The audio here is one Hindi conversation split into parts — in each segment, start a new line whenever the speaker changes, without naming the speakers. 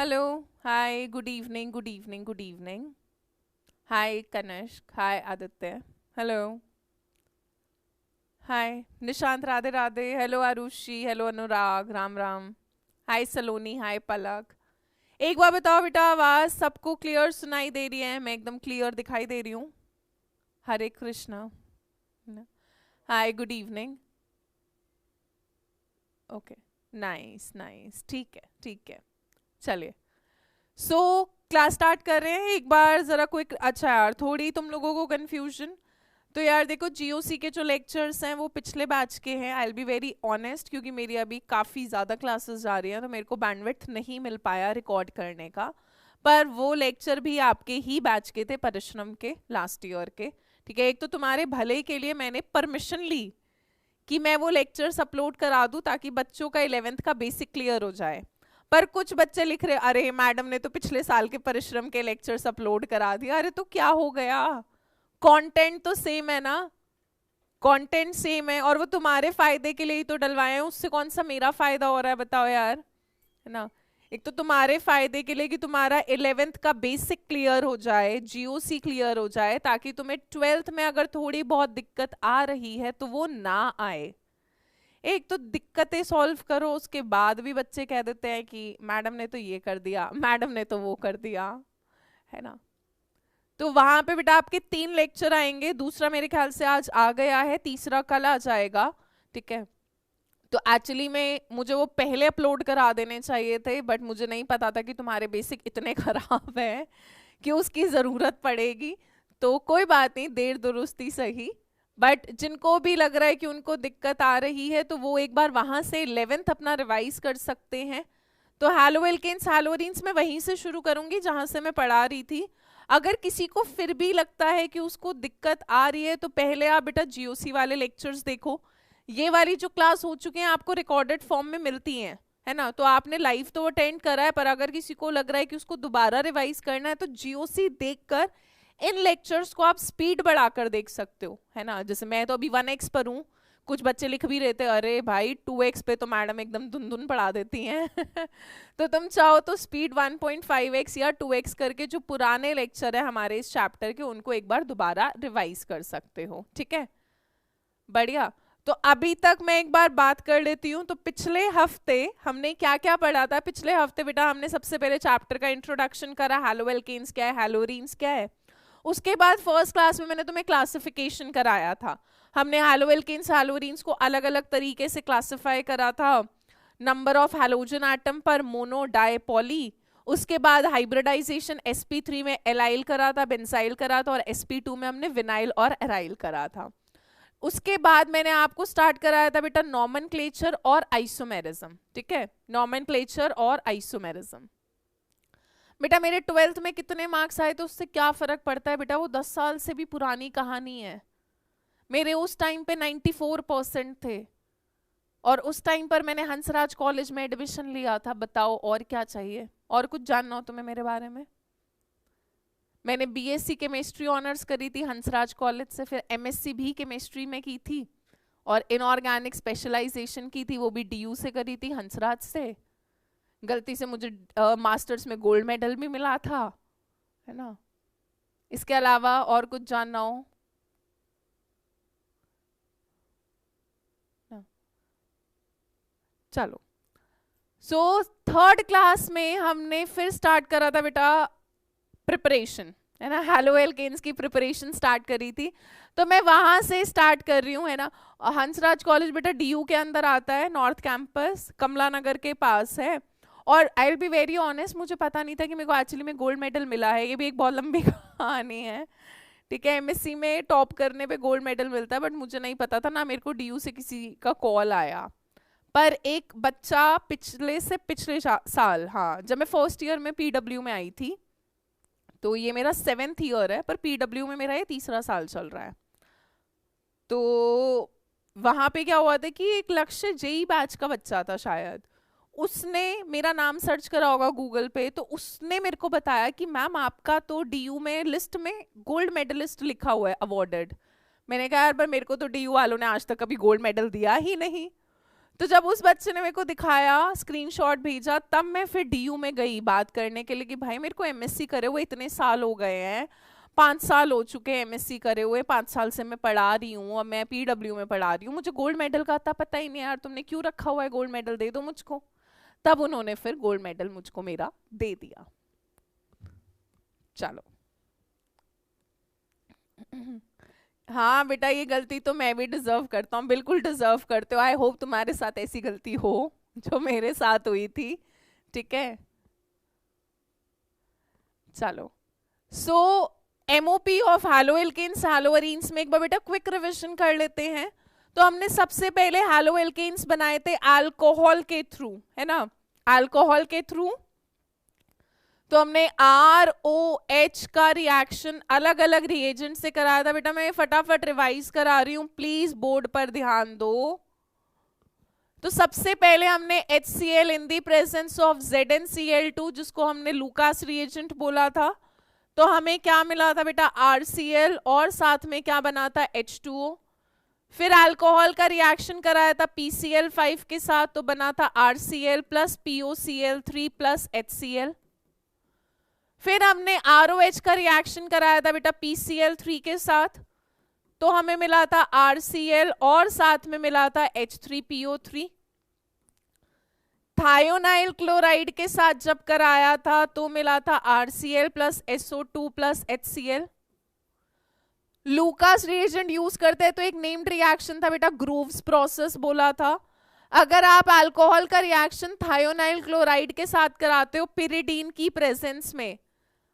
Hello. Hi, good evening, good evening, good evening. Hi Kanishk, hi Aditya. Hello. Hi Nishant, Radhe Radhe. Hello Arushi, hello Anurag, Ram Ram. Hi Saloni, hi Palak. एक बार बताओ बेटा, आवाज सबको क्लियर सुनाई दे रही है? मैं एकदम क्लियर दिखाई दे रही हूँ? Hare Krishna. Hi, good evening. Okay. Nice nice, ठीक है ठीक है. चलिए. सो क्लास स्टार्ट कर रहे हैं एक बार. जरा क्विक. अच्छा यार, थोड़ी तुम लोगों को कंफ्यूजन. तो यार देखो, जीओसी के जो लेक्चर्स हैं वो पिछले बैच के हैं. I will be very honest, क्योंकि मेरी अभी काफ़ी ज़्यादा क्लासेस जा रही हैं तो मेरे को बैंडविड्थ नहीं मिल पाया रिकॉर्ड करने का. पर वो लेक्चर भी आपके ही बैच के थे, परिश्रम के, लास्ट ईयर के. ठीक है. एक तो तुम्हारे भले के लिए मैंने परमिशन ली कि मैं वो लेक्चर्स अपलोड करा दूं ताकि बच्चों का 11th का बेसिक क्लियर हो जाए. पर कुछ बच्चे लिख रहे, अरे मैडम ने तो पिछले साल के परिश्रम के लेक्चर्स अपलोड करा दिया. अरे तो क्या हो गया? कंटेंट तो सेम है ना. कंटेंट सेम है और वो तुम्हारे फायदे के लिए ही तो डलवाए हैं. उससे कौन सा मेरा फायदा हो रहा है बताओ यार, है ना. एक तो तुम्हारे फायदे के लिए कि तुम्हारा 11th का बेसिक क्लियर हो जाए, जीओसी क्लियर हो जाए, ताकि तुम्हें 12th में अगर थोड़ी बहुत दिक्कत आ रही है तो वो ना आए. एक तो दिक्कतें सॉल्व करो, उसके बाद भी बच्चे कह देते हैं कि मैडम ने तो ये कर दिया, मैडम ने तो वो कर दिया, है ना. तो वहां पे बेटा आपके 3 लेक्चर आएंगे. दूसरा मेरे ख्याल से आज आ गया है, तीसरा कल आ जाएगा. ठीक है. तो एक्चुअली में मुझे वो पहले अपलोड करा देने चाहिए थे, बट मुझे नहीं पता था कि तुम्हारे बेसिक इतने खराब हैं कि उसकी ज़रूरत पड़ेगी. तो कोई बात नहीं, देर दुरुस्ती सही. बट जिनको भी लग रहा है कि उनको दिक्कत आ रही है तो वो एक बार वहां से 11th अपना रिवाइज कर सकते हैं. तो हैलोवेल्केन्स हैलोरीन्स में वहीं से शुरू करूंगी जहां से मैं पढ़ा रही थी. अगर किसी को फिर भी लगता है कि उसको दिक्कत आ रही है तो पहले आप बेटा जीओसी वाले लेक्चर्स देखो. ये वाली जो क्लास हो चुके हैं आपको रिकॉर्डेड फॉर्म में मिलती हैं, है ना. तो आपने लाइव तो अटेंड करा है, पर अगर किसी को लग रहा है कि उसको दोबारा रिवाइज करना है तो जीओसी देखकर इन लेक्चर्स को आप स्पीड बढ़ाकर देख सकते हो, है ना. जैसे मैं तो अभी 1x पर हूँ. कुछ बच्चे लिख भी रहते हैं, अरे भाई 2x पे तो मैडम एकदम धुन धुन पढ़ा देती हैं. तो तुम चाहो तो स्पीड 1.5x या 2x करके जो पुराने लेक्चर है हमारे इस चैप्टर के उनको एक बार दोबारा रिवाइज कर सकते हो. ठीक है, बढ़िया. तो अभी तक मैं एक बार बात कर लेती हूँ. तो पिछले हफ्ते हमने क्या क्या पढ़ा था? पिछले हफ्ते बेटा हमने सबसे पहले चैप्टर का इंट्रोडक्शन करा, हैलोवेल्केन्स क्या है, हैलोरीन्स क्या है. उसके बाद फर्स्ट क्लास में मैंने तुम्हें क्लासिफिकेशन कराया था. हमने हैलोवेल्केन्स हैलोरीन्स को अलग अलग तरीके से क्लासिफाई करा था. नंबर ऑफ हैलोजन एटम पर मोनो, डाई, पॉली. उसके बाद हाइब्रिडाइजेशन sp3 में एलाइल करा था, बेंजाइल करा था, और sp2 में हमने विनाइल और एराइल करा था. उसके बाद मैंने आपको स्टार्ट कराया था बेटा नॉमेनक्लेचर और आइसोमेरिज्म. ठीक है, नॉमेनक्लेचर और आइसोमेरिज्म. बेटा मेरे 12th में कितने मार्क्स आए तो उससे क्या फर्क पड़ता है बेटा, वो 10 साल से भी पुरानी कहानी है. मेरे उस टाइम पे 94% थे और उस टाइम पर मैंने हंसराज कॉलेज में एडमिशन लिया था. बताओ और क्या चाहिए? और कुछ जानना हो तुम्हें मेरे बारे में? मैंने बीएससी केमिस्ट्री ऑनर्स करी थी हंसराज कॉलेज से, फिर एमएससी भी केमिस्ट्री में की थी और इनऑर्गेनिक स्पेशलाइजेशन की थी, वो भी डीयू से करी थी, हंसराज से. गलती से मुझे मास्टर्स में गोल्ड मेडल भी मिला था, है ना. इसके अलावा और कुछ जानना हो ना? चलो. सो थर्ड क्लास में हमने फिर स्टार्ट करा था बेटा प्रिपरेशन, है ना. हैलोवेल्केन्स की प्रिपरेशन स्टार्ट करी थी. तो मैं वहां से स्टार्ट कर रही हूँ, है ना. हंसराज कॉलेज बेटा डीयू के अंदर आता है, नॉर्थ कैंपस कमला नगर के पास है. और I will be very honest, मुझे पता नहीं था कि मेरे को एक्चुअली में गोल्ड मेडल मिला है. ये भी एक बहुत लंबी कहानी है. ठीक है, एमएससी में टॉप करने पे गोल्ड मेडल मिलता है, बट मुझे नहीं पता था ना, मेरे को डीयू से किसी का कॉल आया. पर एक बच्चा पिछले से पिछले साल, हाँ, जब मैं फर्स्ट ईयर में पीडब्ल्यू में आई थी, तो ये मेरा 7th ईयर है, पर पीडब्ल्यू में मेरा ये तीसरा साल चल रहा है. तो वहां पे क्या हुआ था कि एक लक्ष्य जेई बैच का बच्चा था शायद, उसने मेरा नाम सर्च करा होगा गूगल पे, तो उसने मेरे को बताया कि मैम आपका तो डीयू में लिस्ट में गोल्ड मेडलिस्ट लिखा हुआ है, अवॉर्डेड. मैंने कहा यार पर मेरे को तो डीयू वालों ने आज तक कभी गोल्ड मेडल दिया ही नहीं. तो जब उस बच्चे ने मेरे को दिखाया, स्क्रीनशॉट भेजा, तब मैं फिर डीयू में गई बात करने के लिए कि भाई मेरे को एमएससी करे हुए इतने साल हो गए हैं, 5 साल हो चुके हैं एमएससी करे हुए, 5 साल से मैं पढ़ा रही हूँ और मैं पीडब्ल्यू में पढ़ा रही हूँ, मुझे गोल्ड मेडल का आता पता ही नहीं यार, तुमने क्यों रखा हुआ है गोल्ड मेडल, दे दो मुझको। तब उन्होंने फिर गोल्ड मेडल मुझको मेरा दे दिया। चलो हाँ बेटा, ये गलती तो मैं भी डिजर्व करता हूँ, बिल्कुल डिजर्व करते हो। आई होप तुम्हारे साथ ऐसी गलती हो जो मेरे साथ हुई थी, ठीक है। चलो, सो एमओपी ऑफ हैलोएल्केन्स हैलोअरीन्स में एक बार बेटा क्विक रिविजन कर लेते हैं। तो हमने सबसे पहले हैलोएल्केन्स बनाए थे अल्कोहल के थ्रू, है ना, अल्कोहल के थ्रू। तो हमने ROH का रिएक्शन अलग अलग रिएजेंट से कराया था। बेटा मैं फटाफट रिवाइज करा रही हूं, प्लीज बोर्ड पर ध्यान दो। तो सबसे पहले हमने HCl in the presence of ZnCl2, जिसको हमने लूकास रिएजेंट बोला था। तो हमें क्या मिला था बेटा, RCl, और साथ में क्या बना था, H2O। फिर अल्कोहल का रिएक्शन कराया था PCl5 के साथ, तो बना था RCl plus POCl3 plus HCl। फिर हमने ROH का रिएक्शन कराया था बेटा PCl3 के साथ, तो हमें मिला था RCl और साथ में मिला था H3PO3। थायोनाइल क्लोराइड के साथ जब कराया था तो मिला था RCl plus SO2 plus HCl। Lucas reagent use करते हैं तो एक नेम्ड रिएक्शन था बेटा, ग्रूव्स प्रोसेस बोला था। अगर आप अल्कोहल का रिएक्शन थायोनाइल क्लोराइड के साथ कराते हो पिरिडीन की प्रेजेंस में,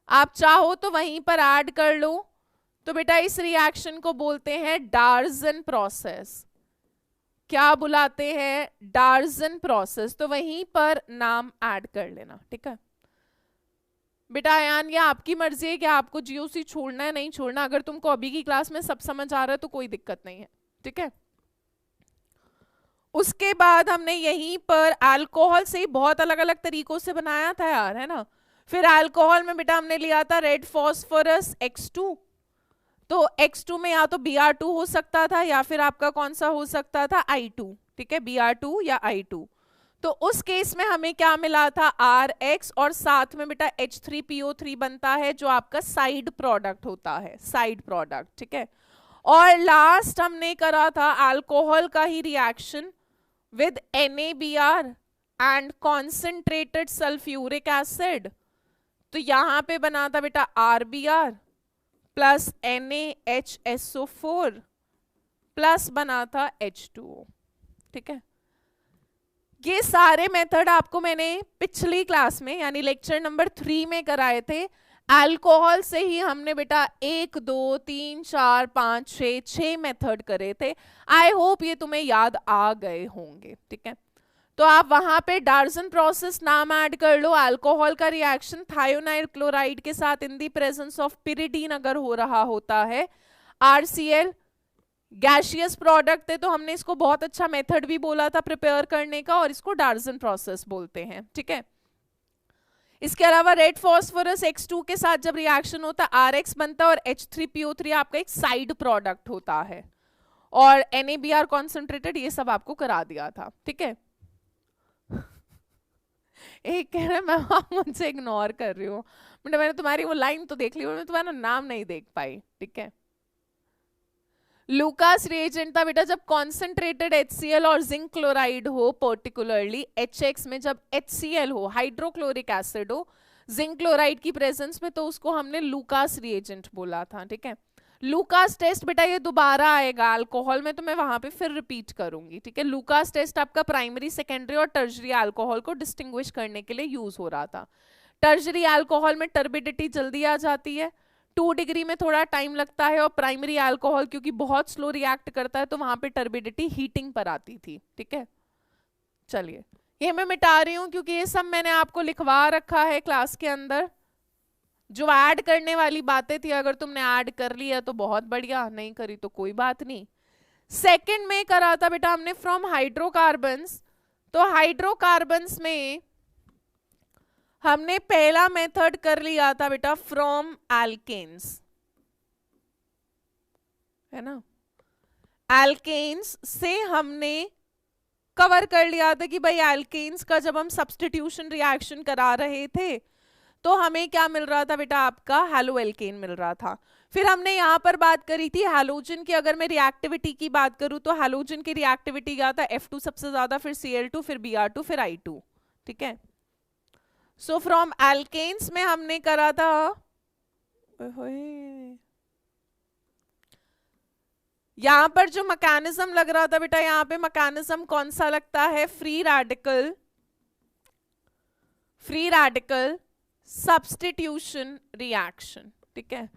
आप चाहो तो वहीं पर ऐड कर लो, तो बेटा इस रिएक्शन को बोलते हैं डार्जन प्रोसेस। क्या बुलाते हैं, डार्जन प्रोसेस। तो वहीं पर नाम ऐड कर लेना, ठीक है बेटा। यान ये आपकी मर्जी है कि आपको जीओसी छोड़ना है नहीं छोड़ना। अगर तुमको अभी की क्लास में सब समझ आ रहा है तो कोई दिक्कत नहीं है, ठीक है। उसके बाद हमने यहीं पर अल्कोहल से बहुत अलग अलग तरीकों से बनाया था यार, है ना। फिर अल्कोहल में बेटा हमने लिया था रेड फॉस्फोरस X2। तो X2 में या तो Br2 हो सकता था या फिर आपका कौन सा हो सकता था, I2, ठीक है, Br2 या I2। तो उस केस में हमें क्या मिला था, RX, और साथ में बेटा H3PO3 बनता है जो आपका साइड प्रोडक्ट होता है, साइड प्रोडक्ट, ठीक है। और लास्ट हमने करा था अल्कोहल का ही reaction with NaBr and concentrated sulphuric acid. तो यहां पे बना था बेटा RBr प्लस NaHSO4 प्लस बना था H2O, ठीक है। ये सारे मेथड आपको मैंने पिछली क्लास में यानी लेक्चर नंबर 3 में कराए थे। अल्कोहल से ही हमने बेटा 1 2 3 4 5 6 मेथड करे थे। आई होप ये तुम्हें याद आ गए होंगे, ठीक है। तो आप वहां पे डार्जन प्रोसेस नाम ऐड कर लो। अल्कोहल का रिएक्शन थायोनाइल क्लोराइड के साथ इन दी प्रेजेंस ऑफ पिरिडीन अगर हो रहा होता है, RCl गैशियस प्रोडक्ट है तो हमने इसको बहुत अच्छा मेथड भी बोला था प्रिपेयर करने का, और इसको डार्जन प्रोसेस बोलते हैं, ठीक है। इसके अलावा रेड फॉस्फोरस X2 के साथ जब रिएक्शन होता है RX बनता है और H3PO3 आपका एक साइड प्रोडक्ट होता है, और NaBr कॉन्सेंट्रेटेड, ये सब आपको करा दिया था, ठीक है। एक कह रहे मैम आप मुझसे इग्नोर कर रही हो, बेटा मैंने तुम्हारी वो लाइन तो देख ली, मैं तुम्हारा नाम नहीं देख पाई, ठीक है। लूकास रिएजेंट था बेटा जब कॉन्सेंट्रेटेड HCl और जिंक क्लोराइड हो, पर्टिकुलरली HX में जब HCl हो, हाइड्रोक्लोरिक एसिड हो, जिंक क्लोराइड की प्रेजेंस में, तो उसको हमने लूकास रिएजेंट बोला था, ठीक है। लूकास टेस्ट बेटा ये दोबारा आएगा अल्कोहल में, तो मैं वहां पे फिर रिपीट करूंगी, ठीक है। लूकास टेस्ट आपका प्राइमरी, सेकेंडरी और टर्शरी अल्कोहल को डिस्टिंग्विश करने के लिए यूज हो रहा था। टर्शरी अल्कोहल में टर्बिडिटी जल्दी आ जाती है, 2 डिग्री में थोड़ा टाइम लगता है, और प्राइमरी अल्कोहल क्योंकि बहुत स्लो रिएक्ट करता है तो वहां पे टर्बिडिटी हीटिंग पर आती थी, ठीक है। चलिए ये मैं मिटा रही हूं क्योंकि ये सब मैंने आपको लिखवा रखा है क्लास के अंदर। जो ऐड करने वाली बातें थी अगर तुमने ऐड कर लिया तो बहुत बढ़िया, नहीं करी तो कोई बात नहीं। सेकंड में करा था बेटा हमने फ्रॉम हाइड्रोकार्बन्स। तो हाइड्रोकार्बन्स में हमने पहला मेथड कर लिया था बेटा फ्रॉम एल्केन्स, है ना। एल्केन्स से हमने कवर कर लिया था कि भाई एल्केन्स का जब हम सब्स्टिट्यूशन रिएक्शन करा रहे थे तो हमें क्या मिल रहा था बेटा, आपका हैलो एल्केन मिल रहा था। फिर हमने यहाँ पर बात करी थी हैलोजन की, अगर मैं रिएक्टिविटी की बात करूँ तो हैलोजन की रिएक्टिविटी क्या था, F2 सबसे ज्यादा, फिर Cl2, फिर Br2, फिर I2, ठीक है। सो फ्रॉम एल्केन्स में हमने करा था, यहां पर जो मैकेनिज्म लग रहा था बेटा, यहां पे मैकेनिज्म कौन सा लगता है, फ्री रेडिकल सब्स्टिट्यूशन रिएक्शन, ठीक है।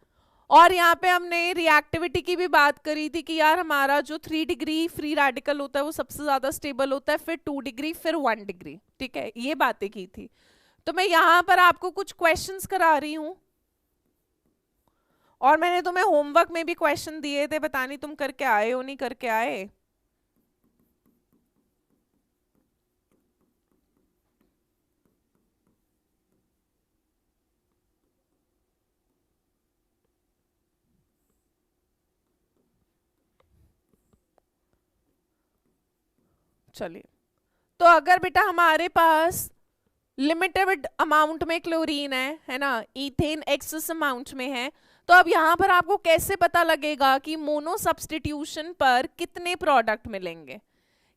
और यहाँ पे हमने रिएक्टिविटी की भी बात करी थी कि यार हमारा जो 3 डिग्री फ्री रेडिकल होता है वो सबसे ज्यादा स्टेबल होता है, फिर 2 डिग्री, फिर 1 डिग्री, ठीक है, ये बातें की थी। तो मैं यहां पर आपको कुछ क्वेश्चंस करा रही हूं और मैंने तुम्हें होमवर्क में भी क्वेश्चन दिए थे, पता नहीं तुम करके आए हो नहीं करके आए। चलिए, तो अगर बेटा हमारे पास लिमिटेड अमाउंट में क्लोरीन है ना, इथेन एक्सेस अमाउंट में है, तो अब यहां पर आपको कैसे पता लगेगा कि मोनो सब्स्टिट्यूशन पर कितने प्रोडक्ट मिलेंगे,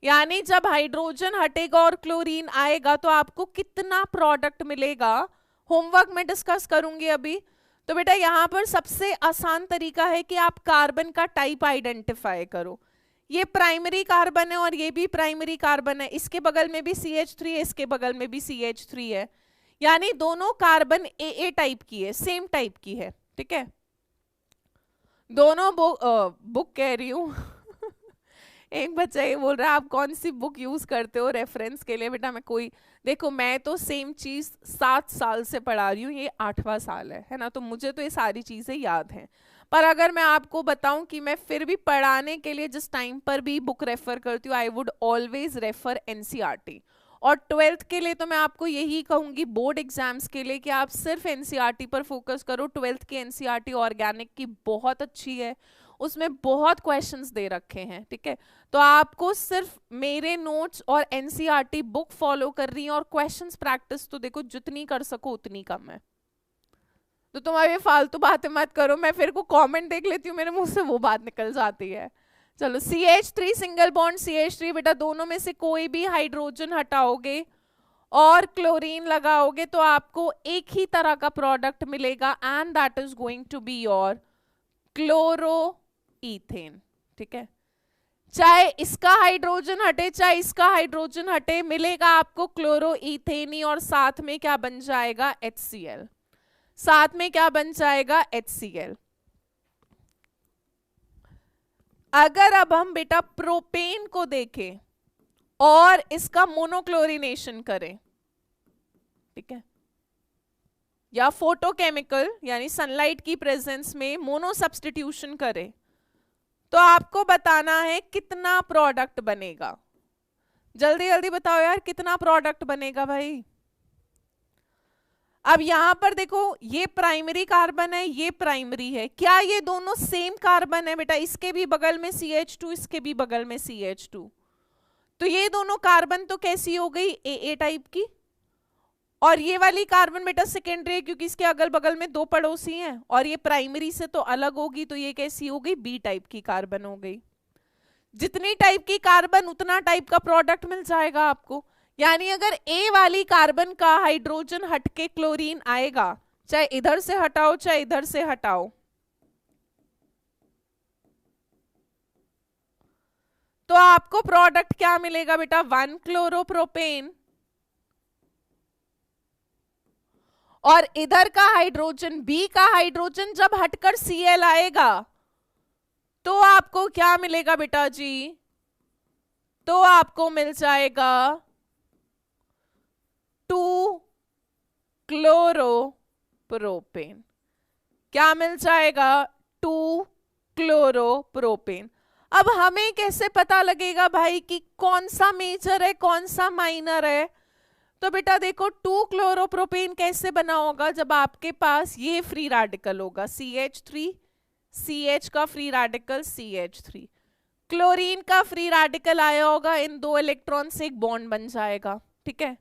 यानी जब हाइड्रोजन हटेगा और क्लोरीन आएगा तो आपको कितना प्रोडक्ट मिलेगा, होमवर्क में डिस्कस करूंगी अभी। तो बेटा यहां पर सबसे आसान तरीका है कि आप कार्बन का टाइप आइडेंटिफाई करो। ये प्राइमरी कार्बन है और ये भी प्राइमरी कार्बन है, इसके बगल में भी CH3 है, इसके बगल में भी CH3 है, यानी दोनों कार्बन AA टाइप की है, सेम टाइप की है, ठीक है। दोनों बुक कह रही हूँ एक बच्चा ये बोल रहा है आप कौन सी बुक यूज करते हो रेफरेंस के लिए, बेटा मैं कोई, देखो मैं तो सेम चीज 7 साल से पढ़ा रही हूँ, ये 8वां साल है ना, तो मुझे तो ये सारी चीजें याद हैं। पर अगर मैं आपको बताऊं कि मैं फिर भी पढ़ाने के लिए जिस टाइम पर भी बुक रेफर करती हूँ, I would always refer NCERT। और 12th के लिए तो मैं आपको यही कहूंगी, बोर्ड एग्जाम्स के लिए, कि आप सिर्फ NCERT पर फोकस करो। 12th की NCERT ऑर्गेनिक की बहुत अच्छी है, उसमें बहुत क्वेश्चंस दे रखे हैं, ठीक है। तो आपको सिर्फ मेरे नोट्स और NCERT बुक फॉलो कर रही हैं, और क्वेश्चंस प्रैक्टिस तो देखो जितनी कर सको उतनी कम है। तो तुम अभी फालतू बातें मत करो, मैं फिर को कमेंट देख लेती हूँ मेरे मुंह से वो बात निकल जाती है। चलो CH3 सिंगल बॉन्ड CH3, बेटा दोनों में से कोई भी हाइड्रोजन हटाओगे और क्लोरीन लगाओगे तो आपको एक ही तरह का प्रोडक्ट मिलेगा, and that is going to be your chloroethane, ठीक है। चाहे इसका हाइड्रोजन हटे चाहे इसका हाइड्रोजन हटे, मिलेगा आपको क्लोरोईथेन ही, और साथ में क्या बन जाएगा, HCl, साथ में क्या बन जाएगा, HCl। अगर अब हम बेटा प्रोपेन को देखें और इसका मोनोक्लोरिनेशन करें, ठीक है, या फोटोकेमिकल यानी सनलाइट की प्रेजेंस में मोनो सब्स्टिट्यूशन करें, तो आपको बताना है कितना प्रोडक्ट बनेगा। जल्दी जल्दी बताओ यार, कितना प्रोडक्ट बनेगा भाई। अब यहां पर देखो, ये प्राइमरी कार्बन है, ये प्राइमरी है, क्या ये दोनों सेम कार्बन है बेटा, इसके भी बगल में CH2, इसके भी बगल में CH2, तो ये दोनों कार्बन तो कैसी हो गई, AA टाइप की, और ये वाली कार्बन बेटा सेकेंडरी है क्योंकि इसके अगल बगल में 2 पड़ोसी हैं, और ये प्राइमरी से तो अलग होगी, तो ये कैसी हो गई, B टाइप की कार्बन हो गई। जितनी टाइप की कार्बन उतना टाइप का प्रोडक्ट मिल जाएगा आपको। यानी अगर A वाली कार्बन का हाइड्रोजन हटके क्लोरीन आएगा, चाहे इधर से हटाओ चाहे इधर से हटाओ, तो आपको प्रोडक्ट क्या मिलेगा बेटा, 1 क्लोरोप्रोपेन, और इधर का हाइड्रोजन, B का हाइड्रोजन जब हटकर Cl आएगा तो आपको क्या मिलेगा बेटा जी, तो आपको मिल जाएगा 2 क्लोरोप्रोपेन। क्या मिल जाएगा, 2 क्लोरोप्रोपेन। अब हमें कैसे पता लगेगा भाई कि कौन सा मेजर है कौन सा माइनर है, तो बेटा देखो 2 क्लोरोप्रोपेन कैसे बना होगा, जब आपके पास ये फ्री रेडिकल होगा CH3, CH का फ्री रेडिकल CH3, क्लोरीन का फ्री रेडिकल आया होगा, इन 2 इलेक्ट्रॉन से एक बॉन्ड बन जाएगा, ठीक है।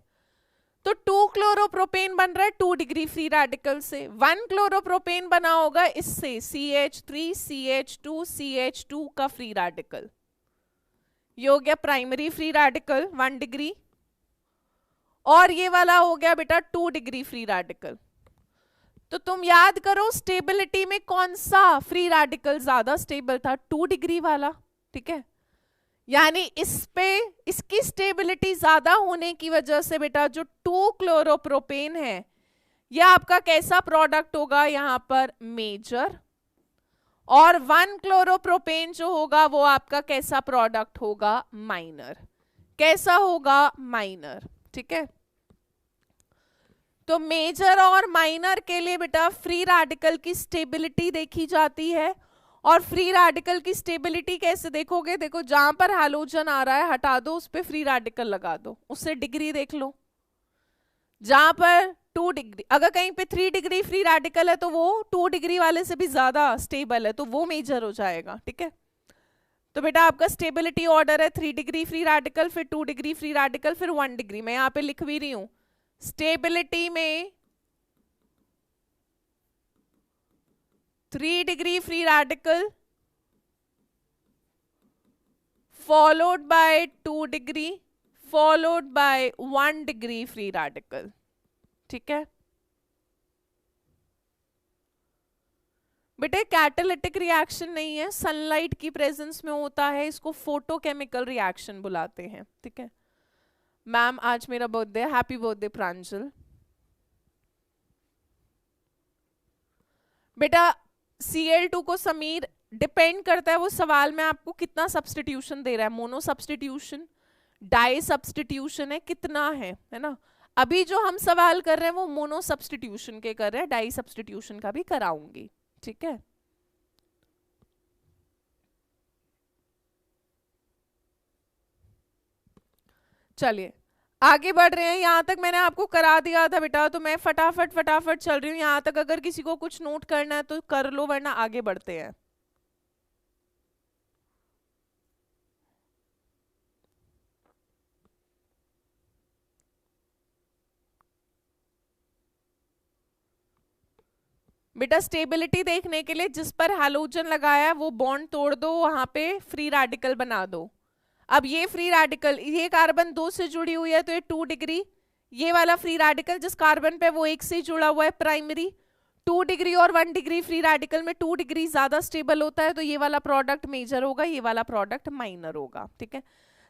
तो 2 क्लोरोप्रोपेन बन रहा है 2 डिग्री फ्री रेडिकल से। 1 क्लोरोप्रोपेन बना होगा इससे CH3 CH2 CH2 का फ्री रेडिकल, ये हो गया प्राइमरी फ्री रेडिकल 1 डिग्री, और ये वाला हो गया बेटा 2 डिग्री फ्री रेडिकल। तो तुम याद करो स्टेबिलिटी में कौन सा फ्री रेडिकल ज्यादा स्टेबल था, 2 डिग्री वाला, ठीक है। यानी इस पे इसकी स्टेबिलिटी ज्यादा होने की वजह से बेटा जो 2 क्लोरोप्रोपेन है यह आपका कैसा प्रोडक्ट होगा, यहां पर मेजर, और 1 क्लोरोप्रोपेन जो होगा वो आपका कैसा प्रोडक्ट होगा, माइनर। कैसा होगा, माइनर, ठीक है। तो मेजर और माइनर के लिए बेटा फ्री रेडिकल की स्टेबिलिटी देखी जाती है। और फ्री रेडिकल की स्टेबिलिटी कैसे देखोगे, देखो जहां पर हैलोजन आ रहा है हटा दो, उस पर फ्री रेडिकल लगा दो, उससे डिग्री देख लो। जहां पर 2 डिग्री, अगर कहीं पे 3 डिग्री फ्री रेडिकल है तो वो 2 डिग्री वाले से भी ज्यादा स्टेबल है, तो वो मेजर हो जाएगा, ठीक है। तो बेटा आपका स्टेबिलिटी ऑर्डर है 3 डिग्री फ्री रेडिकल, फिर 2 डिग्री फ्री रेडिकल, फिर 1 डिग्री। मैं यहाँ पे लिख भी रही हूं स्टेबिलिटी में 3 degree free radical followed by 2 degree followed by 1 degree free radical, ठीक है। बेटे कैटालिटिक रिएक्शन नहीं है, सनलाइट की प्रेजेंस में होता है, इसको फोटोकेमिकल रिएक्शन बुलाते हैं, ठीक है। मैम आज मेरा बर्थडे, हैप्पी बर्थडे प्रांजल। बेटा Cl2 को समीर डिपेंड करता है वो सवाल में आपको कितना सब्स्टिट्यूशन दे रहा है, मोनो सब्स्टिट्यूशन, डाई सब्स्टिट्यूशन है, कितना है ना। अभी जो हम सवाल कर रहे हैं वो मोनो सब्स्टिट्यूशन के कर रहे हैं, डाई सब्स्टिट्यूशन का भी कराऊंगी, ठीक है। चलिए आगे बढ़ रहे हैं। यहां तक मैंने आपको करा दिया था बेटा, तो मैं फटाफट फटाफट चल रही हूँ यहां तक। अगर किसी को कुछ नोट करना है तो कर लो, वरना आगे बढ़ते हैं। बेटा स्टेबिलिटी देखने के लिए जिस पर हैलोजन लगाया है वो बॉन्ड तोड़ दो, वहां पे फ्री रेडिकल बना दो। अब ये फ्री रेडिकल, ये कार्बन 2 से जुड़ी हुई है तो ये 2 डिग्री, ये वाला फ्री रेडिकल जिस कार्बन पे वो 1 से जुड़ा हुआ है प्राइमरी, 2 डिग्री और 1 डिग्री फ्री रेडिकल में 2 डिग्री ज्यादा स्टेबल होता है, तो ये वाला प्रोडक्ट मेजर होगा, ये वाला प्रोडक्ट माइनर होगा, ठीक है।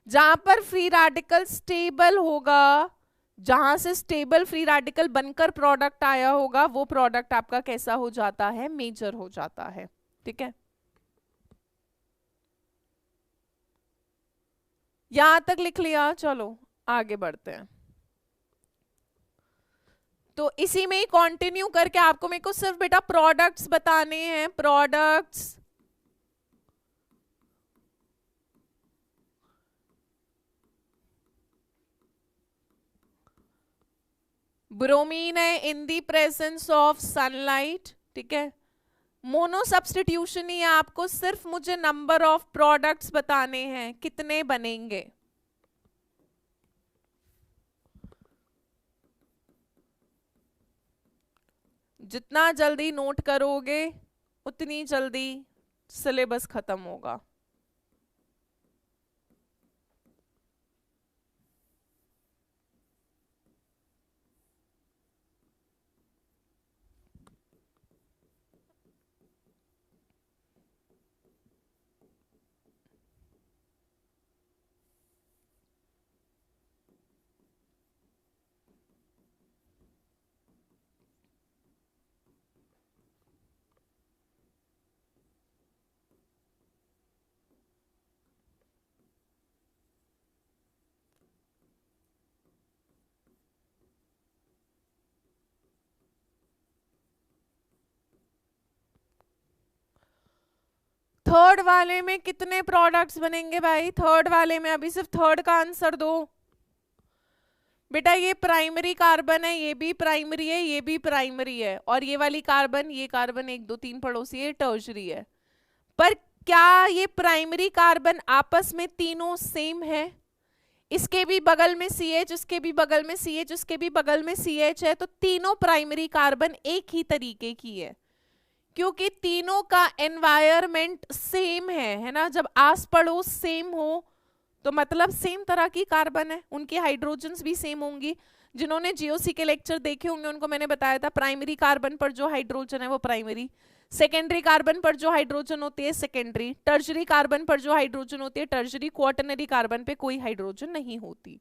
जहां पर फ्री रेडिकल स्टेबल होगा, जहां से स्टेबल फ्री रेडिकल बनकर प्रोडक्ट आया होगा, वो प्रोडक्ट आपका कैसा हो जाता है, मेजर हो जाता है, ठीक है। यहां तक लिख लिया, चलो आगे बढ़ते हैं। तो इसी में ही कंटिन्यू करके आपको मेरे को सिर्फ बेटा प्रोडक्ट्स बताने हैं, प्रोडक्ट्स। ब्रोमीन है इन दी प्रेजेंस ऑफ सनलाइट, ठीक है। मोनो सब्स्टिट्यूशन ही है, आपको सिर्फ मुझे नंबर ऑफ प्रोडक्ट्स बताने हैं, कितने बनेंगे। जितना जल्दी नोट करोगे उतनी जल्दी सिलेबस खत्म होगा। थर्ड वाले में कितने प्रोडक्ट्स बनेंगे भाई, थर्ड वाले में अभी सिर्फ थर्ड का आंसर दो। बेटा ये प्राइमरी कार्बन है, ये भी प्राइमरी है, ये भी प्राइमरी है, और ये वाली कार्बन, ये कार्बन 1 2 3 पड़ोसी है, टर्शरी है। पर क्या ये प्राइमरी कार्बन आपस में तीनों सेम है? इसके भी बगल में CH, इसके भी बगल में CH, इसके भी बगल में CH है, तो तीनों प्राइमरी कार्बन एक ही तरीके की है, क्योंकि तीनों का एनवायरमेंट सेम है ना। जब आस पड़ोस सेम हो तो मतलब सेम तरह की कार्बन है, उनकी हाइड्रोजन्स भी सेम होंगी। जिन्होंने जीओसी के लेक्चर देखे होंगे उनको मैंने बताया था, प्राइमरी कार्बन पर जो हाइड्रोजन है वो प्राइमरी, सेकेंडरी कार्बन पर जो हाइड्रोजन होती है सेकेंडरी, टर्शरी कार्बन पर जो हाइड्रोजन होती है टर्शरी, क्वाटरनरी कार्बन पे कोई हाइड्रोजन नहीं होती।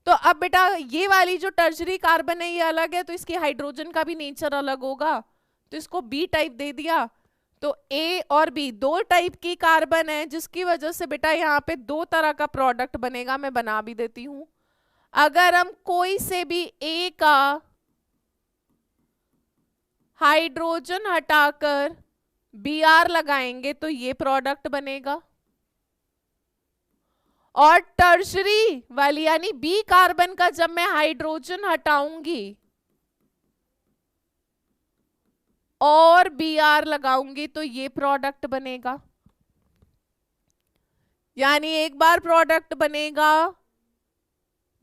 तो अब बेटा ये वाली जो टर्शरी कार्बन है ये अलग है, तो इसकी हाइड्रोजन का भी नेचर अलग होगा, तो इसको बी टाइप दे दिया। तो ए और बी दो टाइप की कार्बन है, जिसकी वजह से बेटा यहाँ पे दो तरह का प्रोडक्ट बनेगा। मैं बना भी देती हूं। अगर हम कोई से भी ए का हाइड्रोजन हटाकर Br लगाएंगे तो ये प्रोडक्ट बनेगा, और टर्शरी वाली यानी बी कार्बन का जब मैं हाइड्रोजन हटाऊंगी और Br लगाऊंगी तो ये प्रोडक्ट बनेगा। यानी एक बार प्रोडक्ट बनेगा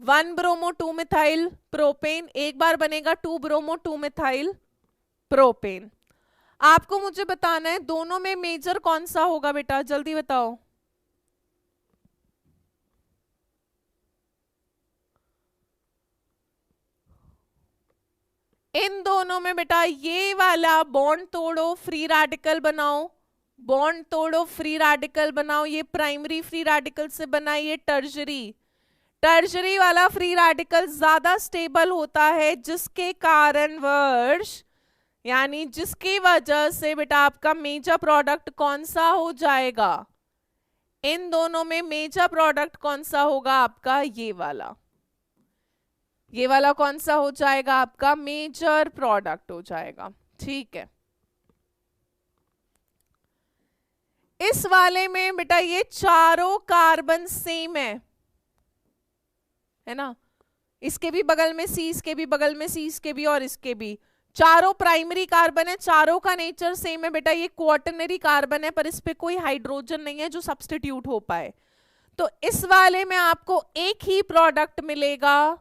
1 ब्रोमो 2 मिथाइल प्रोपेन, एक बार बनेगा 2 ब्रोमो 2 मिथाइल प्रोपेन। आपको मुझे बताना है दोनों में मेजर कौन सा होगा बेटा, जल्दी बताओ। इन दोनों में बेटा ये वाला बॉन्ड तोड़ो फ्री रेडिकल बनाओ, बॉन्ड तोड़ो फ्री रेडिकल बनाओ, ये प्राइमरी फ्री रेडिकल से बना, ये टर्शरी। टर्शरी वाला फ्री रेडिकल ज्यादा स्टेबल होता है, जिसके कारण वर्ष यानी जिसकी वजह से बेटा आपका मेजर प्रोडक्ट कौन सा हो जाएगा, इन दोनों में मेजर प्रोडक्ट कौन सा होगा आपका, ये वाला। ये वाला कौन सा हो जाएगा आपका, मेजर प्रोडक्ट हो जाएगा। ठीक है, इस वाले में बेटा ये चारों कार्बन सेम है ना। इसके भी बगल में सी, इसके भी बगल में सी, इसके भी और इसके भी, चारों प्राइमरी कार्बन है, चारों का नेचर सेम है बेटा। ये क्वाटरनरी कार्बन है पर इस पे कोई हाइड्रोजन नहीं है जो सब्स्टिट्यूट हो पाए, तो इस वाले में आपको एक ही प्रोडक्ट मिलेगा।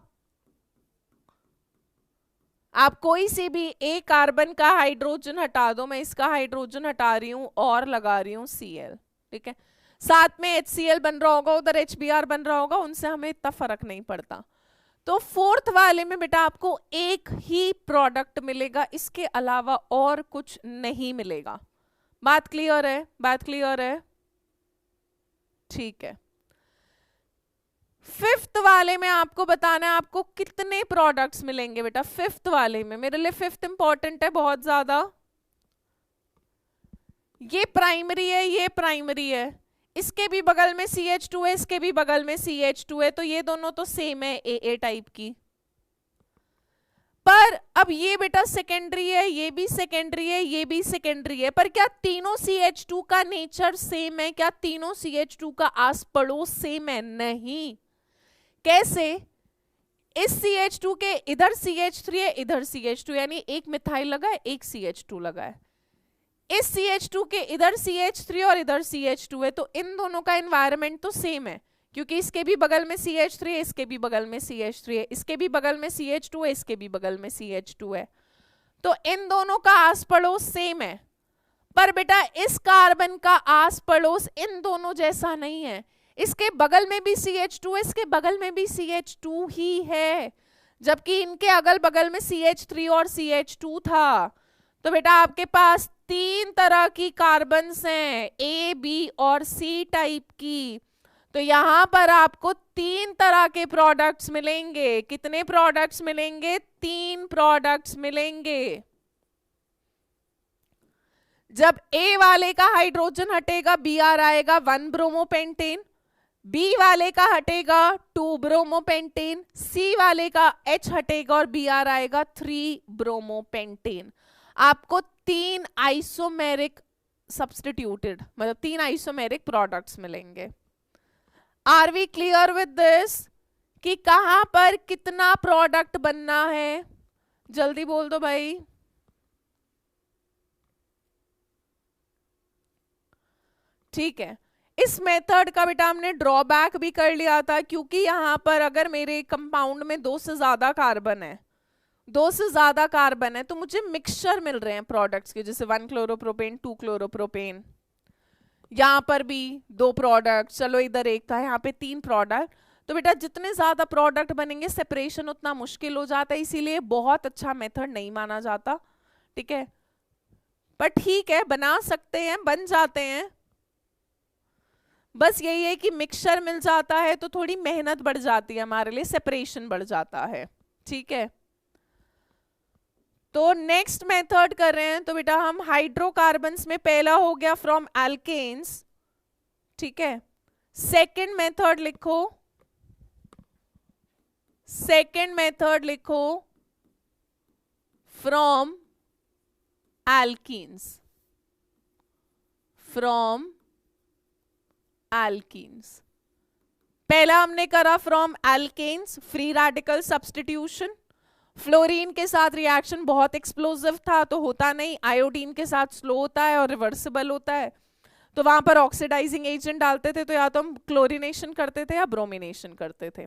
आप कोई सी भी एक कार्बन का हाइड्रोजन हटा दो, मैं इसका हाइड्रोजन हटा रही हूं और लगा रही हूं Cl, ठीक है, साथ में HCl बन रहा होगा, उधर HBr बन रहा होगा, उनसे हमें इतना फर्क नहीं पड़ता। तो फोर्थ वाले में बेटा आपको एक ही प्रोडक्ट मिलेगा, इसके अलावा और कुछ नहीं मिलेगा। बात क्लियर है, बात क्लियर है, ठीक है। फिफ्थ वाले में आपको बताना है आपको कितने प्रोडक्ट्स मिलेंगे बेटा। फिफ्थ वाले में मेरे लिए फिफ्थ इंपॉर्टेंट है बहुत ज्यादा। ये प्राइमरी है, ये प्राइमरी है, इसके भी बगल में CH2 है, इसके भी बगल में CH2 है, तो ये दोनों तो सेम है AA टाइप की। पर अब ये बेटा सेकेंडरी है, ये भी सेकेंडरी है, ये भी सेकेंडरी है, पर क्या तीनों CH2 का नेचर सेम है? क्या तीनों CH2 का आस पड़ोस सेम है? नहीं। कैसे? इस CH2 के इधर CH3 है, इधर CH2, यानी एक मिथाइल लगा है, एक CH2 लगा है। इस CH2 के इधर CH3 और इधर CH2 है, तो इन दोनों का एनवायरनमेंट तो सेम है, क्योंकि इसके भी बगल में CH3 है, इसके भी बगल में CH3 है, इसके भी बगल में CH2 है, इसके भी बगल में CH2 है, तो इन दोनों का आस पड़ोस सेम है। पर बेटा इस कार्बन का आस पड़ोस इन दोनों जैसा नहीं है, इसके बगल में भी CH2 है, इसके बगल में भी CH2 ही है, जबकि इनके अगल बगल में CH3 और CH2 था। तो बेटा आपके पास तीन तरह की कार्बन्स हैं, A, B और C टाइप की, तो यहां पर आपको तीन तरह के प्रोडक्ट्स मिलेंगे। कितने प्रोडक्ट्स मिलेंगे? तीन प्रोडक्ट्स मिलेंगे। जब A वाले का हाइड्रोजन हटेगा Br आएगा 1 ब्रोमोपेंटेन, B वाले का हटेगा 2 ब्रोमोपेंटेन, C वाले का H हटेगा और Br आएगा 3 ब्रोमोपेंटेन। आपको तीन आइसोमेरिक सब्स्टिट्यूटेड मतलब तीन आइसोमेरिक प्रोडक्ट्स मिलेंगे। Are we clear with this कि कहां पर कितना प्रोडक्ट बनना है? जल्दी बोल दो भाई। ठीक है। इस मेथड का बेटा हमने ड्रॉबैक भी कर लिया था, क्योंकि यहाँ पर अगर मेरे कंपाउंड में 2 से ज्यादा कार्बन है, 2 से ज्यादा कार्बन है, तो मुझे मिक्सचर मिल रहे हैं प्रोडक्ट्स के, जैसे 1 क्लोरोप्रोपेन 2 क्लोरोप्रोपेन, यहाँ पर भी 2 प्रोडक्ट, चलो इधर एक था, यहाँ पे 3 प्रोडक्ट। तो बेटा जितने ज्यादा प्रोडक्ट बनेंगे सेपरेशन उतना मुश्किल हो जाता है, इसीलिए बहुत अच्छा मेथड नहीं माना जाता, ठीक है। पर ठीक है, बना सकते हैं, बन जाते हैं, बस यही है कि मिक्सचर मिल जाता है तो थोड़ी मेहनत बढ़ जाती है हमारे लिए, सेपरेशन बढ़ जाता है, ठीक है। तो नेक्स्ट मेथड कर रहे हैं, तो बेटा हम हाइड्रोकार्बन्स में पहला हो गया फ्रॉम एल्केन्स, ठीक है। सेकंड मेथड लिखो, सेकंड मेथड लिखो फ्रॉम एल्कीन्स, फ्रॉम एल्कीन्स। पहला हमने करा from alkanes, free radical substitution, fluorine के साथ रिएक्शन बहुत एक्सप्लोसिव था तो होता नहीं, आयोडीन के साथ स्लो होता है और रिवर्सिबल होता है, तो वहां पर ऑक्सीडाइजिंग एजेंट डालते थे, तो या तो हम क्लोरीनेशन करते थे या ब्रोमिनेशन करते थे।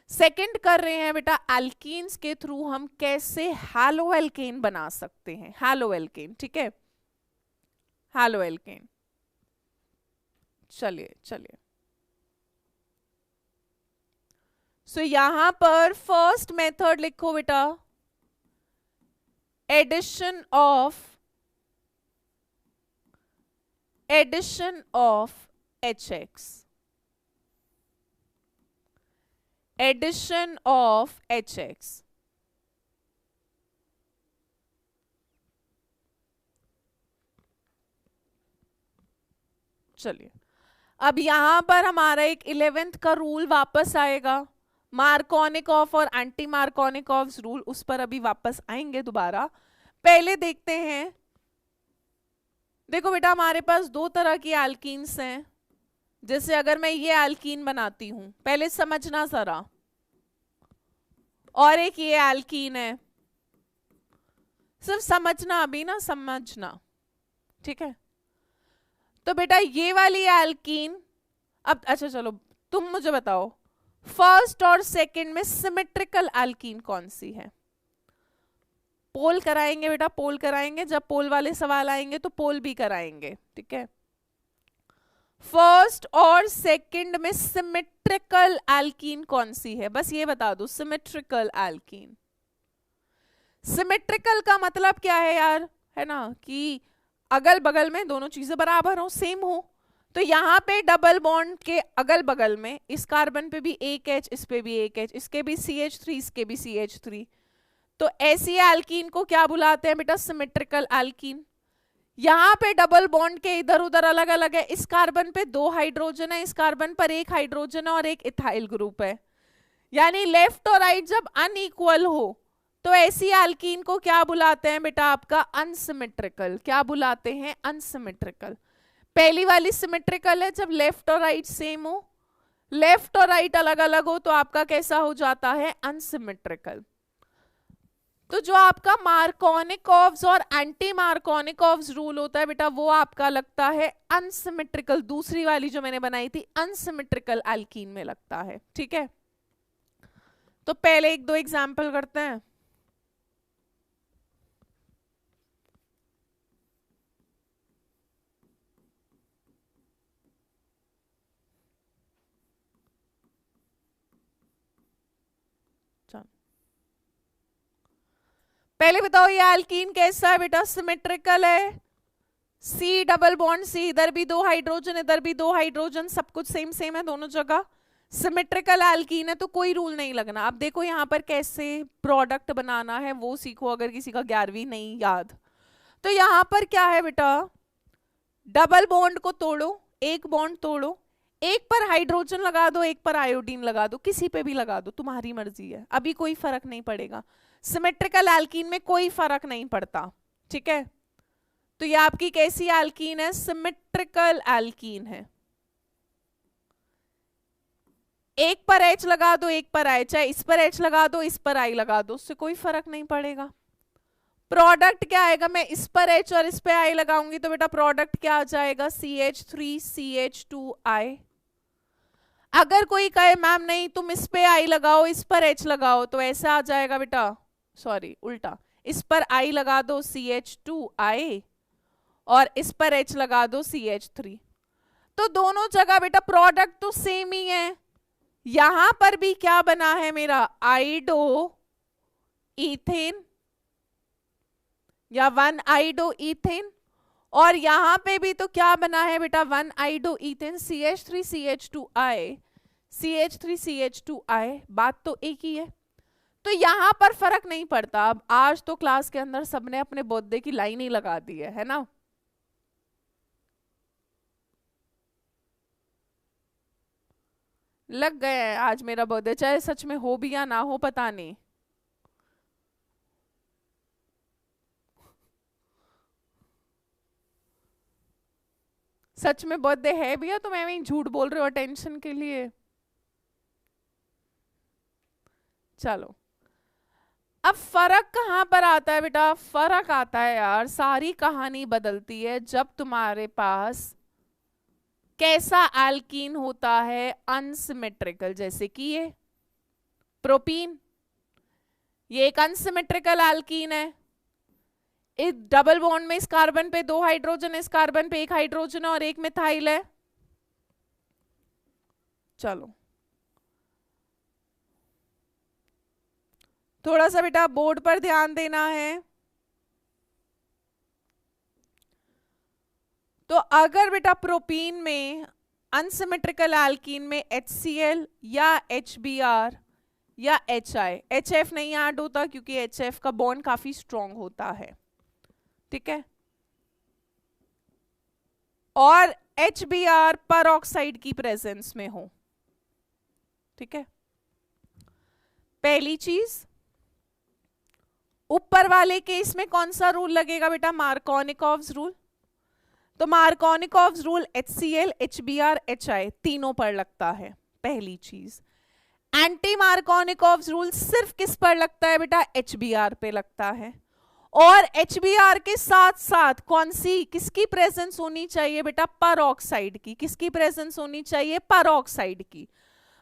सेकंड कर रहे हैं बेटा एल्कीन्स के थ्रू हम कैसे हैलो एल्केन बना सकते हैं, हैलो एल्केन, ठीक है, हैलो एल्केन। चलिए चलिए, सो यहां पर फर्स्ट मेथड लिखो बेटा, addition of HX, addition of HX। चलिए, अब यहां पर हमारा एक 11th का रूल वापस आएगा, मार्कोनिकॉफ और एंटी मार्कोनिकॉफ रूल, उस पर अभी वापस आएंगे दोबारा। पहले देखते हैं, देखो बेटा हमारे पास 2 तरह की एल्कीन्स हैं, जैसे अगर मैं ये एल्कीन बनाती हूं, पहले समझना जरा, और एक ये एल्कीन है, सिर्फ समझना अभी ना, समझना, ठीक है। तो बेटा ये वाली एल्कीन, अब अच्छा चलो तुम मुझे बताओ फर्स्ट और सेकंड में सिमेट्रिकल एल्कीन कौन सी है? पोल कराएंगे बेटा, पोल कराएंगे, जब पोल वाले सवाल आएंगे तो पोल भी कराएंगे, ठीक है। फर्स्ट और सेकंड में सिमेट्रिकल एल्कीन कौन सी है, बस ये बता दो, सिमेट्रिकल एल्कीन। सिमेट्रिकल का मतलब क्या है यार, है ना, कि अगल बगल में दोनों चीजें बराबर हो, सेम हो। तो यहाँ पे डबल बॉन्ड के अगल बगल में इस कार्बन पे भी एक H, इस पे भी एक H, इसके भी CH3, इसके भी CH3, तो ऐसी एल्कीन को क्या बुलाते हैं बेटा, सिमेट्रिकल एल्कीन। यहाँ पे डबल बॉन्ड के इधर उधर अलग अलग है, इस कार्बन पे 2 हाइड्रोजन है, इस कार्बन पर 1 हाइड्रोजन है और एक इथाइल ग्रुप है, यानी लेफ्ट और राइट जब अनइक्वल हो तो ऐसी एल्कीन को क्या बुलाते हैं बेटा, आपका अनसिमेट्रिकल। क्या बुलाते हैं, अनसिमेट्रिकल। पहली वाली सिमेट्रिकल है जब लेफ्ट और राइट सेम हो, लेफ्ट और राइट अलग अलग हो तो आपका कैसा हो जाता है, अनसिमेट्रिकल। तो जो आपका मार्कोनिकॉव्स और एंटी मार्कोनिकॉव्स रूल होता है बेटा, वो आपका लगता है अनसिमेट्रिकल, दूसरी वाली जो मैंने बनाई थी अनसिमेट्रिकल एल्कीन में लगता है, ठीक है। तो पहले 1-2 एग्जाम्पल करते हैं। पहले बताओ ये एल्कीन कैसा है बेटा, सिमेट्रिकल है, C डबल बॉन्ड C, इधर भी 2 हाइड्रोजन, इधर भी 2 हाइड्रोजन, सब कुछ सेम सेम है दोनों जगह, सिमेट्रिकल एल्कीन है, तो कोई रूल नहीं लगना। अब देखो यहाँ पर कैसे प्रोडक्ट बनाना है वो सीखो, अगर किसी का 11वीं नहीं याद। तो यहाँ पर क्या है बेटा, डबल बॉन्ड को तोड़ो, एक बॉन्ड तोड़ो, एक पर हाइड्रोजन लगा दो, एक पर आयोडीन लगा दो, किसी पे भी लगा दो, तुम्हारी मर्जी है, अभी कोई फर्क नहीं पड़ेगा। सिमेट्रिकल एल्कीन में कोई फर्क नहीं पड़ता, ठीक है। तो ये आपकी कैसी एल्कीन है, सिमेट्रिकल एल्कीन है। एक पर H लगा दो, एक पर I, चाहे इस पर H लगा दो, इस पर I लगा दो, उससे कोई फर्क नहीं पड़ेगा। प्रोडक्ट क्या आएगा, मैं इस पर H और इस पे I लगाऊंगी तो बेटा प्रोडक्ट क्या आ जाएगा, CH3CH2I। अगर कोई कहे मैम नहीं तुम इस पे I लगाओ इस पर H लगाओ तो ऐसा आ जाएगा बेटा, सॉरी उल्टा, इस पर I लगा दो CH2I और इस पर H लगा दो CH3, तो दोनों जगह बेटा प्रोडक्ट तो सेम ही है। यहां पर भी क्या बना है मेरा, आइडो इथेन या 1 आइडो इथेन, और यहां पे भी तो क्या बना है बेटा 1 आइडो इथेन, CH3CH2I CH3CH2I, बात तो एक ही है। तो यहां पर फर्क नहीं पड़ता। अब आज तो क्लास के अंदर सबने अपने बर्थडे की लाइन ही लगा दी है ना। लग गए हैं आज मेरा बर्थडे, चाहे सच में हो भी या ना हो पता नहीं। सच में बर्थडे है भैया तो मैं वही झूठ बोल रही हूँ अटेंशन के लिए। चलो अब फर्क कहां पर आता है बेटा, फर्क आता है यार, सारी कहानी बदलती है जब तुम्हारे पास कैसा एल्कीन होता है, अनसिमेट्रिकल, जैसे कि ये प्रोपीन, ये एक अनसिमेट्रिकल एल्कीन है। इस डबल बॉन्ड में इस कार्बन पे 2 हाइड्रोजन, इस कार्बन पे 1 हाइड्रोजन और 1 मिथाइल है। चलो थोड़ा सा बेटा बोर्ड पर ध्यान देना है। तो अगर बेटा प्रोपीन में अनसिमेट्रिकल एल्कीन में HCl या HBr या HI, HF नहीं ऐड होता क्योंकि HF का बॉन्ड काफी स्ट्रॉन्ग होता है, ठीक है, और HBr पर ऑक्साइड की प्रेजेंस में हो, ठीक है। पहली चीज, ऊपर वाले केस में कौन सा रूल लगेगा बेटा, मार्कोनिकॉव्स रूल। तो Markovnikov's rule HCl, HBr, HI तीनों पर लगता है, पहली चीज। एंटी मार्कोनिकॉव्स रूल सिर्फ किस पर लगता है बेटा, HBr पे लगता है। और HBr के साथ साथ कौन सी, किसकी प्रेजेंस होनी चाहिए बेटा, परऑक्साइड की। किसकी प्रेजेंस होनी चाहिए, परऑक्साइड की।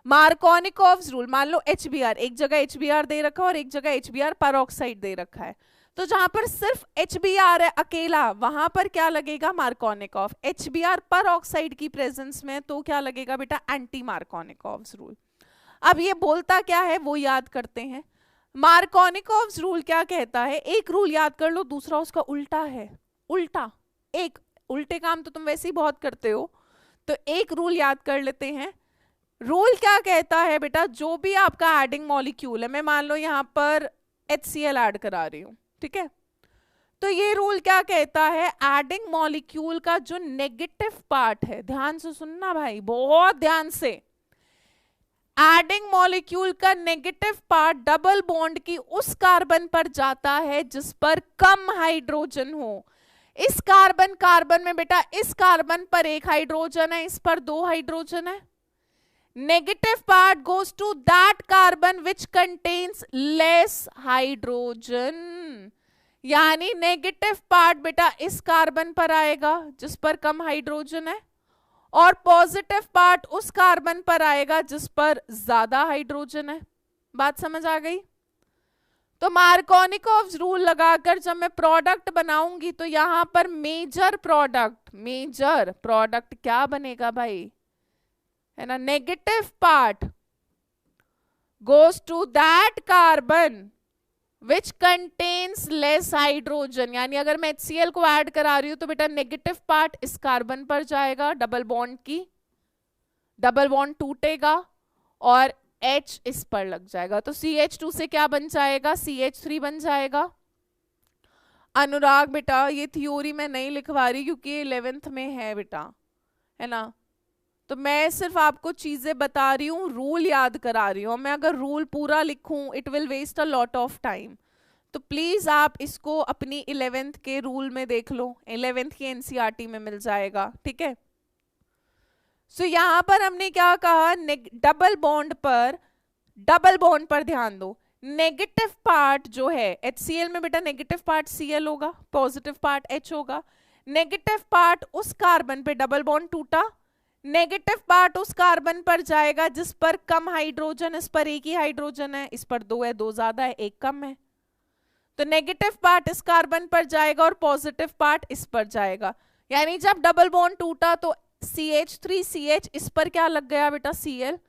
मार्कोनिकॉव्स रूल, मान लो HBr, एक जगह HBr दे रखा है और एक जगह HBr परऑक्साइड दे रखा है, तो जहां पर सिर्फ HBr है अकेला वहां पर क्या लगेगा, मार्कोनिकॉव। HBr परऑक्साइड की प्रेजेंस में तो क्या लगेगा बेटा, एंटी मार्कोनिकॉव्स रूल। अब ये बोलता क्या है वो याद करते हैं। मार्कोनिकॉव्स रूल क्या कहता है, एक रूल याद कर लो, दूसरा उसका उल्टा है। उल्टा, एक उल्टे काम तो तुम वैसे ही बहुत करते हो, तो एक रूल याद कर लेते हैं। रूल क्या कहता है बेटा, जो भी आपका एडिंग मॉलिक्यूल है, मैं मान लो यहां पर HCl ऐड करा रही हूं, ठीक है, तो ये रूल क्या कहता है, एडिंग मॉलिक्यूल का जो नेगेटिव पार्ट है, ध्यान से सुनना भाई, बहुत ध्यान से, एडिंग मॉलिक्यूल का नेगेटिव पार्ट डबल बॉन्ड की उस कार्बन पर जाता है जिस पर कम हाइड्रोजन हो। इस कार्बन कार्बन में बेटा इस कार्बन पर 1 हाइड्रोजन है, इस पर 2 हाइड्रोजन है। Negative part goes to that carbon which contains less hydrogen, यानी नेगेटिव पार्ट बेटा इस कार्बन पर आएगा जिस पर कम हाइड्रोजन है, और पॉजिटिव पार्ट उस कार्बन पर आएगा जिस पर ज्यादा हाइड्रोजन है। बात समझ आ गई। तो मार्कोनिकॉव्स रूल लगाकर जब मैं प्रोडक्ट बनाऊंगी तो यहां पर मेजर प्रोडक्ट क्या बनेगा भाई, है ना, negative part goes to that carbon which contains less hydrogen, यानी अगर मैं HCl को ऐड करा रही हूं तो बेटा नेगेटिव पार्ट इस कार्बन पर जाएगा, डबल बॉन्ड टूटेगा और H इस पर लग जाएगा, तो CH2 से क्या बन जाएगा, CH3 बन जाएगा। अनुराग बेटा ये थ्योरी मैं नहीं लिखवा रही क्योंकि 11th में है बेटा, है ना, तो मैं सिर्फ आपको चीजें बता रही हूँ, रूल याद करा रही हूँ। मैं अगर रूल पूरा लिखूं it will waste a lot of time, तो प्लीज आप इसको अपनी 11th के रूल में देख लो, 11th की NCERT में मिल जाएगा, ठीक है। सो यहां पर हमने क्या कहा, डबल बॉन्ड पर ध्यान दो, नेगेटिव पार्ट जो है HCl में बेटा, नेगेटिव पार्ट Cl होगा, पॉजिटिव पार्ट H होगा। नेगेटिव पार्ट उस कार्बन पे डबल बॉन्ड टूटा, नेगेटिव पार्ट उस कार्बन पर जाएगा जिस पर कम हाइड्रोजन, इस पर एक ही हाइड्रोजन है, इस पर दो है, दो ज्यादा है, एक कम है। तो नेगेटिव पार्ट इस कार्बन पर जाएगा और पॉजिटिव पार्ट इस पर जाएगा। यानी जब डबल बॉन्ड टूटा तो CH3CH, इस पर क्या लग गया बेटा, Cl।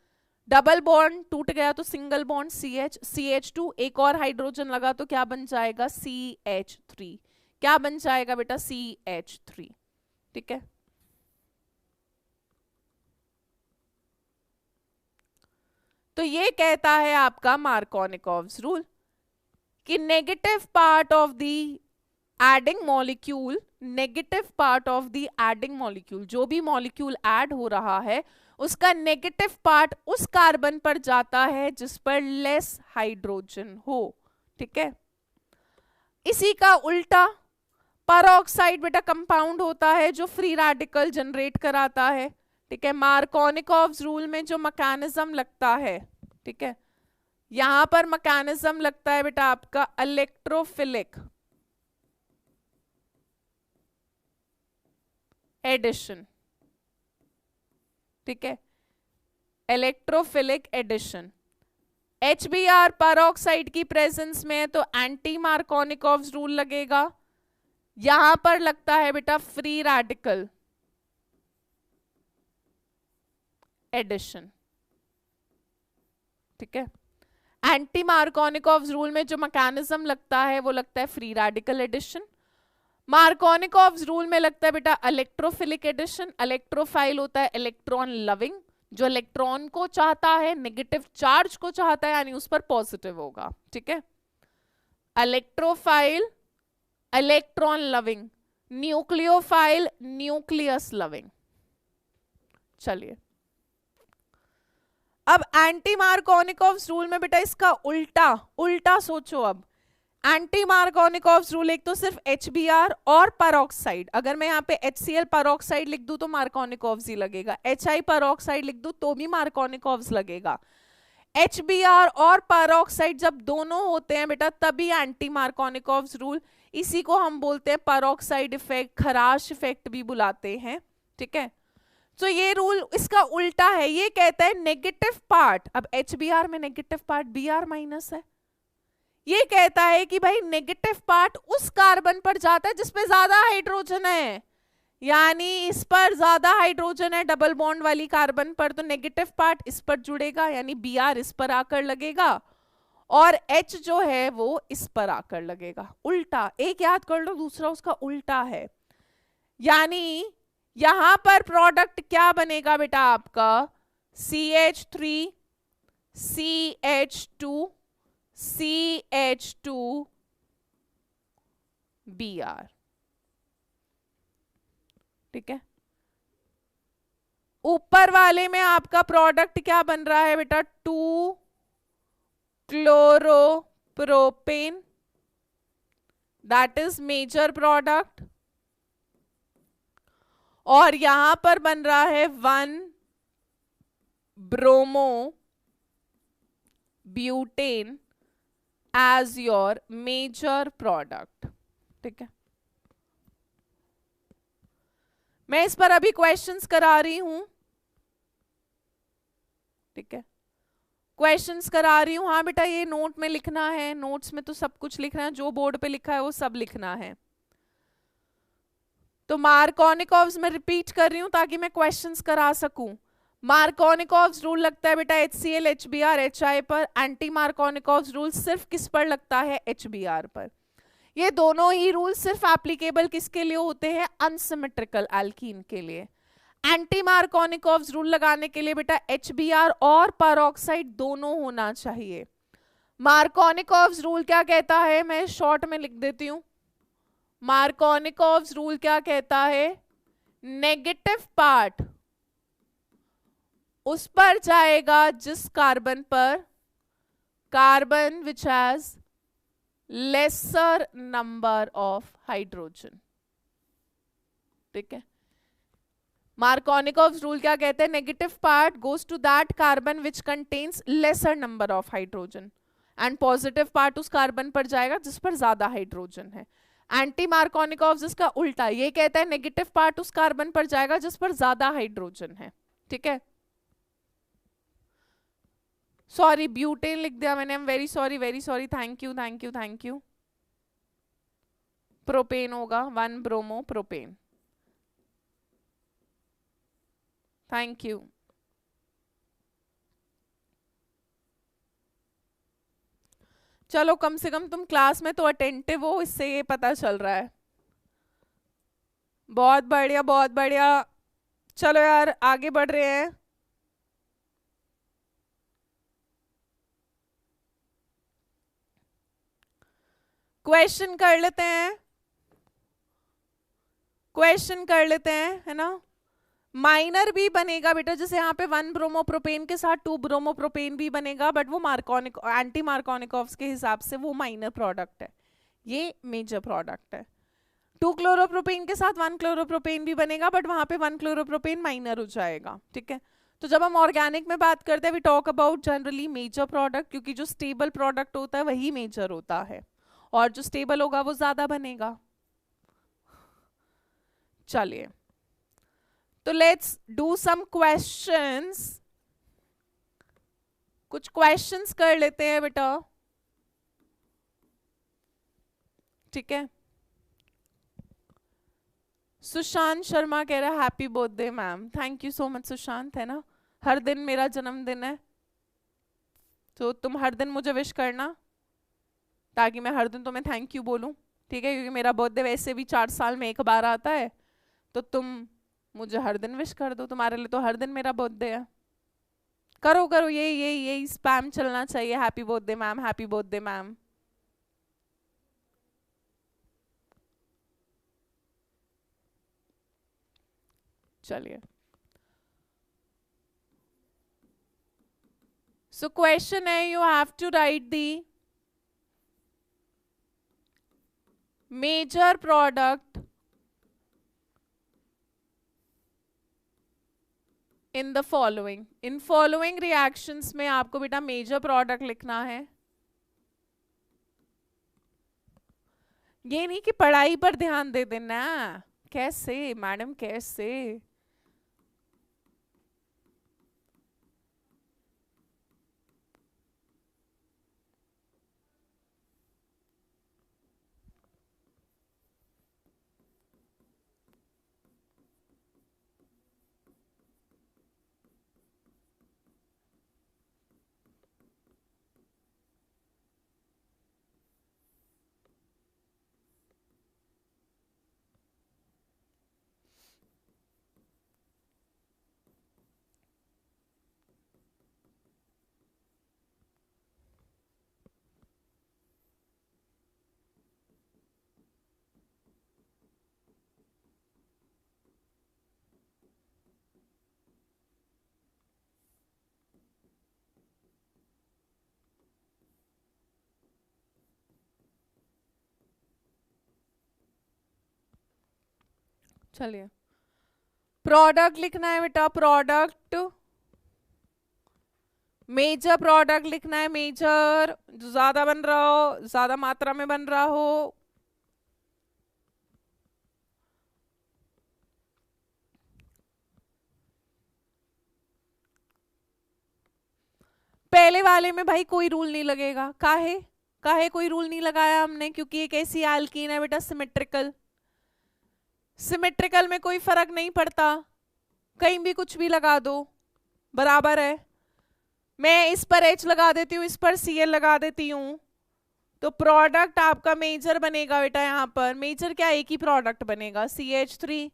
डबल बॉन्ड टूट गया तो सिंगल बॉन्ड CH, CH2 एक और हाइड्रोजन लगा तो क्या बन जाएगा, CH3। क्या बन जाएगा बेटा, CH3। ठीक है। तो ये कहता है आपका मार्कोनिकॉव्स रूल कि negative part of the adding molecule, negative part of the adding molecule, जो भी मॉलिक्यूल ऐड हो रहा है उसका नेगेटिव पार्ट उस कार्बन पर जाता है जिस पर लेस हाइड्रोजन हो। ठीक है। इसी का उल्टा पेरोक्साइड बेटा कंपाउंड होता है जो फ्री रेडिकल जनरेट कराता है। ठीक है। मार्कोनिकॉव्स रूल में जो मैकेनिज्म लगता है, ठीक है, यहां पर मैकेनिज्म लगता है बेटा आपका इलेक्ट्रोफिलिक एडिशन। ठीक है, इलेक्ट्रोफिलिक एडिशन। HBr पेरोक्साइड की प्रेजेंस में है तो एंटी मार्कोनिकॉव्स रूल लगेगा। यहां पर लगता है बेटा फ्री रेडिकल एडिशन। ठीक है। एंटी मार्कोनिकॉव्स रूल में जो मैकेनिज्म लगता है वो लगता है free radical addition. Markovnikov's rule में लगता है बेटा इलेक्ट्रोफिलिक एडिशन। इलेक्ट्रोफाइल होता है इलेक्ट्रॉन लविंग, जो इलेक्ट्रॉन को चाहता है, नेगेटिव चार्ज को चाहता है, यानी उस पर पॉजिटिव होगा। ठीक है। Electrophile electron loving, nucleophile nucleus loving. चलिए, अब एंटी मार्कोनिकॉव्स रूल में बेटा इसका उल्टा, उल्टा सोचो। अब एंटी मार्कोनिकॉव्स रूल एक तो सिर्फ HBr और पेरोक्साइड, अगर मैं यहाँ पे HCl पेरोक्साइड लिख दूं तो मार्कोनिकॉव्स ही लगेगा, HI पेरोक्साइड लिख दूं तो भी मार्कोनिकॉव्स लगेगा। HBr और पेरोक्साइड जब दोनों होते हैं बेटा तभी एंटी मार्कोनिकॉव्स रूल, इसी को हम बोलते हैं पेरोक्साइड इफेक्ट, खराश इफेक्ट भी बुलाते हैं। ठीक है। तो ये रूल इसका उल्टा है, ये कहता है नेगेटिव पार्ट, अब HBr में नेगेटिव पार्ट Br माइनस है, ये कहता है कि भाई नेगेटिव पार्ट उस कार्बन पर जाता है जिसपे ज्यादा हाइड्रोजन है, यानी इस पर ज्यादा हाइड्रोजन है डबल बॉन्ड वाली कार्बन पर, तो नेगेटिव पार्ट इस पर जुड़ेगा, यानी Br इस पर आकर लगेगा और H जो है वो इस पर आकर लगेगा। उल्टा, एक याद कर लो, दूसरा उसका उल्टा है। यानी यहां पर प्रोडक्ट क्या बनेगा बेटा आपका, CH3 CH2 CH2 Br। ठीक है। ऊपर वाले में आपका प्रोडक्ट क्या बन रहा है बेटा, 2 chloropropane, that is major product, और यहां पर बन रहा है 1 bromo butane as your major product. ठीक है। मैं इस पर अभी क्वेश्चंस करा रही हूं। ठीक है, क्वेश्चंस करा रही हूं। हाँ बेटा, ये नोट में लिखना है, नोट्स में तो सब कुछ लिखना है, जो बोर्ड पे लिखा है वो सब लिखना है। तो मार्कोनिकॉव्स में रिपीट कर रही हूं ताकि मैं क्वेश्चंस करा सकूं। मार्कोनिकॉव्स रूल लगता है बेटा HCl HBr HI पर, एंटी मार्कोनिकॉव्स रूल सिर्फ किस पर लगता है, HBr पर। ये दोनों ही रूल सिर्फ एप्लीकेबल किसके लिए होते हैं, अनसिमेट्रिकल एल्कीन के लिए। एंटी मार्कोनिकॉव्स रूल लगाने के लिए बेटा HBr और पेरोक्साइड दोनों होना चाहिए। मार्कोनिकॉव्स रूल क्या कहता है, मैं शॉर्ट में लिख देती हूं। मार्कोनिकॉव्स रूल क्या कहता है, नेगेटिव पार्ट उस पर जाएगा जिस कार्बन पर, carbon which has lesser number of hydrogen. ठीक है। मार्कोनिकॉव्स रूल क्या कहते हैं, negative part goes to that carbon which contains lesser number of hydrogen, and positive part उस कार्बन पर जाएगा जिस पर ज्यादा हाइड्रोजन है। एंटी मार्कोनिकॉव जिसका उल्टा, ये कहता है नेगेटिव पार्ट उस कार्बन पर जाएगा जिस पर ज्यादा हाइड्रोजन है। ठीक है, सॉरी ब्यूटेन लिख दिया मैंने, very sorry very sorry, thank you thank you thank you. Propane होगा, 1 ब्रोमो प्रोपेन, थैंक यू। चलो कम से कम तुम क्लास में तो अटेंटिव हो, इससे ये पता चल रहा है। बहुत बढ़िया बहुत बढ़िया। चलो यार आगे बढ़ रहे हैं। क्वेश्चन कर लेते हैं, क्वेश्चन कर लेते हैं, है ना। माइनर भी बनेगा बेटा, जैसे यहाँ पे 1 ब्रोमोप्रोपेन के साथ 2 ब्रोमोप्रोपेन भी बनेगा, बट वो मार्कोनिक एंटी मार्कोनिकॉव्स के हिसाब से वो माइनर प्रोडक्ट है, ये मेजर प्रोडक्ट है। 2 क्लोरोप्रोपेन के साथ 1 क्लोरोप्रोपेन भी बनेगा, बट वहां पे 1 क्लोरोप्रोपेन माइनर हो जाएगा। ठीक है, तो जब हम ऑर्गेनिक में बात करते हैं we talk about generally major product, क्योंकि जो स्टेबल प्रोडक्ट होता है वही मेजर होता है, और जो स्टेबल होगा वो ज्यादा बनेगा। चलिए तो लेट्स डू सम क्वेश्चंस, कुछ क्वेश्चंस कर लेते हैं बेटा। ठीक है, सुशांत शर्मा कह रहा है happy birthday ma'am, thank you so much Sushant, है ना। हर दिन मेरा जन्मदिन है, तो तुम हर दिन मुझे विश करना ताकि मैं हर दिन तुम्हें थैंक यू बोलूं। ठीक है, क्योंकि मेरा बर्थडे वैसे भी 4 साल में एक बार आता है, तो तुम मुझे हर दिन विश कर दो, तुम्हारे लिए तो हर दिन मेरा बर्थडे है। करो करो, यही स्पैम चलना चाहिए, happy birthday ma'am, happy birthday ma'am. चलिए, सो क्वेश्चन है you have to write the major product in the following, in following reactions में आपको बेटा मेजर प्रोडक्ट लिखना है। ये नहीं कि पढ़ाई पर ध्यान दे देना, कैसे मैडम कैसे। चलिए, प्रोडक्ट लिखना है बेटा, प्रोडक्ट, मेजर प्रोडक्ट लिखना है, मेजर जो ज्यादा बन रहा हो, ज्यादा मात्रा में बन रहा हो। पहले वाले में भाई कोई रूल नहीं लगेगा, काहे काहे कोई रूल नहीं लगाया हमने, क्योंकि एक ऐसी एल्कीन है बेटा सिमेट्रिकल, सिमेट्रिकल में कोई फर्क नहीं पड़ता, कहीं भी कुछ भी लगा दो बराबर है। मैं इस पर H लगा देती हूँ, इस पर Cl लगा देती हूँ, तो प्रोडक्ट आपका मेजर बनेगा बेटा। यहाँ पर मेजर क्या, एक ही प्रोडक्ट बनेगा, CH3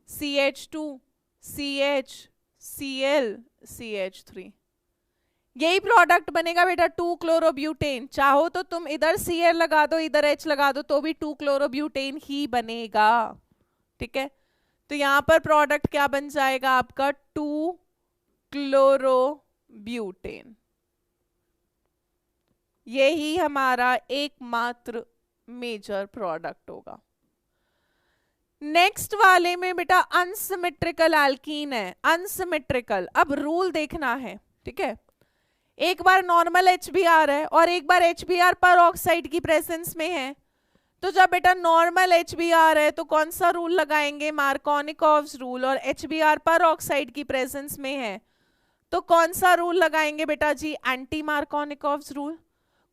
CH2 CH Cl CH3, यही प्रोडक्ट बनेगा बेटा 2 क्लोरोब्यूटेन। चाहो तो तुम इधर Cl लगा दो इधर H लगा दो तो भी 2 क्लोरोब्यूटेन ही बनेगा। ठीक है, तो यहां पर प्रोडक्ट क्या बन जाएगा आपका 2 क्लोरोब्यूटेन, यही हमारा एकमात्र मेजर प्रोडक्ट होगा। नेक्स्ट वाले में बेटा अनसिमेट्रिकल एल्कीन है, अनसिमेट्रिकल। अब रूल देखना है, ठीक है, एक बार नॉर्मल HBr है और एक बार HBr पर ऑक्साइड की प्रेजेंस में है। तो जब बेटा नॉर्मल HBr है तो कौन सा रूल लगाएंगे, मार्कोनिकॉव्स रूल, और HBr पर ऑक्साइड की प्रेजेंस में है तो कौन सा रूल लगाएंगे बेटा जी, एंटी मार्कोनिकॉव्स रूल।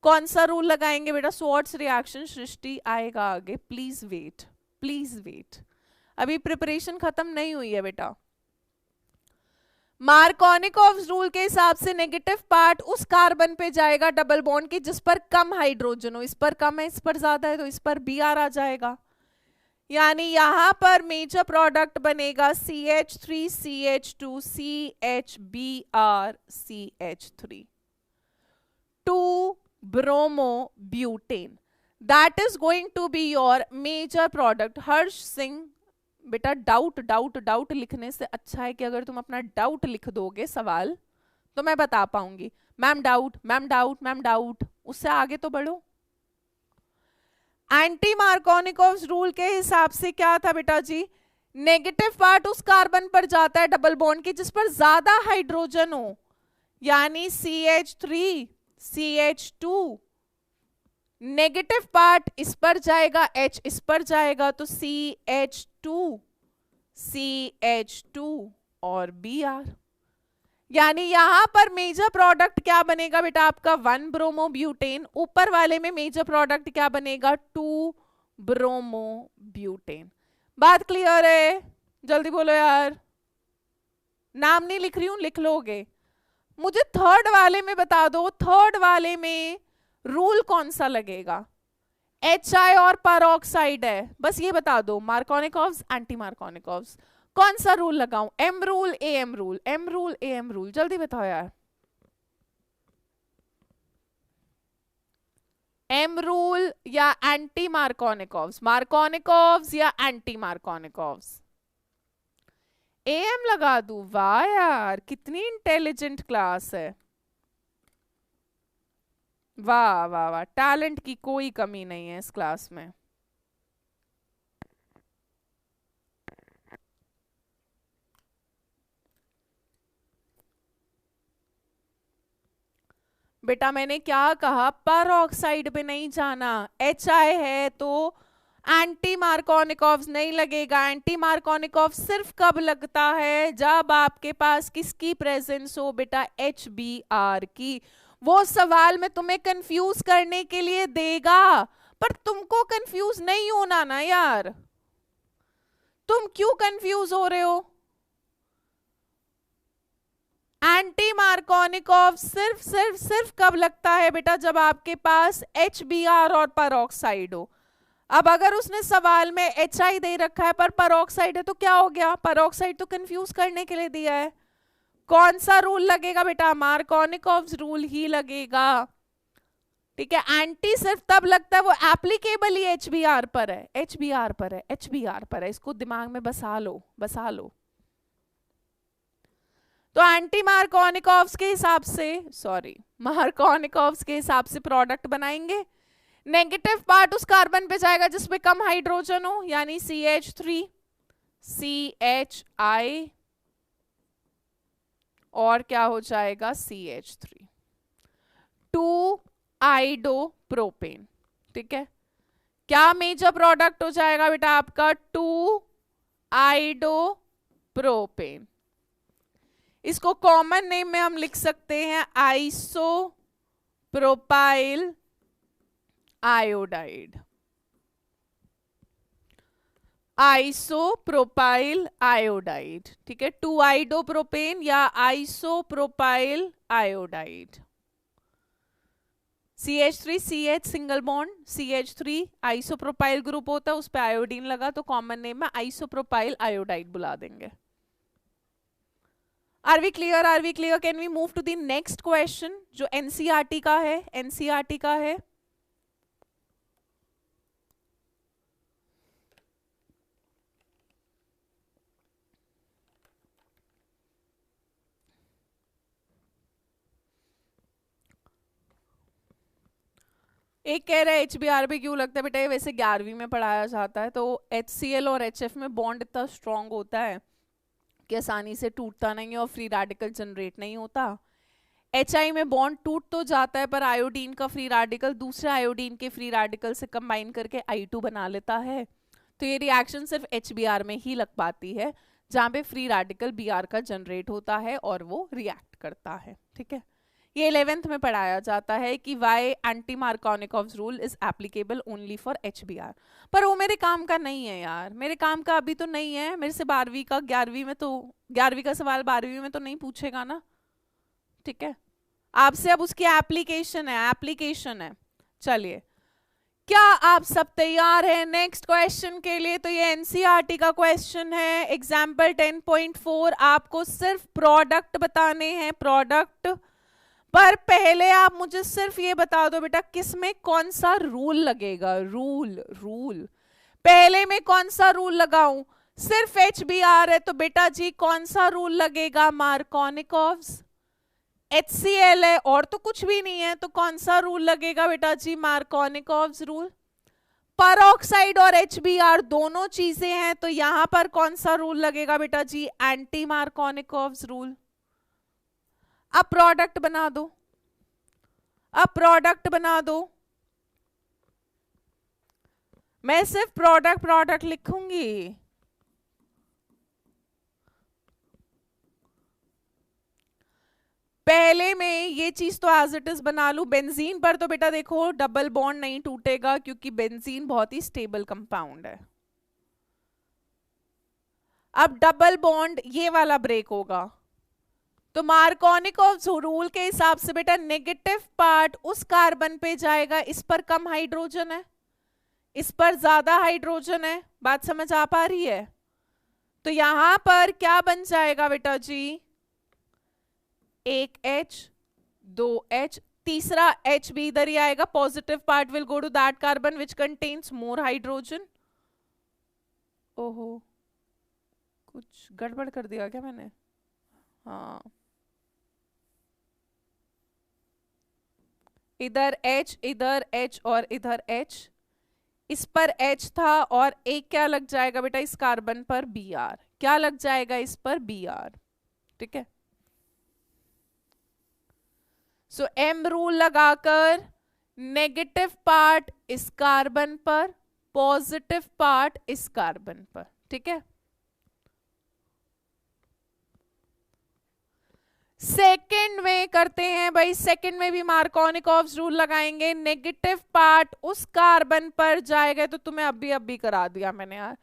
कौन सा रूल लगाएंगे बेटा, स्वॉर्ट्स रिएक्शन, सृष्टि आएगा आगे, प्लीज वेट, प्लीज वेट, अभी प्रिपरेशन खत्म नहीं हुई है बेटा। मार्कोनिकॉव्स रूल के हिसाब से नेगेटिव पार्ट उस कार्बन पे जाएगा डबल बॉन्ड के जिस पर कम हाइड्रोजन हो, इस पर कम है इस पर ज्यादा है तो इस पर Br आ जाएगा, यानी यहां पर मेजर प्रोडक्ट बनेगा CH3 CH2 CHBr CH3 2 bromobutane, that is going to be your major product. Harsh Singh बेटा डाउट डाउट डाउट लिखने से अच्छा है कि अगर तुम अपना डाउट लिख दोगे सवाल तो मैं बता पाऊंगी, ma'am doubt ma'am doubt ma'am doubt, उससे आगे तो बढ़ो। एंटी मार्कोनिकॉव्स रूल के हिसाब से क्या था बेटा जी, नेगेटिव पार्ट उस कार्बन पर जाता है डबल बॉन्ड के जिस पर ज्यादा हाइड्रोजन हो, यानी CH3 CH2, नेगेटिव पार्ट इस पर जाएगा, H इस पर जाएगा तो CH2 CH2 और Br, यानी यहां पर मेजर प्रोडक्ट क्या बनेगा बेटा आपका 1 ब्रोमोब्यूटेन, ऊपर वाले में मेजर प्रोडक्ट क्या बनेगा 2 ब्रोमोब्यूटेन। बात क्लियर है, जल्दी बोलो यार, नाम नहीं लिख रही हूं लिख लोगे। मुझे थर्ड वाले में बता दो, थर्ड वाले में रूल कौन सा लगेगा, HI और परऑक्साइड है, बस ये बता दो, मार्कोनिकॉव्स एंटी मार्कोनिकॉव्स, कौन सा रूल लगाऊं, M rule AM rule, M rule AM rule, जल्दी बताओ यार। M रूल या एंटी मार्कोनिकॉव्स, मार्कोनिकॉव्स या एंटी मार्कोनिकॉव्स, AM लगा दूं, वाह यार कितनी इंटेलिजेंट क्लास है, वाह वाह वाह, टैलेंट की कोई कमी नहीं है इस क्लास में। बेटा मैंने क्या कहा, पर ऑक्साइड पे नहीं जाना, HI है तो एंटी मार्कोनिकॉव्स नहीं लगेगा। एंटी मार्कोनिकॉव सिर्फ कब लगता है, जब आपके पास किसकी प्रेजेंस हो बेटा, HBr की। वो सवाल में तुम्हें कंफ्यूज करने के लिए देगा, पर तुमको कंफ्यूज नहीं होना ना यार, तुम क्यों कंफ्यूज हो रहे हो। एंटी मार्कोनिकॉव सिर्फ सिर्फ सिर्फ कब लगता है बेटा, जब आपके पास HBr और परऑक्साइड हो। अब अगर उसने सवाल में HI दे रखा है पर परऑक्साइड है तो क्या हो गया, परऑक्साइड तो कंफ्यूज करने के लिए दिया है। कौन सा रूल लगेगा बेटा, मार्कोनिकॉव्स रूल ही लगेगा, ठीक है। एंटी सिर्फ तब लगता है, वो एप्लीकेबल ही HBr पर है, HBr पर है, HBr पर है, इसको दिमाग में बसा लो बसा लो। तो एंटी मार्कोनिकॉव्स के हिसाब से, सॉरी मार्कोनिकॉव्स के हिसाब से प्रोडक्ट बनाएंगे। नेगेटिव पार्ट उस कार्बन पे जाएगा जिसपे कम हाइड्रोजन हो, यानी CH3 CHI और क्या हो जाएगा CH3 2 आइडोप्रोपेन, ठीक है। क्या मेजर प्रोडक्ट हो जाएगा बेटा आपका 2 आइडोप्रोपेन। इसको कॉमन नेम में हम लिख सकते हैं आइसोप्रोपाइल आयोडाइड, आइसोप्रोपाइल आयोडाइड, ठीक है। 2 आइडोप्रोपेन या isopropyl iodide. CH3 CH single bond, CH3 isopropyl group होता है, उस पे आयोडीन लगा तो कॉमन नेम में आइसोप्रोपाइल आयोडाइड बुला देंगे। Are we clear, are we clear. Can we move to the next question जो NCERT का है, NCERT का है। एक कह रहा है HBr पे क्यों लगता है बेटा, ये वैसे 11वीं में पढ़ाया जाता है। तो HCl और HF में बॉन्ड इतना स्ट्रांग होता है कि आसानी से टूटता नहीं है और फ्री रेडिकल जनरेट नहीं होता। HI में बॉन्ड टूट तो जाता है पर आयोडीन का फ्री रेडिकल दूसरे आयोडीन के फ्री रेडिकल से कंबाइन करके I2 बना लेता है। तो ये रिएक्शन सिर्फ HBr में ही लग पाती है जहां पे फ्री रेडिकल Br का जनरेट होता है और वो रिएक्ट करता है। ठीक है, ये 11th में पढ़ाया जाता है कि Y anti Markovnikov's rule is applicable only for HBr। पर वो मेरे काम का नहीं है यार, मेरे काम का अभी तो नहीं है। मेरे से 12वीं का 11वीं में तो 11वीं का सवाल 12वीं में तो नहीं पूछेगा ना। ठीक है, आपसे अब उसकी एप्लीकेशन है। चलिए, क्या आप सब तैयार हैं नेक्स्ट क्वेश्चन के लिए? तो ये एनसीईआरटी का क्वेश्चन है, एग्जाम्पल 10.4। आपको सिर्फ प्रोडक्ट बताने हैं, प्रोडक्ट। पर पहले आप मुझे सिर्फ ये बता दो बेटा, किसमें कौन सा रूल लगेगा? रूल पहले में कौन सा रूल लगाऊं? सिर्फ HBr है तो बेटा जी कौन सा रूल लगेगा? मार्कोनिकॉव्स। HCl है और तो कुछ भी नहीं है, तो कौन सा रूल लगेगा बेटा जी? Markovnikov's rule. परऑक्साइड और HBr दोनों चीजें हैं, तो यहां पर कौन सा रूल लगेगा बेटा जी? Anti Markovnikov's rule. अब प्रोडक्ट बना दो, मैं सिर्फ प्रोडक्ट लिखूंगी। पहले में ये चीज तो एज इट इज बना लू। बेंजीन पर तो बेटा देखो डबल बॉन्ड नहीं टूटेगा क्योंकि बेंजीन बहुत ही स्टेबल कंपाउंड है। अब डबल बॉन्ड ये वाला ब्रेक होगा, तो मार्कोनिकॉव्स रूल के हिसाब से बेटा नेगेटिव पार्ट उस कार्बन पे जाएगा, इस पर कम हाइड्रोजन है, इस पर ज्यादा हाइड्रोजन है। बात समझ आ पा रही है? तो यहां पर क्या बन जाएगा बेटा जी? एक H, 2H, तीसरा H भी इधर ही आएगा। Positive part will go to that carbon which contains more hydrogen. ओहो, कुछ गड़बड़ कर दिया क्या मैंने? हाँ, इधर H और इधर H, इस पर H था और एक क्या लग जाएगा बेटा इस कार्बन पर? Br। क्या लग जाएगा इस पर? Br। ठीक है, सो M रूल लगाकर नेगेटिव पार्ट इस कार्बन पर, पॉजिटिव पार्ट इस कार्बन पर। ठीक है, सेकंड में करते हैं भाई, सेकंड में भी मार्कोनिकॉव्स रूल लगाएंगे। नेगेटिव पार्ट उस कार्बन पर जाएगा, तो तुम्हें अभी करा दिया मैंने यार,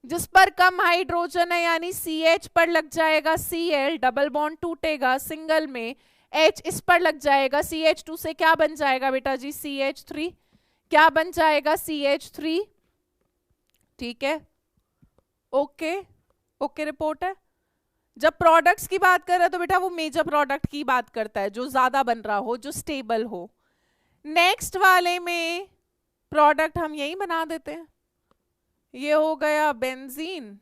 जिस पर कम हाइड्रोजन है, यानी CH पर लग जाएगा Cl, डबल बॉन्ड टूटेगा, सिंगल में H इस पर लग जाएगा, CH2 से क्या बन जाएगा बेटा जी? CH3। क्या बन जाएगा? CH3। ठीक है, ओके रिपोर्ट है। जब प्रोडक्ट्स की बात कर रहा है तो बेटा वो मेजर प्रोडक्ट की बात करता है, जो ज्यादा बन रहा हो, जो स्टेबल हो। नेक्स्ट वाले में प्रोडक्ट हम यही बना देते हैं, ये हो गया बेंजीन।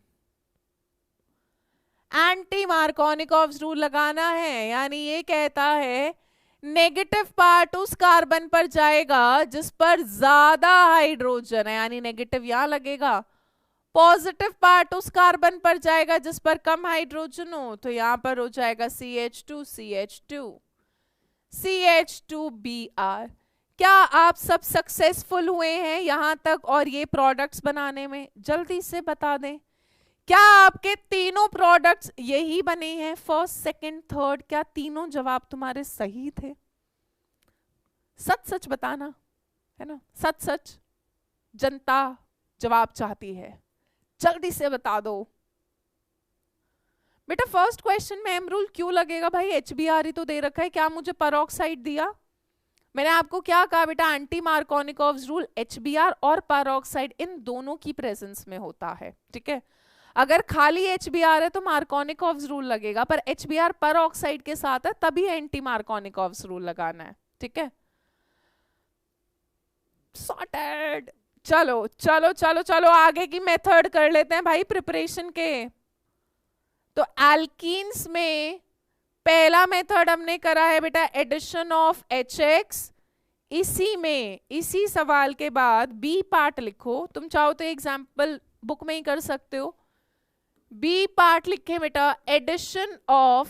एंटी मार्कोनिकॉव्स रूल लगाना है, यानी ये कहता है नेगेटिव पार्ट उस कार्बन पर जाएगा जिस पर ज्यादा हाइड्रोजन है, यानी नेगेटिव यहां लगेगा। पॉजिटिव पार्ट उस कार्बन पर जाएगा जिस पर कम हाइड्रोजन हो, तो यहां पर हो जाएगा CH2 CH2 CH2Br। क्या आप सब सक्सेसफुल हुए हैं यहां तक और ये प्रोडक्ट्स बनाने में? जल्दी से बता दें, क्या आपके तीनों प्रोडक्ट्स यही बने हैं? फर्स्ट, सेकंड, थर्ड, क्या तीनों जवाब तुम्हारे सही थे? सच सच बताना है ना, सच सच। जनता जवाब चाहती है, जल्दी से बता दो बेटा। फर्स्ट क्वेश्चन में M रूल क्यों लगेगा भाई? HBr ही तो दे रखा है, क्या मुझे परऑक्साइड दिया? मैंने आपको क्या कहा बेटा? एंटी मार्कोनिकॉव्स रूल HBr और परऑक्साइड इन दोनों की प्रेजेंस में होता है। ठीक है, अगर खाली HBr है तो मार्कोनिकॉव्स रूल लगेगा, पर HBr परऑक्साइड के साथ है तभी एंटी मार्कोनिकॉव्स रूल लगाना है। ठीक है, सॉर्टेड। चलो चलो चलो चलो आगे की मेथड कर लेते हैं भाई प्रिपरेशन के। तो एल्कीन्स में पहला मेथड हमने करा है बेटा एडिशन ऑफ HX। इसी में, इसी सवाल के बाद बी पार्ट लिखो, तुम चाहो तो एग्जाम्पल बुक में ही कर सकते हो। बी पार्ट लिखे बेटा addition of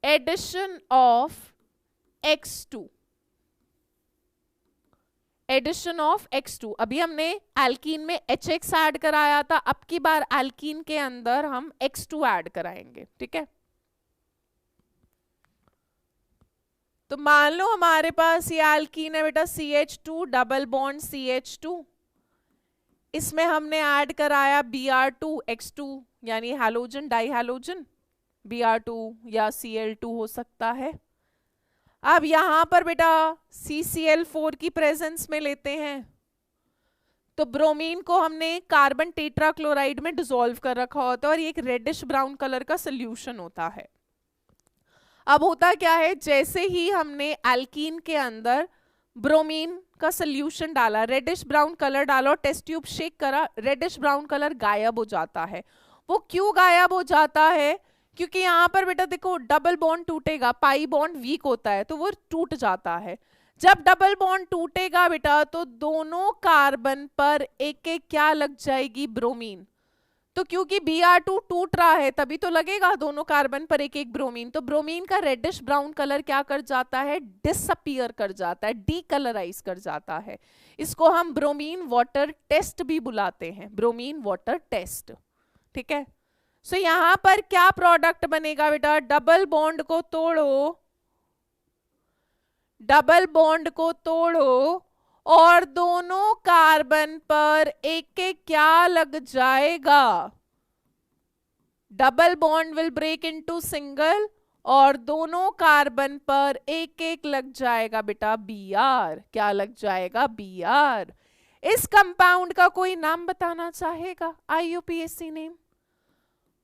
addition of X2, addition of X2। अभी हमने एल्कीन में HX ऐड कराया था, अब की बार एल्कीन के अंदर हम X2 ऐड कराएंगे, ठीक है। तो मान लो हमारे पास ये एल्कीन है बेटा CH2 डबल बॉन्ड CH2, इसमें हमने ऐड कराया Br2 X2 यानी हैलोजन डाई हैलोजन, Br2 या Cl2 हो सकता है। अब यहां पर बेटा CCl4 की प्रेजेंस में लेते हैं, तो ब्रोमीन को हमने कार्बन टेट्राक्लोराइड में डिसॉल्व कर रखा होता है और ये एक रेडिश ब्राउन कलर का सोल्यूशन होता है। अब होता क्या है, जैसे ही हमने एल्कीन के अंदर ब्रोमीन का सोल्यूशन डाला, रेडिश ब्राउन कलर डाला और टेस्ट ट्यूब शेक करा, रेडिश ब्राउन कलर गायब हो जाता है। वो क्यों गायब हो जाता है? क्योंकि यहाँ पर बेटा देखो डबल बॉन्ड टूटेगा, पाई बॉन्ड वीक होता है तो वो टूट जाता है। जब डबल बॉन्ड टूटेगा बेटा तो दोनों कार्बन पर एक एक क्या लग जाएगी? ब्रोमीन। तो क्योंकि Br2 टूट रहा है तभी तो लगेगा दोनों कार्बन पर एक एक ब्रोमीन। तो ब्रोमीन का रेडिश ब्राउन कलर क्या कर जाता है? डिसअपीयर कर जाता है, डीकलराइज कर जाता है। इसको हम ब्रोमीन वाटर टेस्ट भी बुलाते हैं, ब्रोमीन वाटर टेस्ट, ठीक है। सो यहां पर क्या प्रोडक्ट बनेगा बेटा? डबल बॉन्ड को तोड़ो, डबल बॉन्ड को तोड़ो और दोनों कार्बन पर एक एक क्या लग जाएगा? Double bond will break into single और दोनों कार्बन पर एक एक लग जाएगा बेटा Br। क्या लग जाएगा? Br। इस कंपाउंड का कोई नाम बताना चाहेगा? IUPAC name.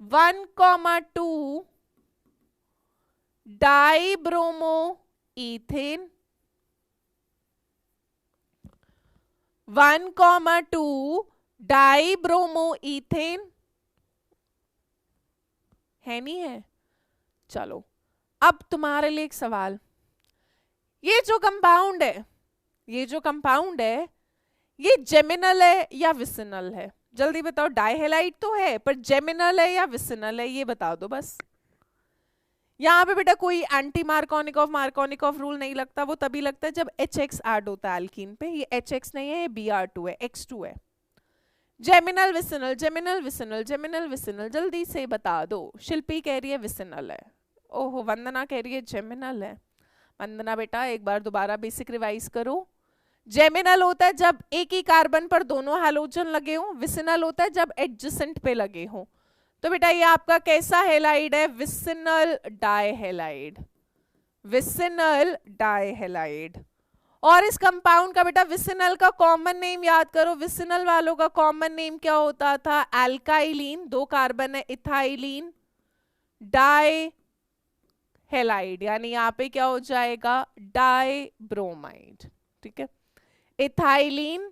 1,2 dibromo ethane, 1,2 dibromo ethane है नहीं है? चलो अब तुम्हारे लिए एक सवाल, ये जो कंपाउंड है, ये जो कंपाउंड है ये जेमिनल है या विसिनल है? जल्दी बताओ। डाइहेलाइड तो है पर जेमिनल है या विसिनल है, ये बता दो बस। यहाँ पे बेटा कोई एंटी मार्कोनिकॉफ रूल नहीं लगता, वो तभी लगता है जब HX ऐड होता है एल्कीन पे। ये HX नहीं है, ये Br2 है, X2 है। Geminal vicinal, geminal vicinal, geminal vicinal, जल्दी से बता दो। शिल्पी कह रही है विसिनल है, ओहो वंदना कह रही है जेमिनल है। वंदना बेटा एक बार दोबारा बेसिक रिवाइज करो। जेमिनल होता है जब एक ही कार्बन पर दोनों हैलोजन लगे हों, विसिनल होता है जब एडजेसेंट पे लगे हों। तो बेटा ये आपका कैसा हेलाइड है? Vicinal dihalide, vicinal dihalide. और इस कंपाउंड का बेटा विसिनल का कॉमन नेम याद करो। विसिनल वालों का कॉमन नेम क्या होता था? एल्काइलिन, 2 कार्बन है, इथाइलिन डाइहेलाइड, यानी यहाँ पे क्या हो जाएगा? डाइब्रोमाइड, ठीक है। Ethylene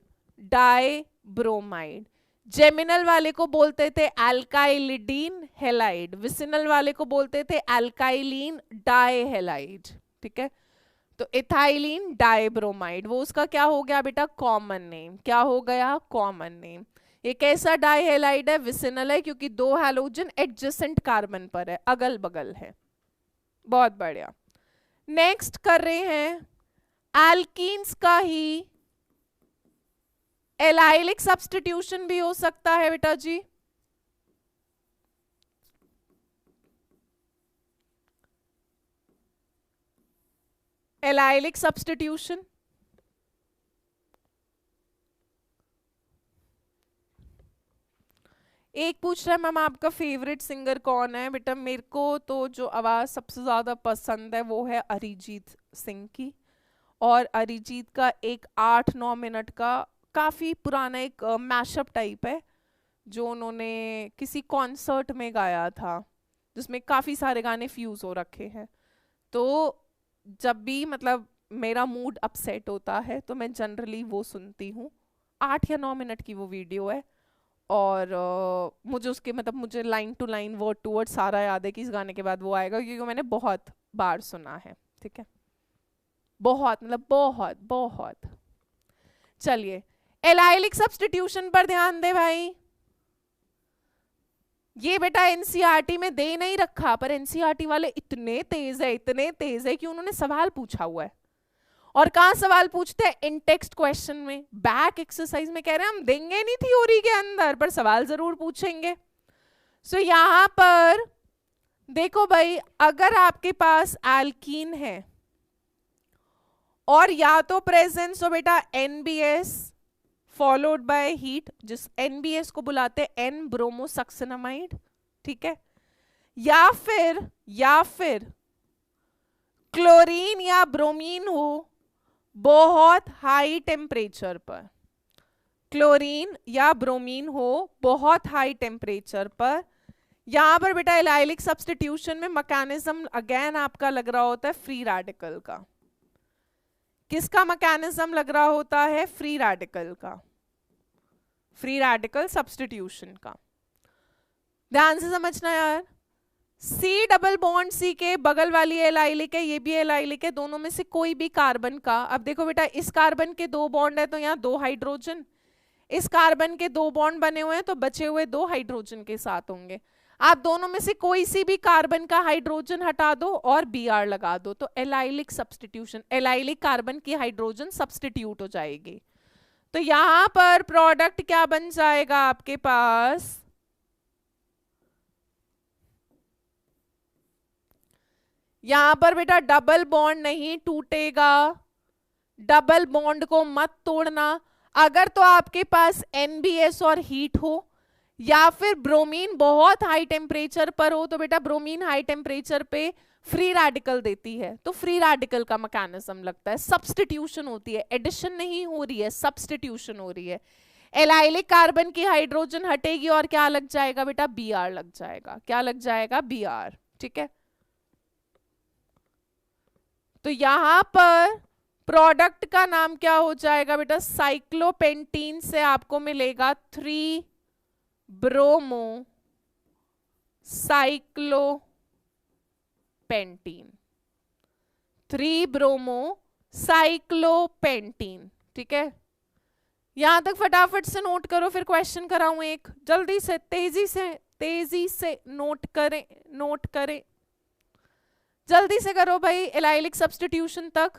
dibromide. जेमिनल वाले को बोलते थे एल्काइलिडीन हेलाइड, विसिनल वाले को बोलते थे एल्काइलिन डाइहेलाइड, ठीक है। तो इथाइलिन डाइब्रोमाइड वो उसका क्या हो गया बेटा? Common name. क्या हो गया? Common name. ये कैसा डाइहेलाइड है? विसिनल है, क्योंकि 2 हैलोजन एडजेसेंट कार्बन पर है, अगल बगल है। बहुत बढ़िया। नेक्स्ट कर रहे हैं एल्कीन्स का ही एलाइलिक सब्स्टिट्यूशन भी हो सकता है बेटा जी। एलाइलिक सब्स्टिट्यूशन एक पूछ रहा है मैम आपका फेवरेट सिंगर कौन है? बेटा मेरे को तो जो आवाज सबसे ज्यादा पसंद है वो है अरिजीत सिंह की। और अरिजीत का एक 8-9 मिनट का काफी पुराना एक मैशअप टाइप है जो उन्होंने किसी कॉन्सर्ट में गाया था, जिसमें काफी सारे गाने फ्यूज हो रखे हैं। तो जब भी मतलब मेरा मूड अपसेट होता है तो मैं जनरली वो सुनती हूँ। 8 या 9 मिनट की वो वीडियो है और मुझे उसके मतलब मुझे line to line word to word सारा याद है कि इस गाने के बाद वो आएगा, क्योंकि मैंने बहुत बार सुना है, ठीक है। बहुत मतलब बहुत बहुत। चलिए एलाइलिक सब्स्टिट्यूशन पर ध्यान दे भाई। ये बेटा एनसीईआरटी में दे नहीं रखा, पर एनसीईआरटी वाले इतने तेज है कि उन्होंने सवाल पूछा हुआ है। और कहाँ सवाल पूछते हैं? इन टेक्स्ट क्वेश्चन में, बैक एक्सरसाइज में कह रहे हैं हम देंगे नहीं थ्योरी के अंदर, पर सवाल जरूर पूछेंगे। सो यहां पर देखो भाई, अगर आपके पास एल्कीन है और या तो प्रेजेंस हो बेटा NBS फॉलोड बाय हीट, जिस NBS को बुलाते हैं एन ब्रोमोसक्सिनामाइड, ठीक है, या फिर क्लोरीन या ब्रोमीन हो बहुत हाई टेम्परेचर पर, क्लोरीन या ब्रोमीन हो बहुत हाई टेम्परेचर पर। यहां पर बेटा एलाइलिक सब्स्टिट्यूशन में मैकेनिज्म अगेन आपका लग रहा होता है फ्री रेडिकल का। किसका मैकेनिज्म लग रहा होता है? फ्री रेडिकल का, फ्री रेडिकल सब्स्टिट्यूशन का। ध्यान से समझना यार, C डबल बॉन्ड C के बगल वाली एलाइलिक है, ये भी एलाइलिक है, दोनों में से कोई भी कार्बन का, अब देखो बेटा इस कार्बन के 2 बॉन्ड है तो यहाँ 2 हाइड्रोजन, इस कार्बन के 2 बॉन्ड बने हुए हैं तो बचे हुए 2 हाइड्रोजन के साथ होंगे। आप दोनों में से कोई सी भी कार्बन का हाइड्रोजन हटा दो और Br लगा दो तो एलाइलिक सब्स्टिट्यूशन, एलाइलिक कार्बन की हाइड्रोजन सब्स्टिट्यूट हो जाएगी। तो यहां पर प्रोडक्ट क्या बन जाएगा आपके पास? यहां पर बेटा डबल बॉन्ड नहीं टूटेगा, डबल बॉन्ड को मत तोड़ना। अगर तो आपके पास NBS और हीट हो या फिर ब्रोमीन बहुत हाई टेम्परेचर पर हो, तो बेटा ब्रोमीन हाई टेम्परेचर पे फ्री रेडिकल देती है, तो फ्री रेडिकल का मैकेनिज्म लगता है, सब्स्टिट्यूशन होती है, एडिशन नहीं हो रही है, सब्स्टिट्यूशन हो रही है। एलाइलिक कार्बन की हाइड्रोजन हटेगी और क्या लग जाएगा बेटा? Br लग जाएगा। क्या लग जाएगा? Br, ठीक है। तो यहां पर प्रोडक्ट का नाम क्या हो जाएगा बेटा? साइक्लोपेंटीन से आपको मिलेगा 3 ब्रोमो साइक्लोपेंटीन, 3 ब्रोमो साइक्लोपेंटीन, ठीक है। यहां तक फटाफट से नोट करो, फिर क्वेश्चन कराऊं एक, जल्दी से तेजी से नोट करें जल्दी से करो भाई, एलाइलिक सब्स्टिट्यूशन तक।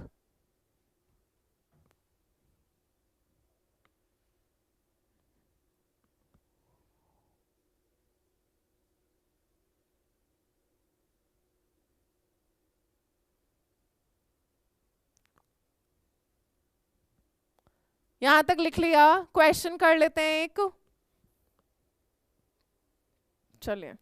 यहां तक लिख लिया? क्वेश्चन कर लेते हैं एक, चलिए।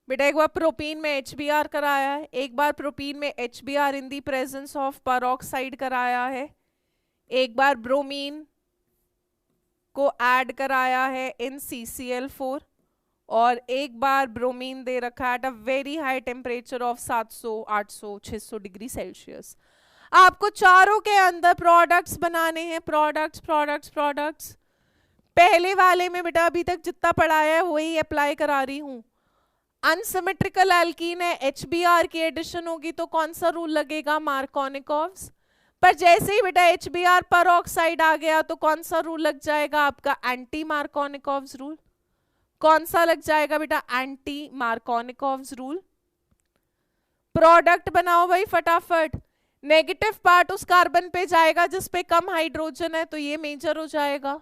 बेटा एक बार प्रोपीन में HBr कराया है, एक बार प्रोपीन में HBr in the presence of peroxide कराया है, एक बार ब्रोमीन को ऐड कराया है इन CCl4, और एक बार ब्रोमीन दे रखा है at a very high temperature of 700, 800, 600 degree Celsius. आपको चारों के अंदर प्रोडक्ट्स बनाने हैं, प्रोडक्ट्स। पहले वाले में बेटा अभी तक जितना पढ़ाया है वही अप्लाई करा रही हूं। अनसिमेट्रिकल एल्कीन है, HBr की एडिशन होगी तो कौन सा रूल लगेगा? मार्कोनिकोव्स। पर जैसे ही बेटा HBr पेरोक्साइड आ गया तो कौन सा रूल लग जाएगा आपका? Anti Markovnikov's rule. कौन सा लग जाएगा बेटा? Anti Markovnikov's rule. प्रोडक्ट बनाओ भाई फटाफट। नेगेटिव पार्ट उस कार्बन पे जाएगा जिस पे कम हाइड्रोजन है, तो ये मेजर हो जाएगा,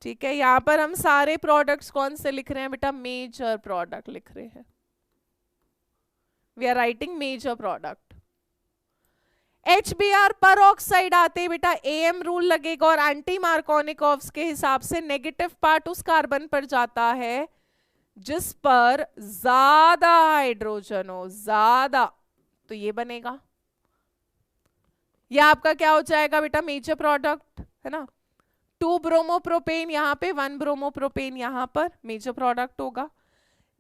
ठीक है। यहां पर हम सारे प्रोडक्ट्स कौन से लिख रहे हैं बेटा? मेजर प्रोडक्ट लिख रहे हैं, we are writing major product. HBr peroxide आते बेटा AM रूल लगेगा और एंटी मार्कोनिकोव्स के हिसाब से नेगेटिव पार्ट उस कार्बन पर जाता है जिस पर ज्यादा हाइड्रोजन हो, ज्यादा, तो ये बनेगा। ये आपका क्या हो जाएगा बेटा, मेजर प्रोडक्ट है ना। 2 ब्रोमोप्रोपेन यहाँ पे, 1 ब्रोमोप्रोपेन यहाँ पर, मेजर प्रोडक्ट होगा।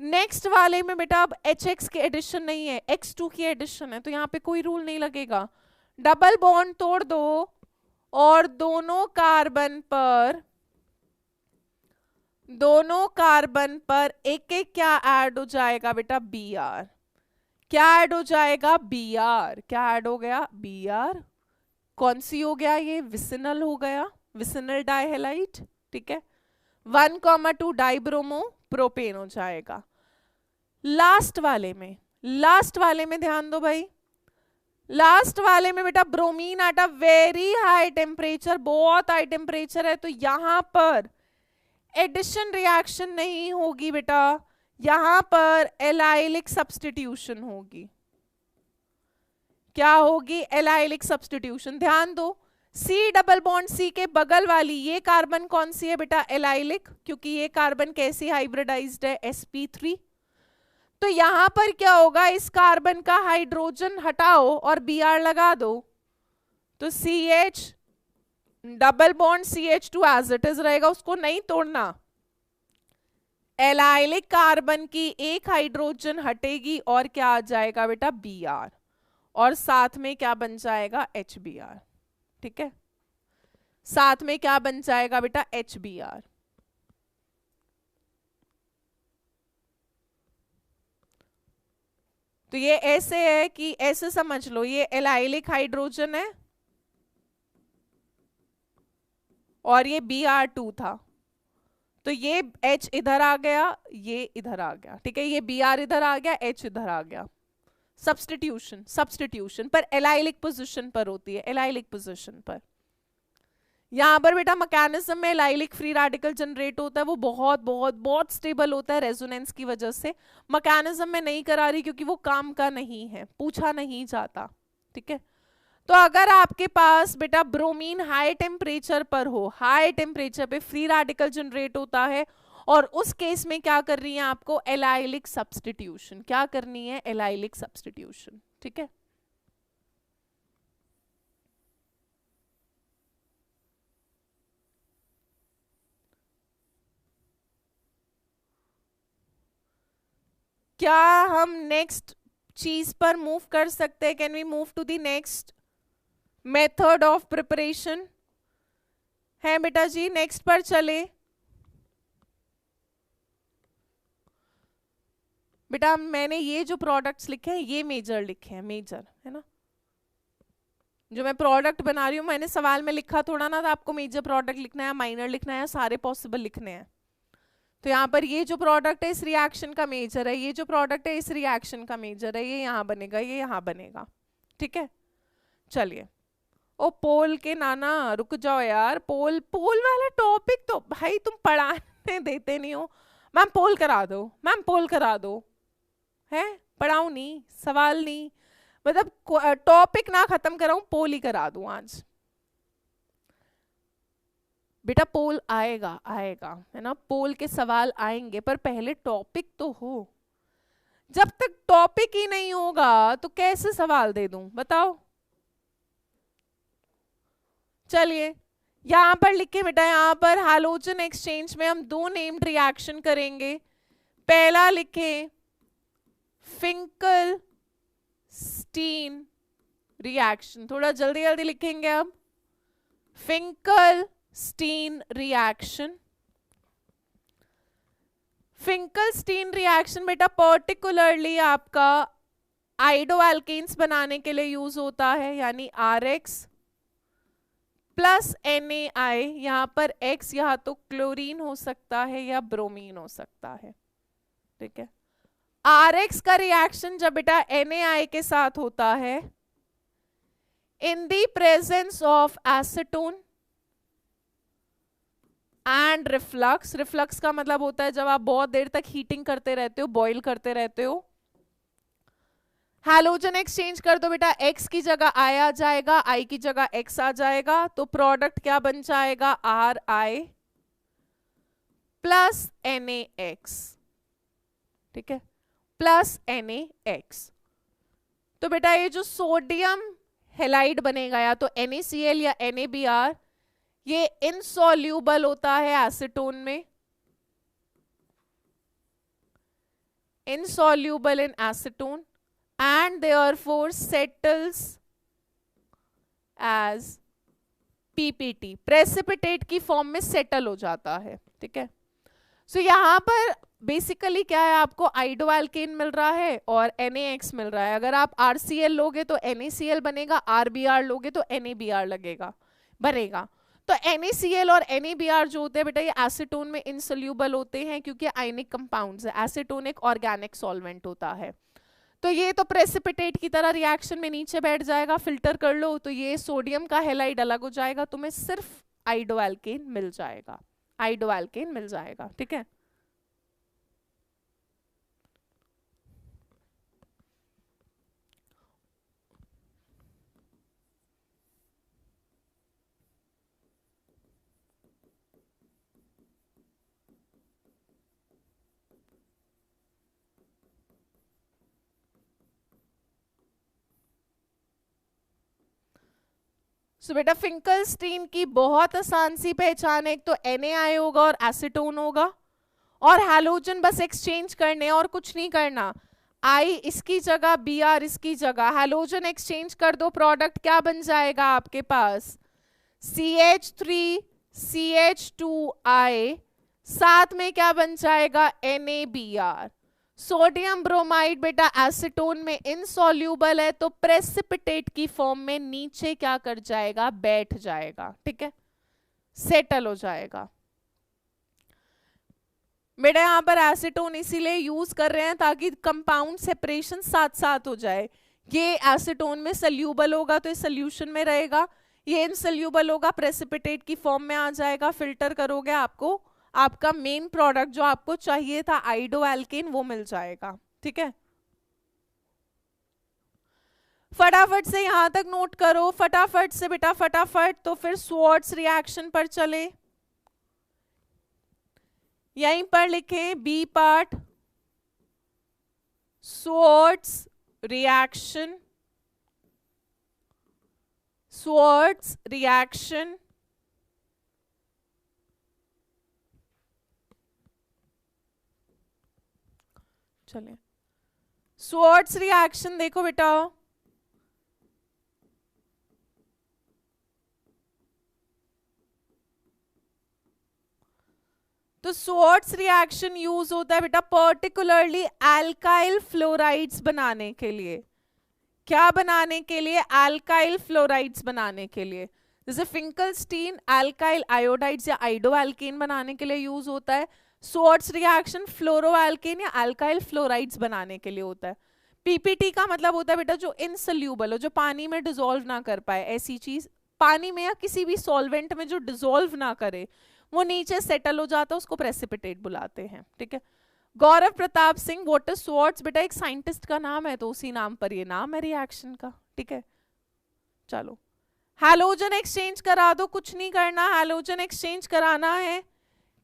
नेक्स्ट वाले में बेटा अब HX की एडिशन नहीं है, X2 की एडिशन है, तो यहाँ पे कोई रूल नहीं लगेगा। डबल बॉन्ड तोड़ दो और दोनों कार्बन पर एक एक क्या ऐड हो जाएगा बेटा, Br। क्या ऐड हो जाएगा, Br। क्या ऐड हो गया, Br। कौन सी हो गया ये, विसिनल हो गया, विसिनल डाइहेलाइड। ठीक है, 1,2 डाइब्रोमो प्रोपेन हो जाएगा। लास्ट वाले में ध्यान दो भाई, लास्ट वाले में बेटा bromine at a very high temperature, बहुत हाई टेम्परेचर है, तो यहां पर एडिशन रिएक्शन नहीं होगी बेटा, यहां पर एलाइलिक सब्स्टिट्यूशन होगी। क्या होगी, एलाइलिक सब्स्टिट्यूशन। ध्यान दो, C डबल बॉन्ड C के बगल वाली ये कार्बन कौन सी है बेटा, एलाइलिक, क्योंकि ये कार्बन कैसी हाइब्रिडाइज्ड है, sp3। तो यहां पर क्या होगा, इस कार्बन का हाइड्रोजन हटाओ और Br लगा दो, तो CH double bond CH2 as it is रहेगा, उसको नहीं तोड़ना। एलाइलिक कार्बन की एक हाइड्रोजन हटेगी और क्या आ जाएगा बेटा, Br, और साथ में क्या बन जाएगा, HBr। ठीक है, साथ में क्या बन जाएगा बेटा, HBr। तो ये ऐसे है कि ऐसे समझ लो, ये एलाइलिक हाइड्रोजन है और ये Br2 था, तो ये H इधर आ गया, ये इधर आ गया। ठीक है, ये Br इधर आ गया, H इधर आ गया। सब्स्टिट्यूशन पर एलाइलिक पोजीशन पर होती है, एलाइलिक पोजीशन पर। यहां पर बेटा मैकेनिज्म में एलाइलिक फ्री रेडिकल जनरेट होता है, वो बहुत बहुत बहुत स्टेबल होता है रेजोनेंस की वजह से। मैकेनिज्म में नहीं करा रही क्योंकि वो काम का नहीं है, पूछा नहीं जाता। ठीक है, तो अगर आपके पास बेटा ब्रोमीन हाई टेम्परेचर पर हो, हाई टेम्परेचर पे फ्री रेडिकल जनरेट होता है, और उस केस में क्या कर रही है आपको, एलाइलिक सब्स्टिट्यूशन। क्या करनी है, एलाइलिक सब्स्टिट्यूशन। ठीक है, क्या हम नेक्स्ट चीज पर मूव कर सकते हैं, can we move to the next method of preparation, है बेटा जी, नेक्स्ट पर चले। बेटा मैंने ये जो प्रोडक्ट्स लिखे हैं ये मेजर लिखे हैं, मेजर है ना, जो मैं प्रोडक्ट बना रही हूँ, मैंने सवाल में लिखा थोड़ा ना था आपको मेजर प्रोडक्ट लिखना है, माइनर लिखना है, सारे पॉसिबल लिखने हैं। तो यहाँ पर ये जो प्रोडक्ट है इस रिएक्शन का मेजर है, ये जो प्रोडक्ट है इस रिएक्शन का मेजर है, ये यहाँ बनेगा, ये यहाँ बनेगा। ठीक है, चलिए। ओ पोल के नाना रुक जाओ यार, पोल वाला टॉपिक तो भाई तुम पढ़ाने देते नहीं हो। मैम पोल करा दो, मैम पोल करा दो, है पढ़ाऊं नहीं, सवाल नहीं, मतलब टॉपिक ना खत्म कराऊं, पोल ही करा दूं आज। बेटा पोल आएगा है ना, पोल के सवाल आएंगे, पर पहले टॉपिक तो हो। जब तक टॉपिक ही नहीं होगा तो कैसे सवाल दे दूं, बताओ। चलिए यहां पर लिखे बेटा, यहां पर हैलोजन एक्सचेंज में हम 2 नेम्ड रिएक्शन करेंगे। पहला लिखे फिंकल स्टीन रिएक्शन, थोड़ा जल्दी जल्दी लिखेंगे अब। Finkelstein reaction, Finkelstein reaction बेटा पर्टिकुलरली आपका आइडोएल्केन्स बनाने के लिए यूज होता है, यानी RX प्लस NaI, यहां पर X यहां तो क्लोरीन हो सकता है या ब्रोमीन हो सकता है। ठीक है, RX का रिएक्शन जब बेटा NaI के साथ होता है in the presence of acetone and reflux. Reflux का मतलब होता है जब आप बहुत देर तक हीटिंग करते रहते हो, बॉईल करते रहते हो। हैलोजन एक्सचेंज कर दो बेटा, X की जगह I आ जाएगा, I की जगह X आ जाएगा, तो प्रोडक्ट क्या बन जाएगा, RI प्लस NaX। ठीक है, प्लस NaX। तो बेटा ये जो सोडियम हेलाइड बनेगा, या तो NaCl या NaBr, ये इनसॉल्यूबल होता है एसीटोन में, insoluble in acetone and therefore settles as PPT, precipitate की फॉर्म में सेटल हो जाता है, ठीक है। सो यहाँ पर बेसिकली क्या है, आपको आइडोएल्केन मिल रहा है और NaX मिल रहा है। अगर आप RCl लोगे तो NaCl बनेगा, RBr लोगे तो NaBr लगेगा बनेगा। तो NaCl और NaBr जो होते हैं बेटा, ये एसीटोन में इनसोल्यूबल होते हैं क्योंकि आयनिक कंपाउंड्स है। एसीटोन एक ऑर्गेनिक सॉल्वेंट होता है। तो ये तो प्रेसिपिटेट की तरह रिएक्शन में नीचे बैठ जाएगा, फिल्टर कर लो तो ये सोडियम का हैलाइड अलग हो जाएगा, तुम्हें सिर्फ आइडोएल्केन मिल जाएगा, आइडोएल्केन मिल जाएगा, ठीक है। सो बेटा फिंकलस्टीन की बहुत आसान सी पहचान है, एक तो NaI होगा और एसीटोन होगा, और हैलोजन बस एक्सचेंज करने और कुछ नहीं करना। I इसकी जगह, Br इसकी जगह, हैलोजन एक्सचेंज कर दो, प्रोडक्ट क्या बन जाएगा आपके पास, CH3 CH2I, साथ में क्या बन जाएगा, NaBr। सोडियम ब्रोमाइड बेटा एसीटोन में इनसॉल्यूबल है, तो प्रेसिपिटेट की फॉर्म में नीचे क्या कर जाएगा, बैठ जाएगा, ठीक है, सेटल हो जाएगा। बेटा यहाँ पर एसीटोन इसीलिए यूज कर रहे हैं ताकि कंपाउंड सेपरेशन साथ साथ हो जाए। ये एसीटोन में सल्यूबल होगा तो ये सोल्यूशन में रहेगा, ये इनसल्यूबल होगा प्रेसिपिटेट की फॉर्म में आ जाएगा, फिल्टर करोगे आपको आपका मेन प्रोडक्ट जो आपको चाहिए था आइडोएल्केन वो मिल जाएगा, ठीक है। फटाफट से यहां तक नोट करो, फटाफट से बेटा फटाफट। तो फिर स्वार्ट्स रिएक्शन पर चले, यहीं पर लिखें B part, Swarts reaction, Swarts reaction. चलिए स्वार्ट्स रिएक्शन देखो बेटा, तो स्वार्ट्स रिएक्शन यूज होता है बेटा पर्टिकुलरली एल्काइल फ्लोराइड्स बनाने के लिए। क्या बनाने के लिए, एल्काइल फ्लोराइड्स बनाने के लिए। जैसे फिंकलस्टीन एल्काइल आयोडाइड्स या आइडोएल्केन बनाने के लिए यूज होता है, स्वार्ट्स रिएक्शन फ्लोरोएल्केन या एल्काइल फ्लोराइड्स बनाने के लिए होता है। पीपीटी का मतलब होता है बेटा जो इनसोल्यूबल हो, जो पानी में डिसॉल्व ना कर पाए, ऐसी चीज पानी में या किसी भी सॉल्वेंट में जो डिसॉल्व ना करे, वो नीचे सेटल हो जाता है, उसको प्रेसिपिटेट बुलाते हैं, ठीक है। Gaurav Pratap Singh, what is Swarts, बेटा एक साइंटिस्ट का नाम है तो उसी नाम पर ये नाम है रिएक्शन का, ठीक है। चलो हैलोजन एक्सचेंज करा दो, कुछ नहीं करना, हैलोजन एक्सचेंज कराना है,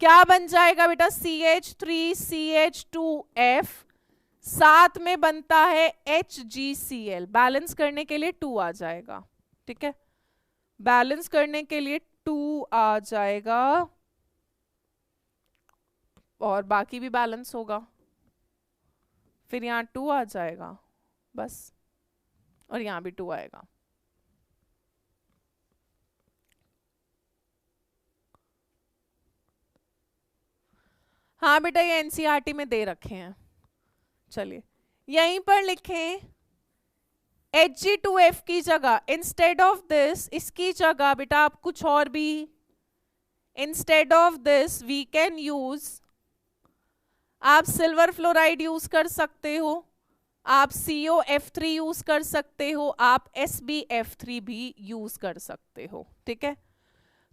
क्या बन जाएगा बेटा CH3 CH2F, साथ में बनता है HgCl, बैलेंस करने के लिए 2 आ जाएगा, ठीक है, बैलेंस करने के लिए 2 आ जाएगा और बाकी भी बैलेंस होगा, फिर यहाँ 2 आ जाएगा बस, और यहाँ भी 2 आएगा। हाँ बेटा ये एनसीईआरटी में दे रखे हैं। चलिए यहीं पर लिखें Hg2F की जगह इंस्टेड ऑफ दिस, इसकी जगह बेटा आप कुछ और भी, instead of this we can use, आप सिल्वर फ्लोराइड यूज कर सकते हो, आप COF3 यूज कर सकते हो, आप SbF3 भी यूज कर सकते हो, ठीक है।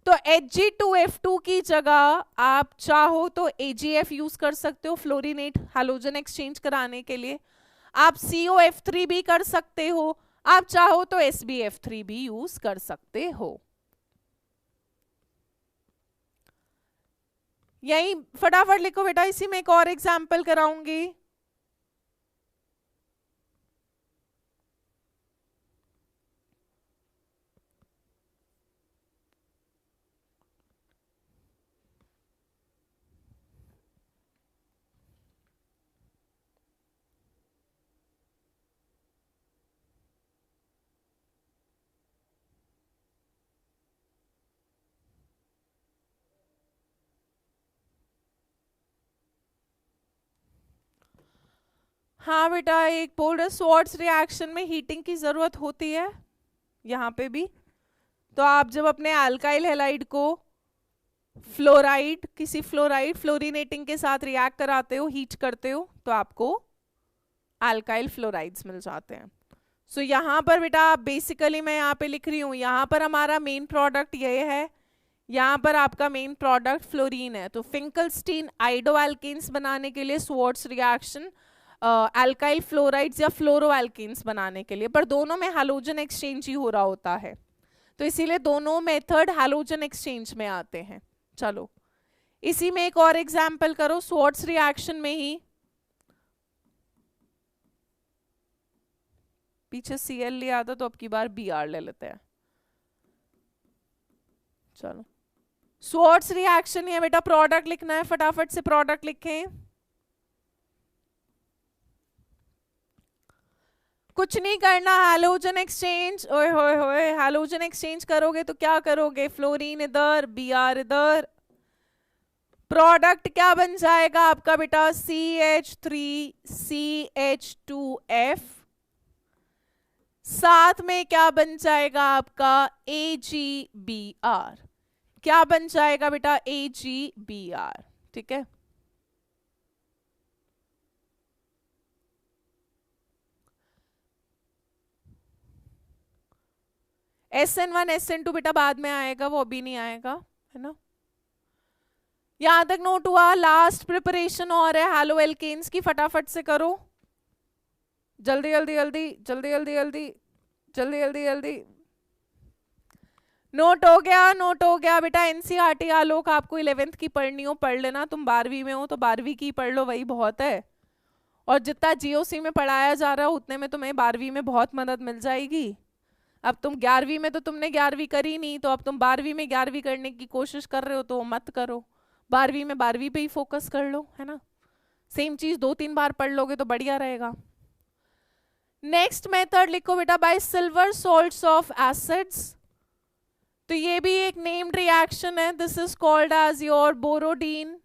तो Hg2F2 की जगह आप चाहो तो AgF यूज कर सकते हो फ्लोरिनेट हैलोजन एक्सचेंज कराने के लिए, आप COF3 भी कर सकते हो, आप चाहो तो SbF3 भी यूज कर सकते हो। यही फटाफट लिखो बेटा, इसी में एक और एग्जाम्पल कराऊंगी। हाँ बेटा, एक बोल रहे स्वार्ट्स रिएक्शन में हीटिंग की जरूरत होती है, यहाँ पे भी। तो आप जब अपने अल्काइल हैलाइड को फ्लोराइड, किसी फ्लोराइड फ्लोरिनेटिंग के साथ रिएक्ट कराते हो, हीट करते हो, तो आपको अल्काइल फ्लोराइड्स मिल जाते हैं। सो यहाँ पर बेटा बेसिकली मैं यहाँ पे लिख रही हूँ, यहाँ पर हमारा मेन प्रोडक्ट ये है, यहाँ पर आपका मेन प्रोडक्ट फ्लोरीन है। तो फिंकलस्टीन आइडोएल्केन्स बनाने के लिए स्वार्ट्स रिएक्शन, अल्काइल फ्लोराइड्स या फ्लोरोएल्केन्स बनाने के लिए, पर दोनों में हैलोजन एक्सचेंज ही हो रहा होता है, तो इसीलिए दोनों मेथड हैलोजन एक्सचेंज में आते हैं। चलो इसी में एक और एग्जाम्पल करो, स्वार्ट्स रिएक्शन में ही, पीछे Cl लिया था तो अब की बार Br ले लेते हैं। चलो स्वार्ट्स रिएक्शन है बेटा, प्रोडक्ट लिखना है, फटाफट से प्रोडक्ट लिखें। कुछ नहीं करना, हैलोजन एक्सचेंज, ओए होए होए, हैलोजन एक्सचेंज करोगे तो क्या करोगे, फ्लोरीन इधर Br इधर, प्रोडक्ट क्या बन जाएगा आपका बेटा, CH3CH2F, साथ में क्या बन जाएगा आपका AgBr, क्या बन जाएगा बेटा AgBr, ठीक है। SN1 SN2 बेटा बाद में आएगा, वो अभी नहीं आएगा, है ना। यहां तक नोट हुआ। लास्ट प्रिपरेशन और है हैलो एल्केन्स की, फटाफट से करो, जल्दी जल्दी जल्दी जल्दी जल्दी जल्दी जल्दी जल्दी जल्दी। नोट हो गया, नोट हो गया बेटा। एनसीईआरटी आलोक आपको 11th की पढ़नी हो पढ़ लेना, तुम 12वीं में हो तो 12वीं की पढ़ लो, वही बहुत है। और जितना जीओसी में पढ़ाया जा रहा है उतने में तुम्हें 12वीं में बहुत मदद मिल जाएगी। अब तुम 11वीं में तो तुमने 11वीं करी नहीं, तो अब तुम 12वीं में 11वीं करने की कोशिश कर रहे हो तो मत करो, 12वीं में 12वीं पे ही फोकस कर लो, है ना। सेम चीज 2-3 बार पढ़ लोगे तो बढ़िया रहेगा। नेक्स्ट मेथड लिखो बेटा, by silver salts of acids. तो ये भी एक नेम्ड रिएक्शन है, this is called as your Borodin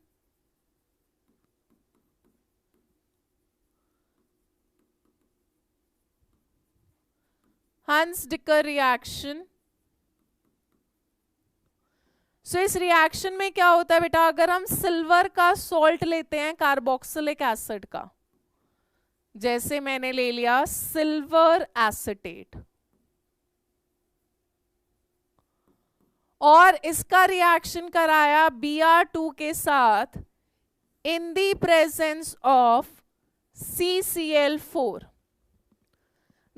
Hunsdiecker reaction. So इस रिएक्शन में क्या होता है बेटा, अगर हम सिल्वर का सॉल्ट लेते हैं कार्बोक्सिलिक एसिड का, जैसे मैंने ले लिया सिल्वर एसिटेट, और इसका रिएक्शन कराया Br2 के साथ in the presence of CCl4।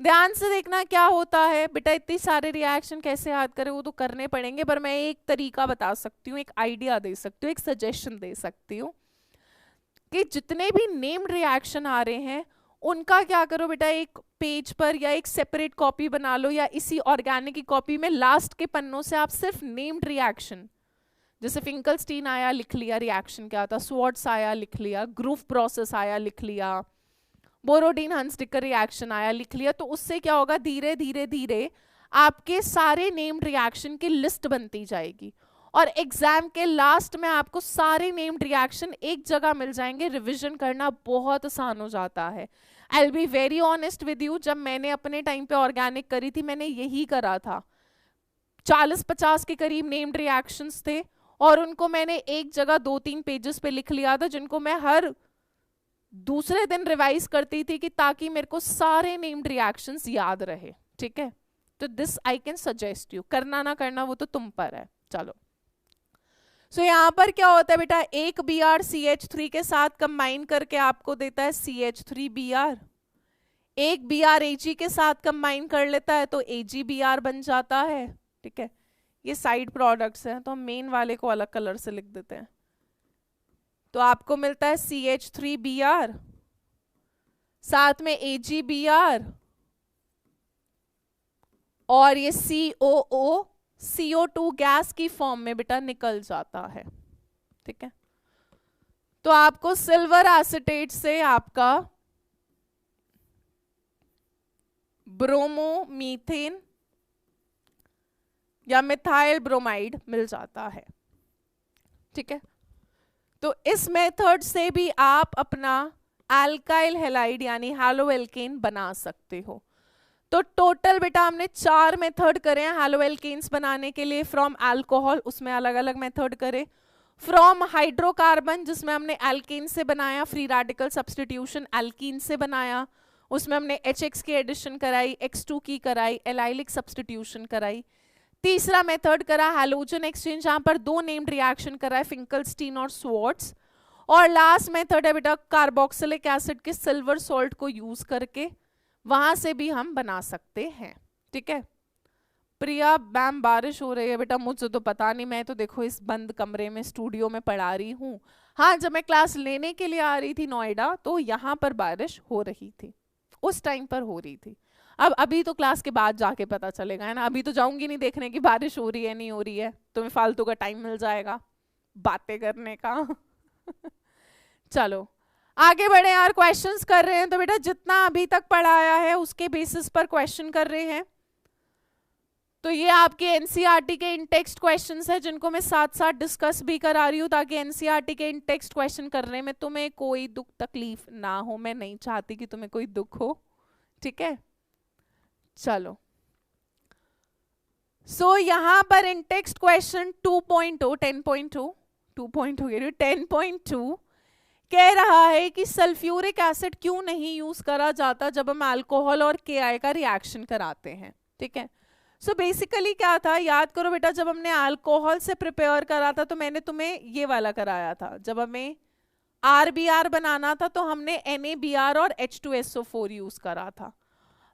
ध्यान से देखना क्या होता है बेटा, इतनी सारे रिएक्शन कैसे याद करें वो तो करने पड़ेंगे, पर मैं एक तरीका बता सकती हूँ, एक आइडिया दे सकती हूँ, एक सजेशन दे सकती हूँ कि जितने भी नेम्ड रिएक्शन आ रहे हैं उनका क्या करो बेटा, एक पेज पर या एक सेपरेट कॉपी बना लो, या इसी ऑर्गेनिक की कॉपी में लास्ट के पन्नों से आप सिर्फ नेम्ड रिएक्शन, जैसे फिंकलस्टीन आया लिख लिया रिएक्शन क्या था, स्वार्ट्स आया लिख लिया, ग्रूव प्रोसेस आया लिख लिया, बोरोडीन हंस-डिकर रिएक्शन आया लिख लिया, तो उससे क्या होगा, धीरे धीरे धीरे आपके सारे नेम्ड रिएक्शन की लिस्ट बनती जाएगी, और एग्जाम के लास्ट में आपको सारे नेम्ड रिएक्शन एक जगह मिल जाएंगे। रिवीजन करना बहुत आसान हो जाता है। I will be very honest with you, जब मैंने अपने टाइम पे ऑर्गेनिक करी थी मैंने यही करा था, 40-50 के करीब नेम्ड रिएक्शंस थे, और उनको मैंने एक जगह 2-3 पेजेस पे लिख लिया था, जिनको मैं हर दूसरे दिन रिवाइज करती थी कि ताकि मेरे को सारे नेम्ड रिएक्शंस याद रहे, ठीक है। तो this I can suggest you, करना ना करना वो तो तुम पर है। चलो सो यहाँ पर क्या होता है बेटा, एक Br CH3 के साथ कंबाइन करके आपको देता है CH3Br, एक Br Ag के साथ कंबाइन कर लेता है तो AgBr बन जाता है, ठीक है। ये साइड प्रोडक्ट्स हैं तो हम मेन वाले को अलग कलर से लिख देते हैं, तो आपको मिलता है CH3Br, साथ में AgBr, और ये COO CO2 गैस की फॉर्म में बेटा निकल जाता है, ठीक है। तो आपको सिल्वर एसिटेट से आपका ब्रोमोमीथेन या मिथाइल ब्रोमाइड मिल जाता है, ठीक है। तो इस मेथड से भी आप अपना अल्काइल हैलाइड यानी हैलोएल्केन बना सकते हो। तो टोटल बेटा हमने 4 मेथड करे हैं हैलोएल्केन्स बनाने के लिए फ्रॉम अल्कोहल, उसमें अलग अलग मेथड करे। फ्रॉम हाइड्रोकार्बन जिसमें हमने एल्केन से बनाया, फ्री रेडिकल सब्स्टिट्यूशन एल्कीन से बनाया, उसमें हमने HX की एडिशन कराई, X2 की कराई, एलाइलिक सब्स्टिट्यूशन कराई। तीसरा मेथड करा हैलोजन एक्सचेंज, जहां पर 2 नेम्ड रिएक्शन करा है, फिंकलस्टीन और स्वार्ट्ज। और लास्ट मेथड है बेटा कार्बोक्सिलिक एसिड के सिल्वर सॉल्ट को यूज करके, वहां से भी हम बना सकते हैं। ठीक है प्रिया मैम, बारिश हो रही है बेटा, मुझे तो पता नहीं, मैं तो देखो इस बंद कमरे में स्टूडियो में पढ़ा रही हूँ। हाँ जब मैं क्लास लेने के लिए आ रही थी नोएडा तो यहाँ पर बारिश हो रही थी, उस टाइम पर हो रही थी। अब अभी तो क्लास के बाद जाके पता चलेगा है ना, अभी तो जाऊंगी नहीं देखने की बारिश हो रही है नहीं हो रही है, तुम्हें फालतू का टाइम मिल जाएगा बातें करने का। चलो आगे बढ़े यार, क्वेश्चंस कर रहे हैं तो बेटा जितना अभी तक पढ़ाया है उसके बेसिस पर क्वेश्चन कर रहे हैं। तो ये आपके एनसीईआरटी के इन टेक्स्ट क्वेश्चंस है जिनको मैं साथ साथ डिस्कस भी करा रही हूँ ताकि एनसीईआरटी के इन टेक्स्ट क्वेश्चन करने में तुम्हें कोई दुख तकलीफ ना हो। मैं नहीं चाहती कि तुम्हें कोई दुख हो, ठीक है। चलो सो यहां पर इन टेक्स्ट क्वेश्चन 2.0 10.2 कह रहा है कि सल्फ्यूरिक एसिड क्यों नहीं यूज करा जाता जब हम अल्कोहल और KI का रिएक्शन कराते हैं। ठीक है सो बेसिकली क्या था, याद करो बेटा, जब हमने अल्कोहल से प्रिपेयर करा था तो मैंने तुम्हें ये वाला कराया था, जब हमें RBR बनाना था तो हमने NaBr और H2SO4 यूज करा था।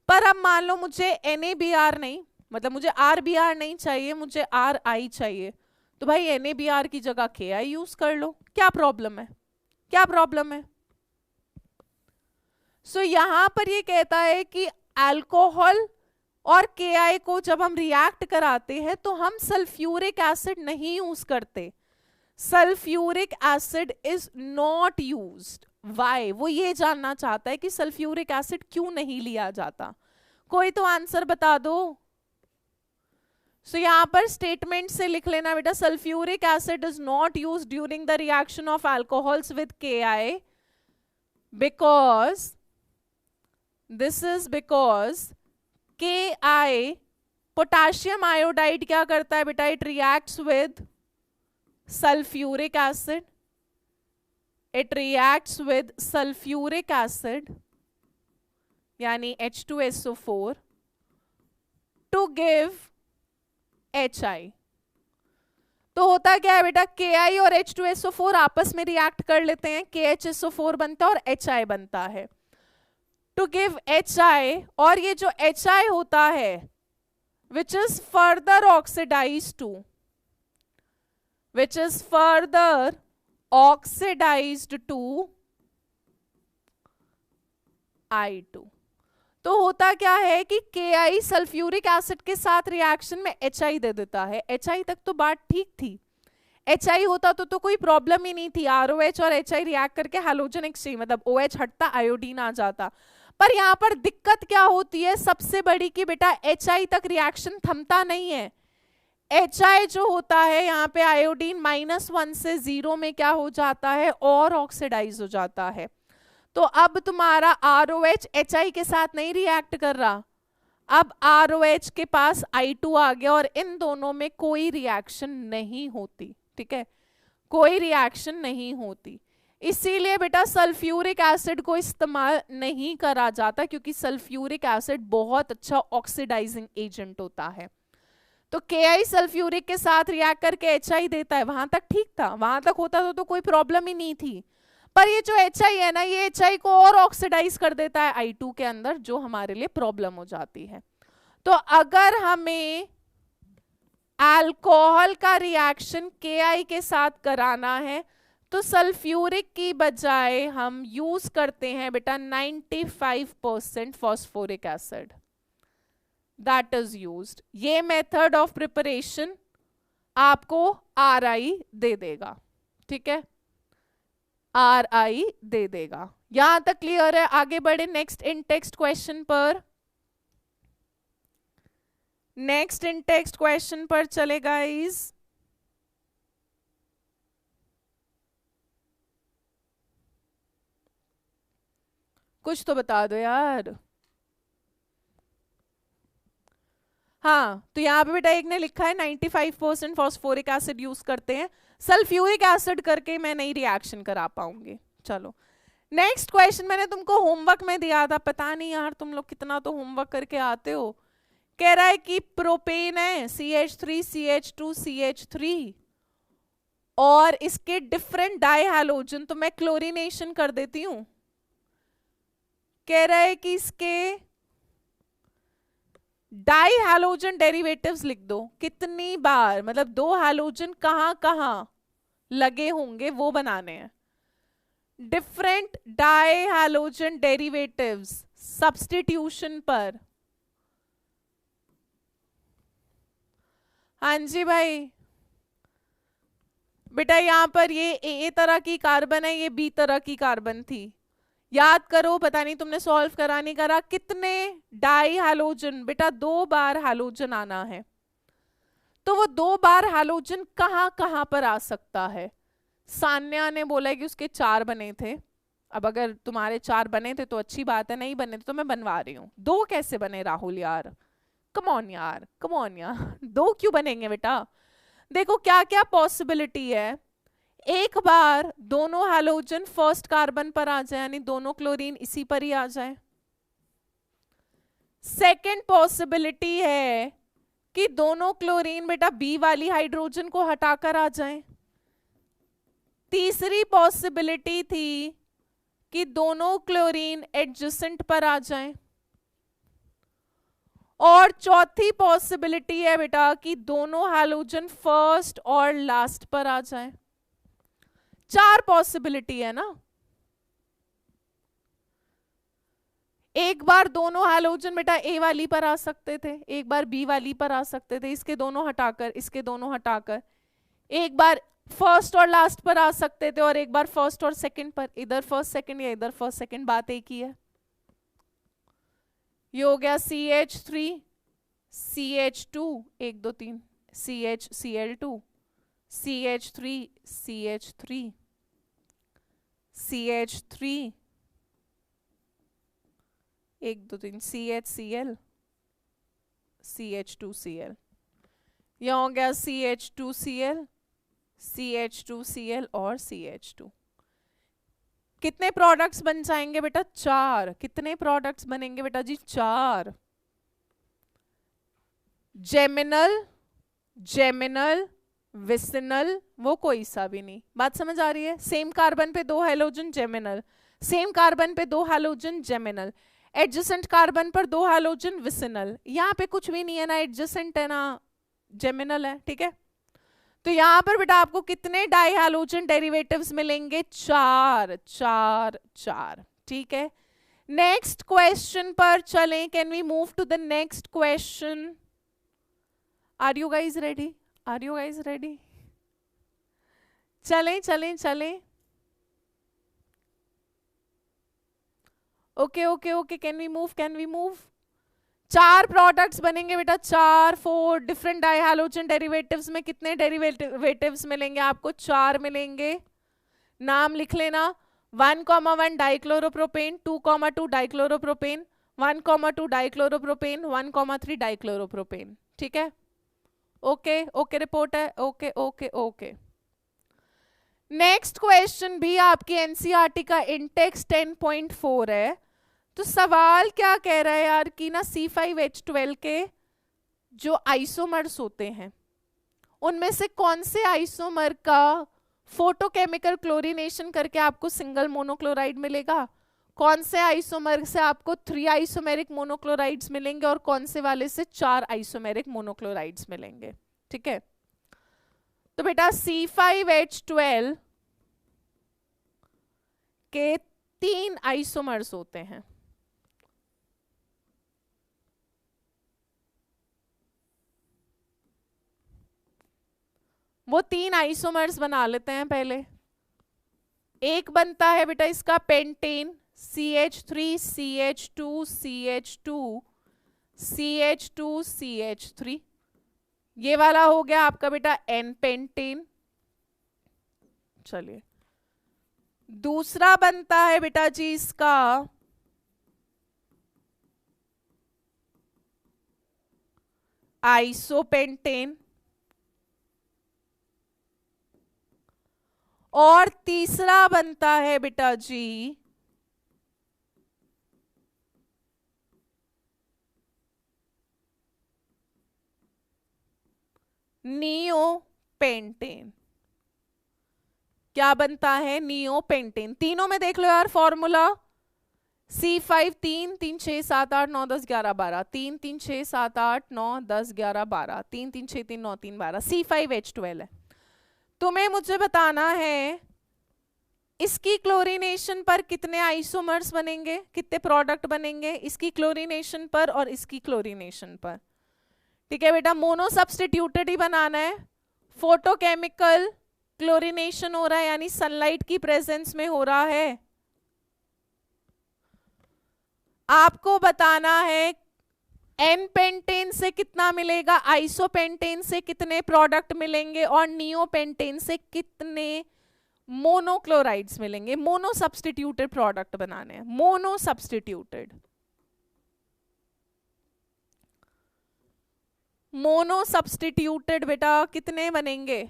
पर अब मान लो मुझे NaBr नहीं, मतलब मुझे RBR नहीं चाहिए, मुझे RI चाहिए, तो भाई NaBr की जगह KI यूज कर लो, क्या प्रॉब्लम है, क्या प्रॉब्लम है। सो यहां पर ये कहता है कि अल्कोहल और KI को जब हम रिएक्ट कराते हैं तो हम सल्फ्यूरिक एसिड नहीं यूज करते, sulphuric acid is not used. Why, वो ये जानना चाहता है कि सल्फ्यूरिक एसिड क्यों नहीं लिया जाता, कोई तो आंसर बता दो। सो यहां पर स्टेटमेंट से लिख लेना बेटा, sulphuric acid is not used during the reaction of alcohols with KI because this is because KI potassium iodide क्या करता है बेटा, it reacts with sulphuric acid, it reacts with sulfuric acid यानी H2SO4 to give HI। तो होता क्या है बेटा, KI और H2SO4 आपस में रिएक्ट कर लेते हैं, KHSO4 बनता है और HI बनता है to give HI, और ये जो HI होता है which is further oxidized to I2। तो होता क्या है कि KI सल्फ्यूरिक एसिड के साथ रिएक्शन में HI दे देता है। HI तक तो बात ठीक थी, HI होता तो कोई प्रॉब्लम ही नहीं थी, ROH और HI रिएक्ट करके हैलोजन एक्सचेंज, मतलब OH हटता आयोडीन आ जाता। पर यहाँ पर दिक्कत क्या होती है सबसे बड़ी कि बेटा HI तक रिएक्शन थमता नहीं है। HI जो होता है यहाँ पे आयोडीन -1 से 0 में क्या हो जाता है, और ऑक्सीडाइज हो जाता है। तो अब तुम्हारा ROH HI के साथ नहीं रिएक्ट कर रहा, अब ROH के पास I2 आ गया और इन दोनों में कोई रिएक्शन नहीं होती। ठीक है, कोई रिएक्शन नहीं होती, इसीलिए बेटा सल्फ्यूरिक एसिड को इस्तेमाल नहीं करा जाता, क्योंकि सल्फ्यूरिक एसिड बहुत अच्छा ऑक्सीडाइजिंग एजेंट होता है। तो KI सल्फ्यूरिक के साथ रिएक्ट करके HI देता है, वहां तक ठीक था, वहां तक होता तो कोई प्रॉब्लम ही नहीं थी। पर ये जो HI है ना, ये HI को और ऑक्सीडाइज कर देता है I2 के अंदर, जो हमारे लिए प्रॉब्लम हो जाती है। तो अगर हमें अल्कोहल का रिएक्शन KI के साथ कराना है तो सल्फ्यूरिक की बजाय हम यूज करते हैं बेटा 95% phosphoric acid, that is used. ये मेथड ऑफ प्रिपरेशन आपको RI दे देगा। ठीक है, RI दे देगा। यहां तक क्लियर है, आगे बढ़े नेक्स्ट इन टेक्स्ट क्वेश्चन पर। नेक्स्ट इन टेक्स्ट क्वेश्चन पर चले गाइस। कुछ तो बता दो यार। हाँ, तो यहाँ पे बेटा एक ने लिखा है 95% फॉस्फोरिक एसिड यूज करते हैं, सल्फ्यूरिक एसिड करके मैं नहीं रिएक्शन करा पाऊंगी। चलो नेक्स्ट क्वेश्चन, मैंने तुमको होमवर्क में दिया था, पता नहीं यार तुम लोग कितना तो होमवर्क करके आते हो। कह रहा है कि प्रोपेन है CH3 CH2 CH3 और इसके डिफरेंट डाई हैलोजन, तो मैं क्लोरीनेशन कर देती हूं। कह रहा है कि इसके डाई हैलोजन डेरिवेटिव्स लिख दो, कितनी बार, मतलब दो हैलोजन कहां कहां लगे होंगे वो बनाने हैं। Different di halogen derivatives substitution पर। हाँ जी भाई, बेटा यहां पर ये ए तरह की कार्बन है, ये बी तरह की कार्बन थी। याद करो, पता नहीं तुमने सॉल्व करा नहीं करा, कितने डाई हैलोजन, बेटा 2 बार हैलोजन आना है। तो वो 2 बार हैलोजन कहां कहां पर आ सकता है। सान्या ने बोला है कि उसके 4 बने थे। अब अगर तुम्हारे 4 बने थे तो अच्छी बात है, नहीं बने थे तो मैं बनवा रही हूँ। 2 कैसे बने राहुल यार, कम ऑन यार, कम ऑन यार 2 क्यों बनेंगे बेटा। देखो क्या क्या पॉसिबिलिटी है। एक बार दोनों हैलोजन फर्स्ट कार्बन पर आ जाए, यानी दोनों क्लोरीन इसी पर ही आ जाए। सेकेंड पॉसिबिलिटी है कि दोनों क्लोरीन बेटा बी वाली हाइड्रोजन को हटाकर आ जाए। तीसरी पॉसिबिलिटी थी कि दोनों क्लोरीन एडजेसेंट पर आ जाएं। और चौथी पॉसिबिलिटी है बेटा कि दोनों हैलोजन फर्स्ट और लास्ट पर आ जाएं। 4 पॉसिबिलिटी है ना। एक बार दोनों हैलोजन बेटा ए वाली पर आ सकते थे, एक बार बी वाली पर आ सकते थे, इसके दोनों हटाकर, इसके दोनों हटाकर। एक बार फर्स्ट और लास्ट पर आ सकते थे और एक बार फर्स्ट और सेकंड पर, इधर फर्स्ट सेकंड या इधर फर्स्ट सेकंड, बात एक ही है। ये हो गया CH3 CH2 1 2 3 CHCl2 CH3 CH3 CH3 1 2 3 CHCl CH2Cl। यह हो गया CH2Cl CH2Cl और CH2। कितने प्रोडक्ट्स बन जाएंगे बेटा, 4। कितने प्रोडक्ट्स बनेंगे बेटा जी, 4। जेमिनल, जेमिनल, विसिनल, वो कोई सा भी नहीं। बात समझ आ रही है। सेम कार्बन पे 2 हैलोजन जेमिनल, सेम कार्बन पे 2 हैलोजन जेमिनल, एडजेसेंट कार्बन पर 2 हैलोजन विसिनल। यहाँ पे कुछ भी नहीं है, ना एडजेसेंट है ना जेमिनल है, ठीक है। तो यहां पर बेटा आपको कितने डाई हैलोजन डेरिवेटिव्स मिलेंगे, 4 4 4, ठीक है। नेक्स्ट क्वेश्चन पर चलें। Can we move to the next question. Are you guys ready, are you guys ready. चलें चलें चलें, okay okay okay, can we move, can we move. 4 products बनेंगे बेटा, 4 डिफरेंट डाई हैलोजन डेरिवेटिव्स में कितने डेरिवेटिव्स मिलेंगे आपको, 4 मिलेंगे। नाम लिख लेना। 1,1 डाइक्लोरोप्रोपेन, 2,2 डाइक्लोरोप्रोपेन, 1,2 डाइक्लोरोप्रोपेन, 1,3 डाइक्लोरोप्रोपेन, ठीक है। ओके ओके रिपोर्ट है, okay okay okay. Next question भी आपकी एनसीईआरटी का इंटेक्स 10.4 है। तो सवाल क्या कह रहा है यार कि ना C5H12 के जो आइसोमर्स होते हैं उनमें से कौन से आइसोमर का फोटोकेमिकल क्लोरीनेशन करके आपको सिंगल मोनोक्लोराइड मिलेगा, कौन से आइसोमर से आपको 3 आइसोमेरिक मोनोक्लोराइड्स मिलेंगे और कौन से वाले से 4 आइसोमेरिक मोनोक्लोराइड्स मिलेंगे, ठीक है। तो बेटा C5H12 के 3 आइसोमर्स होते हैं। वो 3 आइसोमर्स बना लेते हैं पहले। एक बनता है बेटा इसका pentane, CH3 CH2 CH2 CH2 CH3, ये वाला हो गया आपका बेटा N पेंटेन। चलिए दूसरा बनता है बेटा जी इसका आइसोपेंटेन, और तीसरा बनता है बेटा जी नियोपेंटेन। क्या बनता है? नियोपेंटेन। तीनों में देख लो यार फॉर्मूला, C5 3 3 6 7 8 9 10 11 12, 3 3 6 7 8 9 10 11 12, 3 3 6 3 9 3 12, C5H12 है। तुम्हें मुझे बताना है इसकी क्लोरीनेशन पर कितने आइसोमर्स बनेंगे, कितने प्रोडक्ट बनेंगे, इसकी क्लोरीनेशन पर और इसकी क्लोरीनेशन पर। ठीक है बेटा, मोनो सब्स्टिट्यूटेड ही बनाना है। फोटोकेमिकल क्लोरीनेशन हो रहा है, यानी सनलाइट की प्रेजेंस में हो रहा है। आपको बताना है एन पेंटेन से कितना मिलेगा, आइसोपेंटेन से कितने प्रोडक्ट मिलेंगे, और नियोपेंटेन से कितने मोनोक्लोराइड्स मिलेंगे। मोनो सब्स्टिट्यूटेड प्रोडक्ट बनाने हैं, मोनो सब्स्टिट्यूटेड। मोनो सब्स्टिट्यूटेड बेटा कितने बनेंगे?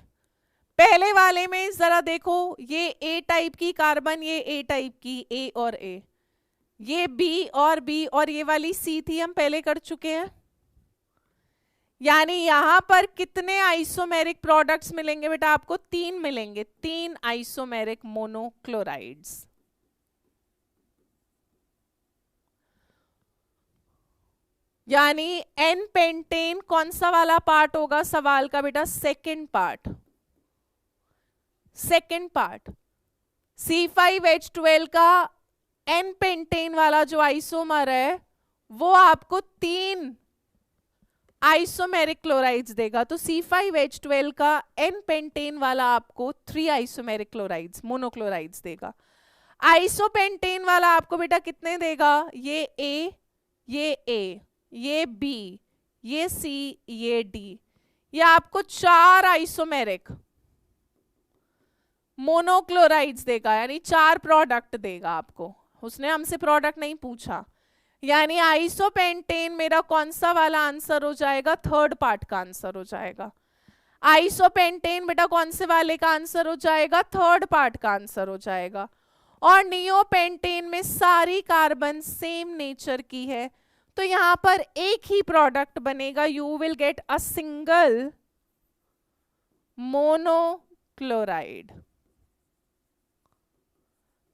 पहले वाले में जरा देखो, ये ए टाइप की कार्बन, ये ए टाइप की, ए और ए, ये बी और बी, और ये वाली सी थी, हम पहले कर चुके हैं। यानी यहां पर कितने आइसोमेरिक प्रोडक्ट्स मिलेंगे बेटा आपको? 3 मिलेंगे, 3 आइसोमेरिक मोनोक्लोराइड्स। यानी एन पेंटेन कौन सा वाला पार्ट होगा सवाल का बेटा? Second part, second part. C5H12 का एन पेंटेन वाला जो आइसोमर है वो आपको 3 आइसोमेरिक क्लोराइड्स देगा। तो C5H12 का एन पेंटेन वाला आपको 3 आइसोमेरिक क्लोराइड्स, मोनोक्लोराइड्स देगा। आइसोपेंटेन वाला आपको बेटा कितने देगा? ये A, ये B, ये C, ये D, ये आपको 4 आइसोमेरिक मोनोक्लोराइड्स देगा, यानी 4 प्रोडक्ट देगा आपको। उसने हमसे प्रोडक्ट नहीं पूछा। यानी आइसोपेंटेन मेरा कौन सा वाला आंसर हो जाएगा? थर्ड पार्ट का आंसर हो जाएगा। आइसोपेंटेन बेटा कौन से वाले का आंसर हो जाएगा? थर्ड पार्ट का आंसर हो जाएगा। और नियोपेंटेन में सारी कार्बन सेम नेचर की है, तो यहां पर एक ही प्रोडक्ट बनेगा। You will get a single monochloride,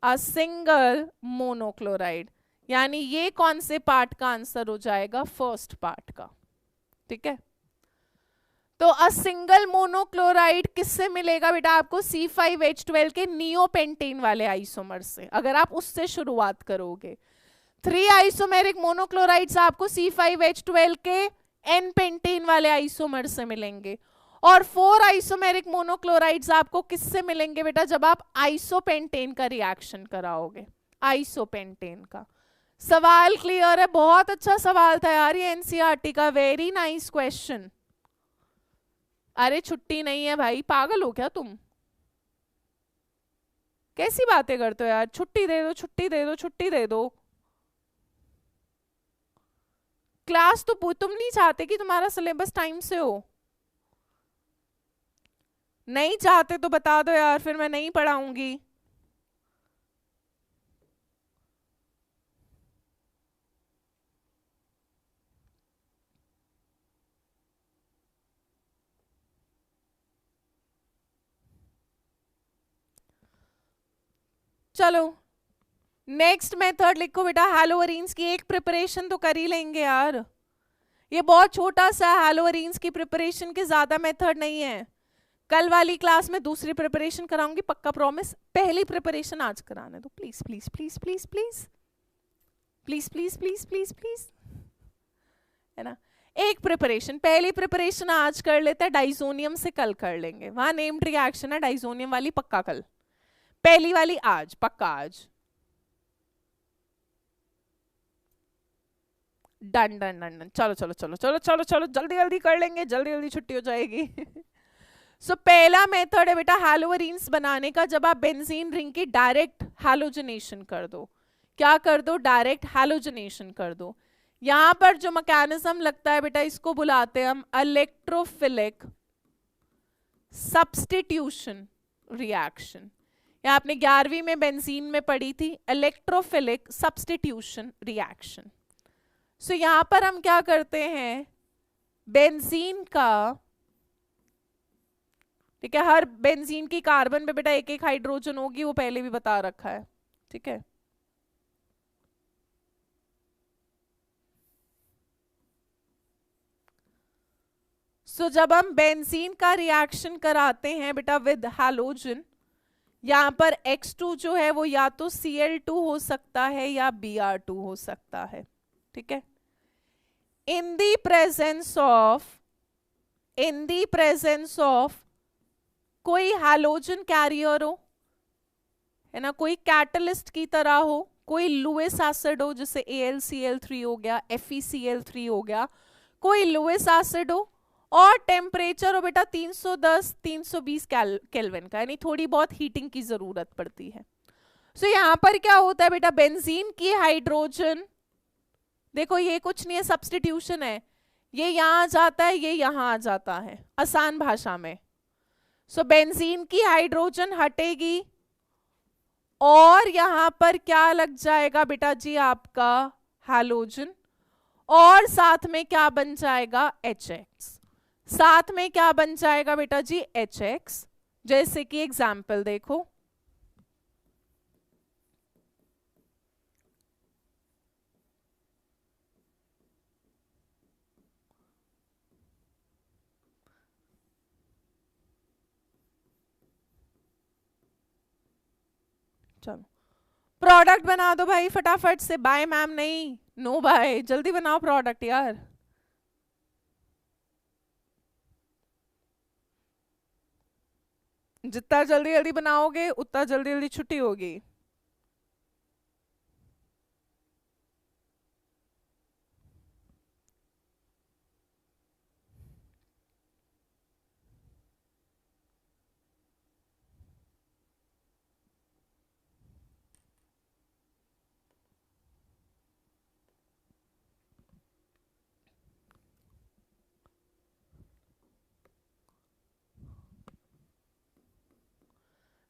a single monochloride. यानी ये कौन से पार्ट का आंसर हो जाएगा? फर्स्ट पार्ट का। ठीक है, तो अ सिंगल मोनोक्लोराइड किससे मिलेगा बेटा आपको? C5H12 के नियोपेंटेन वाले आइसोमर से। अगर आप उससे शुरुआत करोगे, 3 आइसोमेरिक मोनोक्लोराइड्स आपको C5H12 के एन पेंटेन वाले आइसोमर से मिलेंगे, और 4 आइसोमेरिक मोनोक्लोराइड्स आपको किससे मिलेंगे बेटा? जब आप आइसोपेंटेन का रिएक्शन कराओगे, आइसोपेंटेन का। सवाल क्लियर है? बहुत अच्छा सवाल था यार ये एनसीईआरटी का, वेरी नाइस क्वेश्चन। अरे छुट्टी नहीं है भाई, पागल हो क्या तुम? कैसी बातें करते हो यार? छुट्टी दे दो, छुट्टी दे दो, छुट्टी दे दो। क्लास तो तुम नहीं चाहते कि तुम्हारा सिलेबस टाइम से हो? नहीं चाहते तो बता दो यार, फिर मैं नहीं पढ़ाऊंगी। चलो नेक्स्ट मेथड लिखो बेटा। हैलोअरीन्स की एक प्रिपरेशन तो कर ही लेंगे यार, ये बहुत छोटा सा हैलोअरीन्स की प्रिपरेशन के, ज्यादा मेथड नहीं है। कल वाली क्लास में दूसरी प्रिपरेशन कराऊंगी पक्का, प्रॉमिस। पहली प्रिपरेशन आज कराने दो please please please please please please please please please please, है ना। एक प्रिपरेशन, पहली प्रिपरेशन आज कर लेते हैं, डाइजोनियम से कल कर लेंगे। वहां नेम्ड रिएक्शन है, डाइजोनियम वाली पक्का कल, पहली वाली आज, पक्का आज। Done done done done. चलो चलो चलो चलो चलो चलो, जल्दी जल्दी कर लेंगे, जल्दी जल्दी छुट्टी हो जाएगी। सो पहला मेथड है बेटा हैलोअरीन्स बनाने का, जब आप बेंजीन रिंग की डायरेक्ट हैलोजनेशन कर दो। क्या कर दो? डायरेक्ट हैलोजनेशन कर दो। यहां पर जो मैकेनिज्म लगता है बेटा, इसको बुलाते हैं हम इलेक्ट्रोफिलिक सब्स्टिट्यूशन रिएक्शन। या आपने 11वीं में बेंजीन में पढ़ी थी, इलेक्ट्रोफिलिक सब्स्टिट्यूशन रिएक्शन। सो यहां पर हम क्या करते हैं, बेंजीन का, ठीक है, हर बेंजीन की कार्बन पे बेटा एक एक हाइड्रोजन होगी, वो पहले भी बता रखा है, ठीक है। सो जब हम बेंजीन का रिएक्शन कराते हैं बेटा विद हैलोजन, यहां पर X2 जो है वो या तो Cl2 हो सकता है या Br2 हो सकता है, ठीक है। इन दी प्रेजेंस ऑफ कोई हैलोजन कैरियर हो, है ना, कोई कैटलिस्ट की तरह हो, कोई लुइस एसिड हो, जैसे AlCl3 हो गया, FeCl3 हो गया, कोई लुइस एसिड हो, और टेम्परेचर हो बेटा 310-320 केल्विन का, यानी थोड़ी बहुत हीटिंग की जरूरत पड़ती है। सो यहां पर क्या होता है बेटा, बेंजीन की हाइड्रोजन, देखो ये कुछ नहीं है, सब्स्टिट्यूशन है, ये यहां आ जाता है, ये यहां आ जाता है, आसान भाषा में। सो बेंजीन की हाइड्रोजन हटेगी और यहां पर क्या लग जाएगा बेटा जी, आपका हैलोजन, और साथ में क्या बन जाएगा, HX। साथ में क्या बन जाएगा बेटा जी, HX। जैसे कि एग्जाम्पल देखो, चलो प्रोडक्ट बना दो भाई फटाफट से। बाय मैम नहीं, नो बाय, जल्दी बनाओ प्रोडक्ट यार। जितना जल्दी जल्दी बनाओगे उतना जल्दी जल्दी छुट्टी होगी।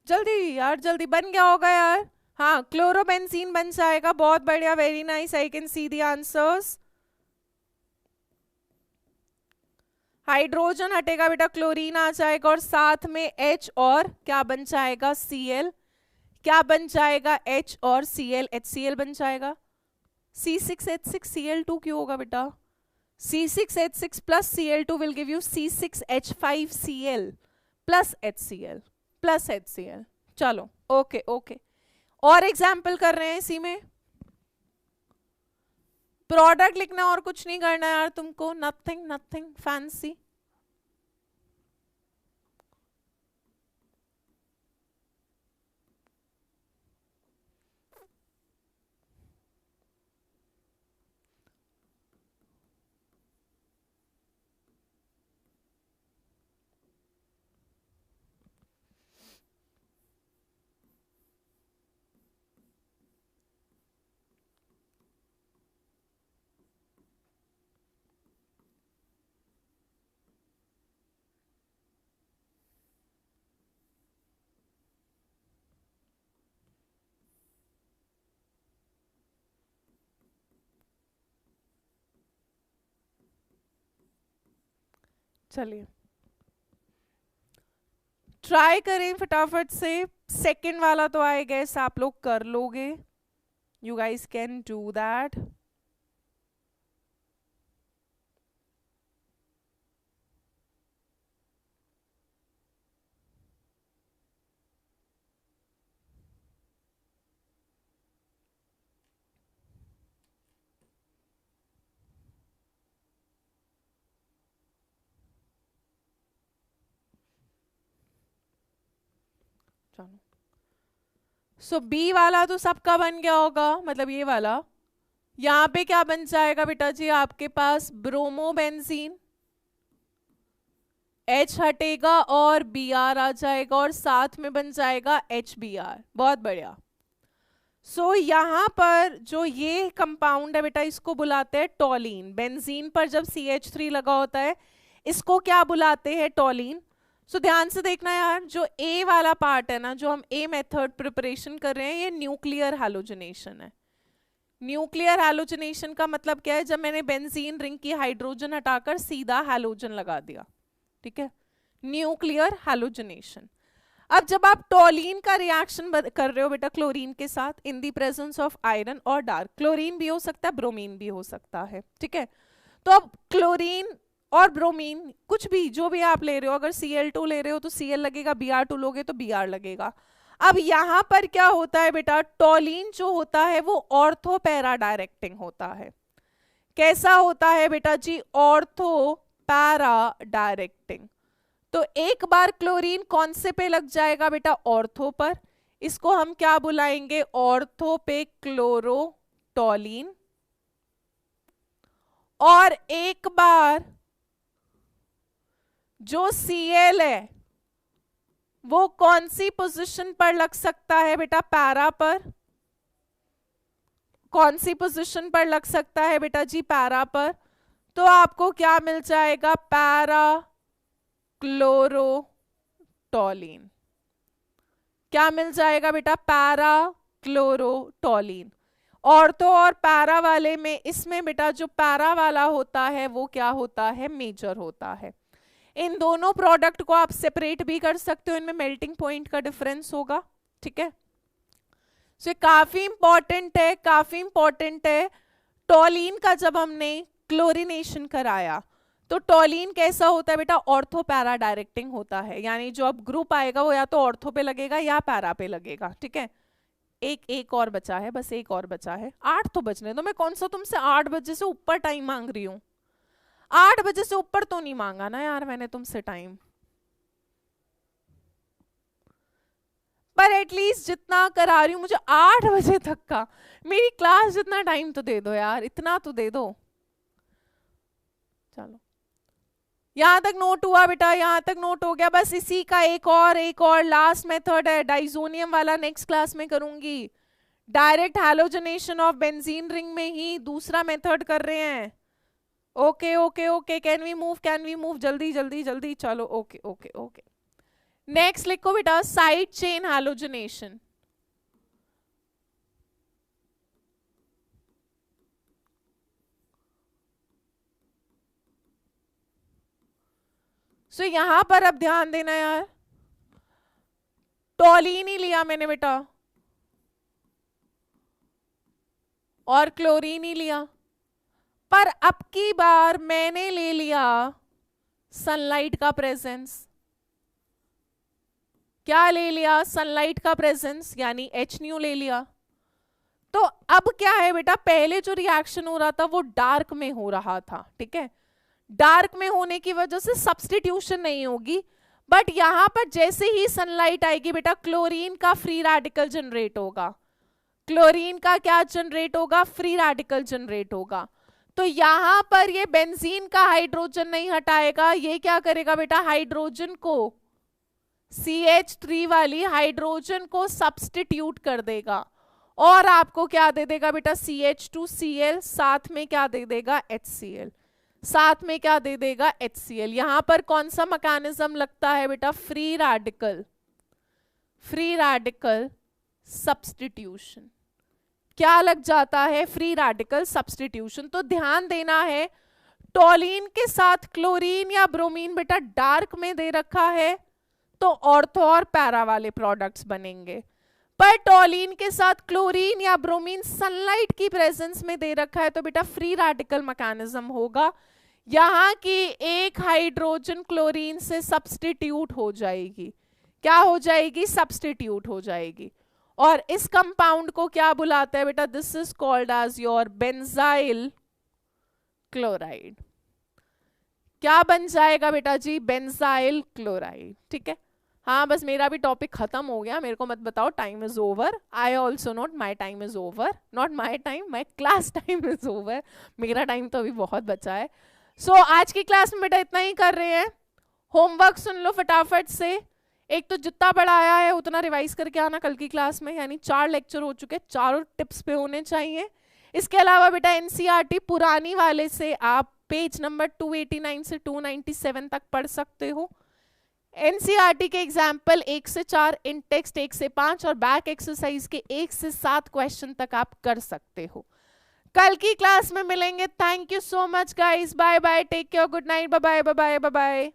जल्दी यार, जल्दी बन गया होगा यार। हाँ, क्लोरोबेंजीन बन जाएगा, बहुत बढ़िया, very nice, I can see the answers. Hydrogen हटेगा बेटा, क्लोरीन आ जाएगा, और साथ में H और क्या बन जाएगा, Cl। क्या बन जाएगा, H और Cl, HCl बन जाएगा। C6H6Cl2 क्यों होगा बेटा, C6H6 plus Cl2 will give you C6H5Cl plus HCl plus HCl। चलो ओके ओके, और एग्जाम्पल कर रहे हैं इसी में। प्रोडक्ट लिखना, और कुछ नहीं करना यार तुमको, नथिंग नथिंग फैंसी। चलिए ट्राई करें फटाफट से, सेकंड वाला तो आई गेस आप लोग कर लोगे, you guys can do that. चलो, सो बी वाला तो सबका बन गया होगा, मतलब ये वाला। यहां पे क्या बन जाएगा बेटा जी, आपके पास ब्रोमोबेंजीन, H हटेगा और Br आ जाएगा, और साथ में बन जाएगा HBr। बहुत बढ़िया। सो यहाँ पर जो ये कंपाउंड है बेटा, इसको बुलाते हैं टॉलीन। बेंजीन पर जब CH3 लगा होता है इसको क्या बुलाते हैं? टॉलीन। सो ध्यान से देखना यार, जो ए वाला पार्ट है ना, जो हम ए मेथड प्रिपरेशन कर रहे हैं, ये न्यूक्लियर हैलोजनेशन है। न्यूक्लियर हैलोजनेशन का मतलब क्या है? जब मैंने बेंजीन रिंग की हाइड्रोजन हटाकर सीधा हैलोजन लगा दिया, ठीक है, न्यूक्लियर हैलोजनेशन। अब जब आप टॉलीन का रिएक्शन कर रहे हो बेटा क्लोरीन के साथ, इन दी प्रेजेंस ऑफ आयरन और डार्क, क्लोरीन भी हो सकता है, ब्रोमीन भी हो सकता है, ठीक है। तो अब क्लोरीन और ब्रोमीन कुछ भी जो भी आप ले रहे हो, अगर Cl2 ले रहे हो तो Cl लगेगा, Br2 लोगे तो Br लगेगा। अब यहां पर क्या होता है बेटा, टॉलीन जो होता है वो ऑर्थो पैरा डायरेक्टिंग होता है। कैसा होता है बेटा जी? Ortho para directing. तो एक बार क्लोरीन कौन से पे लग जाएगा बेटा? ऑर्थो पर। इसको हम क्या बुलाएंगे? ऑर्थो पे क्लोरोटॉलीन। और एक बार जो Cl है वो कौन सी पोजीशन पर लग सकता है बेटा? पैरा पर। कौन सी पोजीशन पर लग सकता है बेटा जी? पैरा पर। तो आपको क्या मिल जाएगा? पैरा क्लोरोटॉलीन। क्या मिल जाएगा बेटा? पैरा क्लोरोटॉलीन। ऑर्थो और पैरा वाले में, इसमें बेटा जो पैरा वाला होता है वो क्या होता है? मेजर होता है। इन दोनों प्रोडक्ट को आप सेपरेट भी कर सकते हो, इनमें मेल्टिंग पॉइंट का डिफरेंस होगा, ठीक है। सो काफी इंपॉर्टेंट है, काफी इंपॉर्टेंट है। टॉलीन का जब हमने क्लोरीनेशन कराया तो टॉलीन कैसा होता है बेटा? ऑर्थो पैरा डायरेक्टिंग होता है, यानी जो अब ग्रुप आएगा वो या तो ऑर्थो पे लगेगा या पैरा पे लगेगा, ठीक है। एक और बचा है, बस एक और बचा है। 8 तो बचने दो, मैं कौन सा तुमसे 8 बजे से ऊपर टाइम मांग रही हूँ? 8 बजे से ऊपर तो नहीं मांगा ना यार मैंने तुमसे टाइम, पर एटलीस्ट जितना करा रही हूं मुझे 8 बजे तक का, मेरी क्लास जितना टाइम तो दे दो यार, इतना तो दे दो। चलो यहां तक नोट हुआ बेटा? यहां तक नोट हो गया? बस इसी का एक और लास्ट मेथड है, डाइजोनियम वाला नेक्स्ट क्लास में करूंगी। Direct halogenation of benzene ring में ही दूसरा मेथड कर रहे हैं। Okay okay okay, can we move? जल्दी जल्दी जल्दी, चलो ओके ओके ओके। नेक्स्ट लिखो बेटा, साइड चेन हैलोजनेशन। सो यहां पर अब ध्यान देना यार, टॉलीन ही लिया मैंने बेटा और क्लोरीन ही लिया, पर अब की बार मैंने ले लिया सनलाइट का प्रेजेंस। क्या ले लिया? सनलाइट का प्रेजेंस, यानी HNu ले लिया। तो अब क्या है बेटा, पहले जो रिएक्शन हो रहा था वो डार्क में हो रहा था, ठीक है। डार्क में होने की वजह से सब्स्टिट्यूशन नहीं होगी, बट यहां पर जैसे ही सनलाइट आएगी बेटा क्लोरीन का फ्री रेडिकल जनरेट होगा। क्लोरीन का क्या जनरेट होगा? फ्री रेडिकल जनरेट होगा। तो यहां पर ये बेंजीन का हाइड्रोजन नहीं हटाएगा, ये क्या करेगा बेटा? हाइड्रोजन को, CH3 वाली हाइड्रोजन को सब्स्टिट्यूट कर देगा और आपको क्या दे देगा बेटा? CH2Cl, साथ में क्या दे देगा? HCl, साथ में क्या दे देगा? HCl। यहां पर कौन सा मैकेनिज्म लगता है बेटा? Free radical substitution. क्या लग जाता है? Free radical substitution. तो ध्यान देना है, टॉलीन के साथ क्लोरीन या ब्रोमीन बेटा डार्क में दे रखा है तो ऑर्थो और पैरा वाले प्रोडक्ट्स बनेंगे, पर टॉलीन के साथ क्लोरीन या ब्रोमीन सनलाइट की प्रेजेंस में दे रखा है तो बेटा फ्री रेडिकल मैकेनिज्म होगा। यहां की एक हाइड्रोजन क्लोरीन से सब्स्टिट्यूट हो जाएगी। क्या हो जाएगी? सब्स्टिट्यूट हो जाएगी। और इस कंपाउंड को क्या बुलाते हैं बेटा? This is called as your benzyl chloride. क्या बन जाएगा बेटा जी? बेंजाइल क्लोराइड, ठीक है। हाँ बस मेरा भी टॉपिक खत्म हो गया, मेरे को मत बताओ time is over. I also note my time is over, not my time, my class time is over. मेरा टाइम तो अभी बहुत बचा है। सो आज की क्लास में बेटा इतना ही कर रहे हैं। होमवर्क सुन लो फटाफट से। एक तो जितना पढ़ाया है उतना रिवाइज करके आना कल की क्लास में, यानी 4 लेक्चर हो चुके, चारों टिप्स पे होने चाहिए। इसके अलावा बेटा एनसीईआरटी पुरानी वाले से आप पेज नंबर 289 से 297 तक पढ़ सकते हो। एनसीईआरटी के एग्जाम्पल 1 से 4, इन टेक्स्ट 1 से 5 और बैक एक्सरसाइज के 1 से 7 क्वेश्चन तक आप कर सकते हो। कल की क्लास में मिलेंगे। Thank you so much guys, bye bye, take care, good night, bye bye bye bye bye.